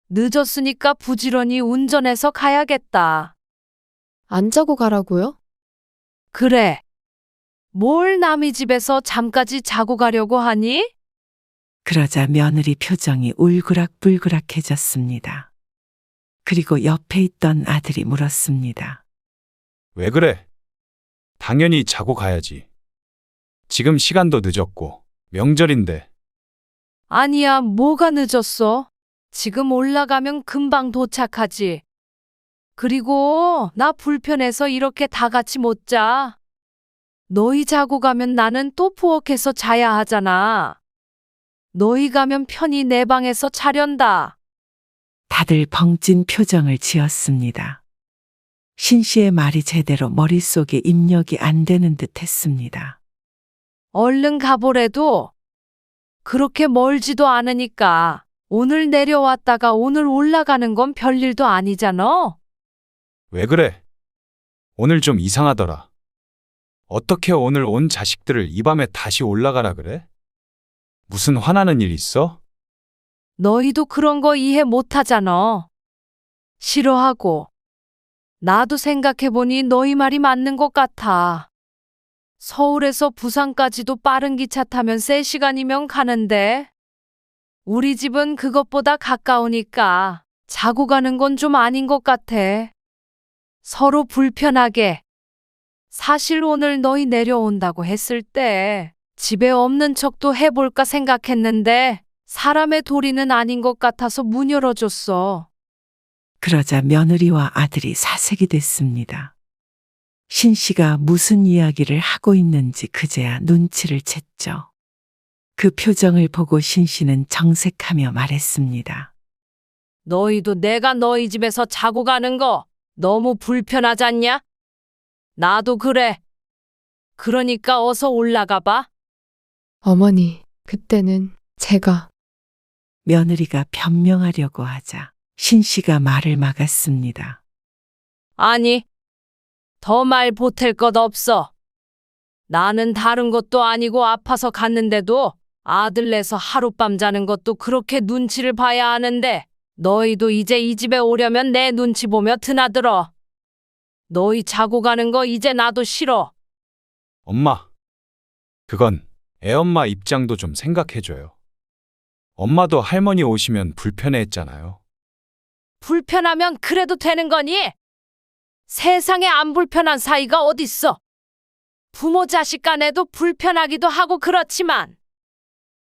늦었으니까 부지런히 운전해서 가야겠다. 안 자고 가라고요? 그래. 뭘 남의 집에서 잠까지 자고 가려고 하니? 그러자 며느리 표정이 울그락불그락해졌습니다. 그리고 옆에 있던 아들이 물었습니다. 왜 그래? 당연히 자고 가야지. 지금 시간도 늦었고 명절인데. 아니야, 뭐가 늦었어? 지금 올라가면 금방 도착하지. 그리고 나 불편해서 이렇게 다 같이 못 자. 너희 자고 가면 나는 또 부엌에서 자야 하잖아. 너희 가면 편히 내 방에서 자련다. 다들 벙찐 표정을 지었습니다. 신 씨의 말이 제대로 머릿속에 입력이 안 되는 듯 했습니다. 얼른 가보래도 그렇게 멀지도 않으니까 오늘 내려왔다가 오늘 올라가는 건 별일도 아니잖아. 왜 그래? 오늘 좀 이상하더라. 어떻게 오늘 온 자식들을 이 밤에 다시 올라가라 그래? 무슨 화나는 일 있어? 너희도 그런 거 이해 못 하잖아. 싫어하고. 나도 생각해보니 너희 말이 맞는 것 같아. 서울에서 부산까지도 빠른 기차 타면 3시간이면 가는데 우리 집은 그것보다 가까우니까 자고 가는 건 좀 아닌 것 같아. 서로 불편하게. 사실 오늘 너희 내려온다고 했을 때 집에 없는 척도 해볼까 생각했는데 사람의 도리는 아닌 것 같아서 문 열어줬어. 그러자 며느리와 아들이 사색이 됐습니다. 신 씨가 무슨 이야기를 하고 있는지 그제야 눈치를 챘죠. 그 표정을 보고 신 씨는 정색하며 말했습니다. 너희도 내가 너희 집에서 자고 가는 거 너무 불편하잖냐? 나도 그래. 그러니까 어서 올라가 봐. 어머니, 그때는 제가 며느리가 변명하려고 하자 신 씨가 말을 막았습니다. 아니, 더 말 보탤 것 없어. 나는 다른 것도 아니고 아파서 갔는데도 아들 내서 하룻밤 자는 것도 그렇게 눈치를 봐야 하는데 너희도 이제 이 집에 오려면 내 눈치 보며 드나들어. 너희 자고 가는 거 이제 나도 싫어. 엄마, 그건 애엄마 입장도 좀 생각해줘요. 엄마도 할머니 오시면 불편해했잖아요. 불편하면 그래도 되는 거니? 세상에 안 불편한 사이가 어딨어. 부모 자식 간에도 불편하기도 하고 그렇지만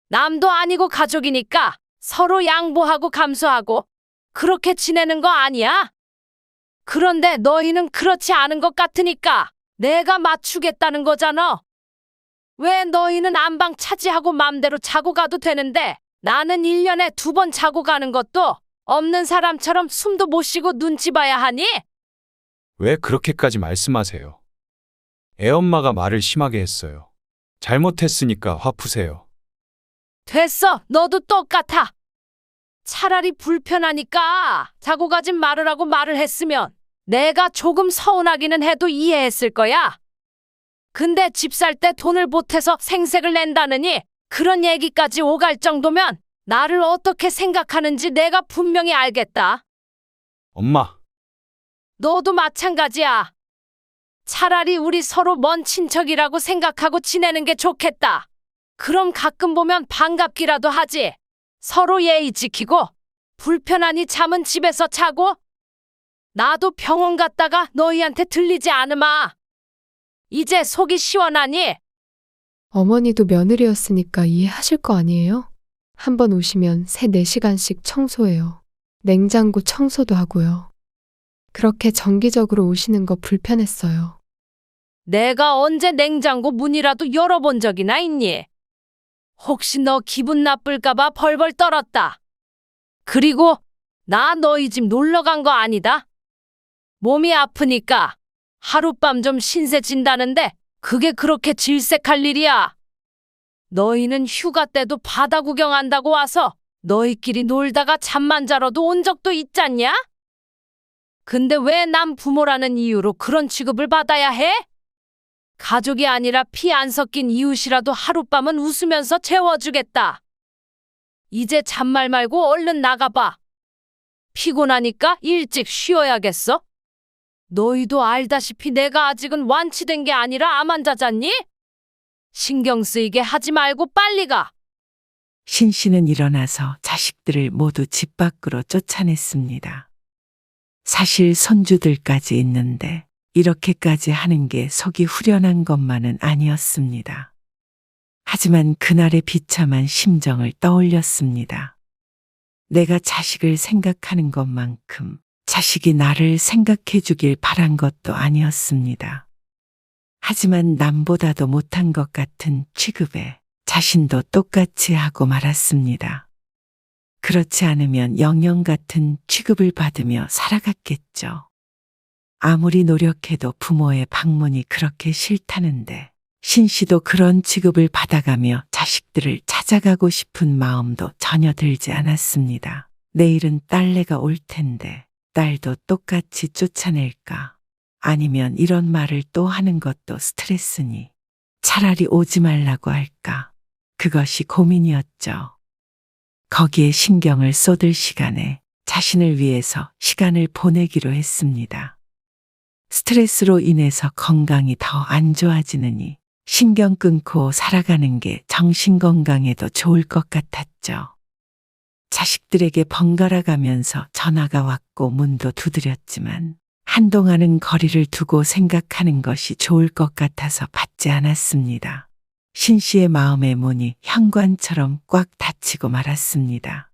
남도 아니고 가족이니까 서로 양보하고 감수하고 그렇게 지내는 거 아니야? 그런데 너희는 그렇지 않은 것 같으니까 내가 맞추겠다는 거잖아. 왜 너희는 안방 차지하고 맘대로 자고 가도 되는데 나는 1년에 2번 자고 가는 것도 없는 사람처럼 숨도 못 쉬고 눈치 봐야 하니? 왜 그렇게까지 말씀하세요? 애엄마가 말을 심하게 했어요. 잘못했으니까 화 푸세요. 됐어. 너도 똑같아. 차라리 불편하니까 자고 가진 말을 하고 말을 했으면 내가 조금 서운하기는 해도 이해했을 거야. 근데 집 살 때 돈을 보태서 생색을 낸다느니 그런 얘기까지 오갈 정도면 나를 어떻게 생각하는지 내가 분명히 알겠다. 엄마, 너도 마찬가지야. 차라리 우리 서로 먼 친척이라고 생각하고 지내는 게 좋겠다. 그럼 가끔 보면 반갑기라도 하지. 서로 예의 지키고 불편하니 잠은 집에서 자고. 나도 병원 갔다가 너희한테 들리지 않으마. 이제 속이 시원하니? 어머니도 며느리였으니까 이해하실 거 아니에요? 한 번 오시면 3-4시간씩 청소해요. 냉장고 청소도 하고요. 그렇게 정기적으로 오시는 거 불편했어요. 내가 언제 냉장고 문이라도 열어본 적이나 있니? 혹시 너 기분 나쁠까봐 벌벌 떨었다. 그리고 나 너희 집 놀러 간 거 아니다. 몸이 아프니까 하룻밤 좀 신세 진다는데 그게 그렇게 질색할 일이야. 너희는 휴가 때도 바다 구경한다고 와서 너희끼리 놀다가 잠만 자러도 온 적도 있잖냐? 근데 왜 남 부모라는 이유로 그런 취급을 받아야 해? 가족이 아니라 피 안 섞인 이웃이라도 하룻밤은 웃으면서 재워주겠다. 이제 잔말 말고 얼른 나가봐. 피곤하니까 일찍 쉬어야겠어. 너희도 알다시피 내가 아직은 완치된 게 아니라 암 환자 잤니? 신경 쓰이게 하지 말고 빨리 가. 신 씨는 일어나서 자식들을 모두 집 밖으로 쫓아냈습니다. 사실 손주들까지 있는데 이렇게까지 하는 게 속이 후련한 것만은 아니었습니다. 하지만 그날의 비참한 심정을 떠올렸습니다. 내가 자식을 생각하는 것만큼 자식이 나를 생각해 주길 바란 것도 아니었습니다. 하지만 남보다도 못한 것 같은 취급에 자신도 똑같이 하고 말았습니다. 그렇지 않으면 영영 같은 취급을 받으며 살아갔겠죠. 아무리 노력해도 부모의 방문이 그렇게 싫다는데 신 씨도 그런 취급을 받아가며 자식들을 찾아가고 싶은 마음도 전혀 들지 않았습니다. 내일은 딸내가 올 텐데 딸도 똑같이 쫓아낼까? 아니면 이런 말을 또 하는 것도 스트레스니 차라리 오지 말라고 할까? 그것이 고민이었죠. 거기에 신경을 쏟을 시간에 자신을 위해서 시간을 보내기로 했습니다. 스트레스로 인해서 건강이 더 안 좋아지느니 신경 끊고 살아가는 게 정신 건강에도 좋을 것 같았죠. 자식들에게 번갈아 가면서 전화가 왔고 문도 두드렸지만 한동안은 거리를 두고 생각하는 것이 좋을 것 같아서 받지 않았습니다. 신 씨의 마음의 문이 현관처럼 꽉 닫히고 말았습니다.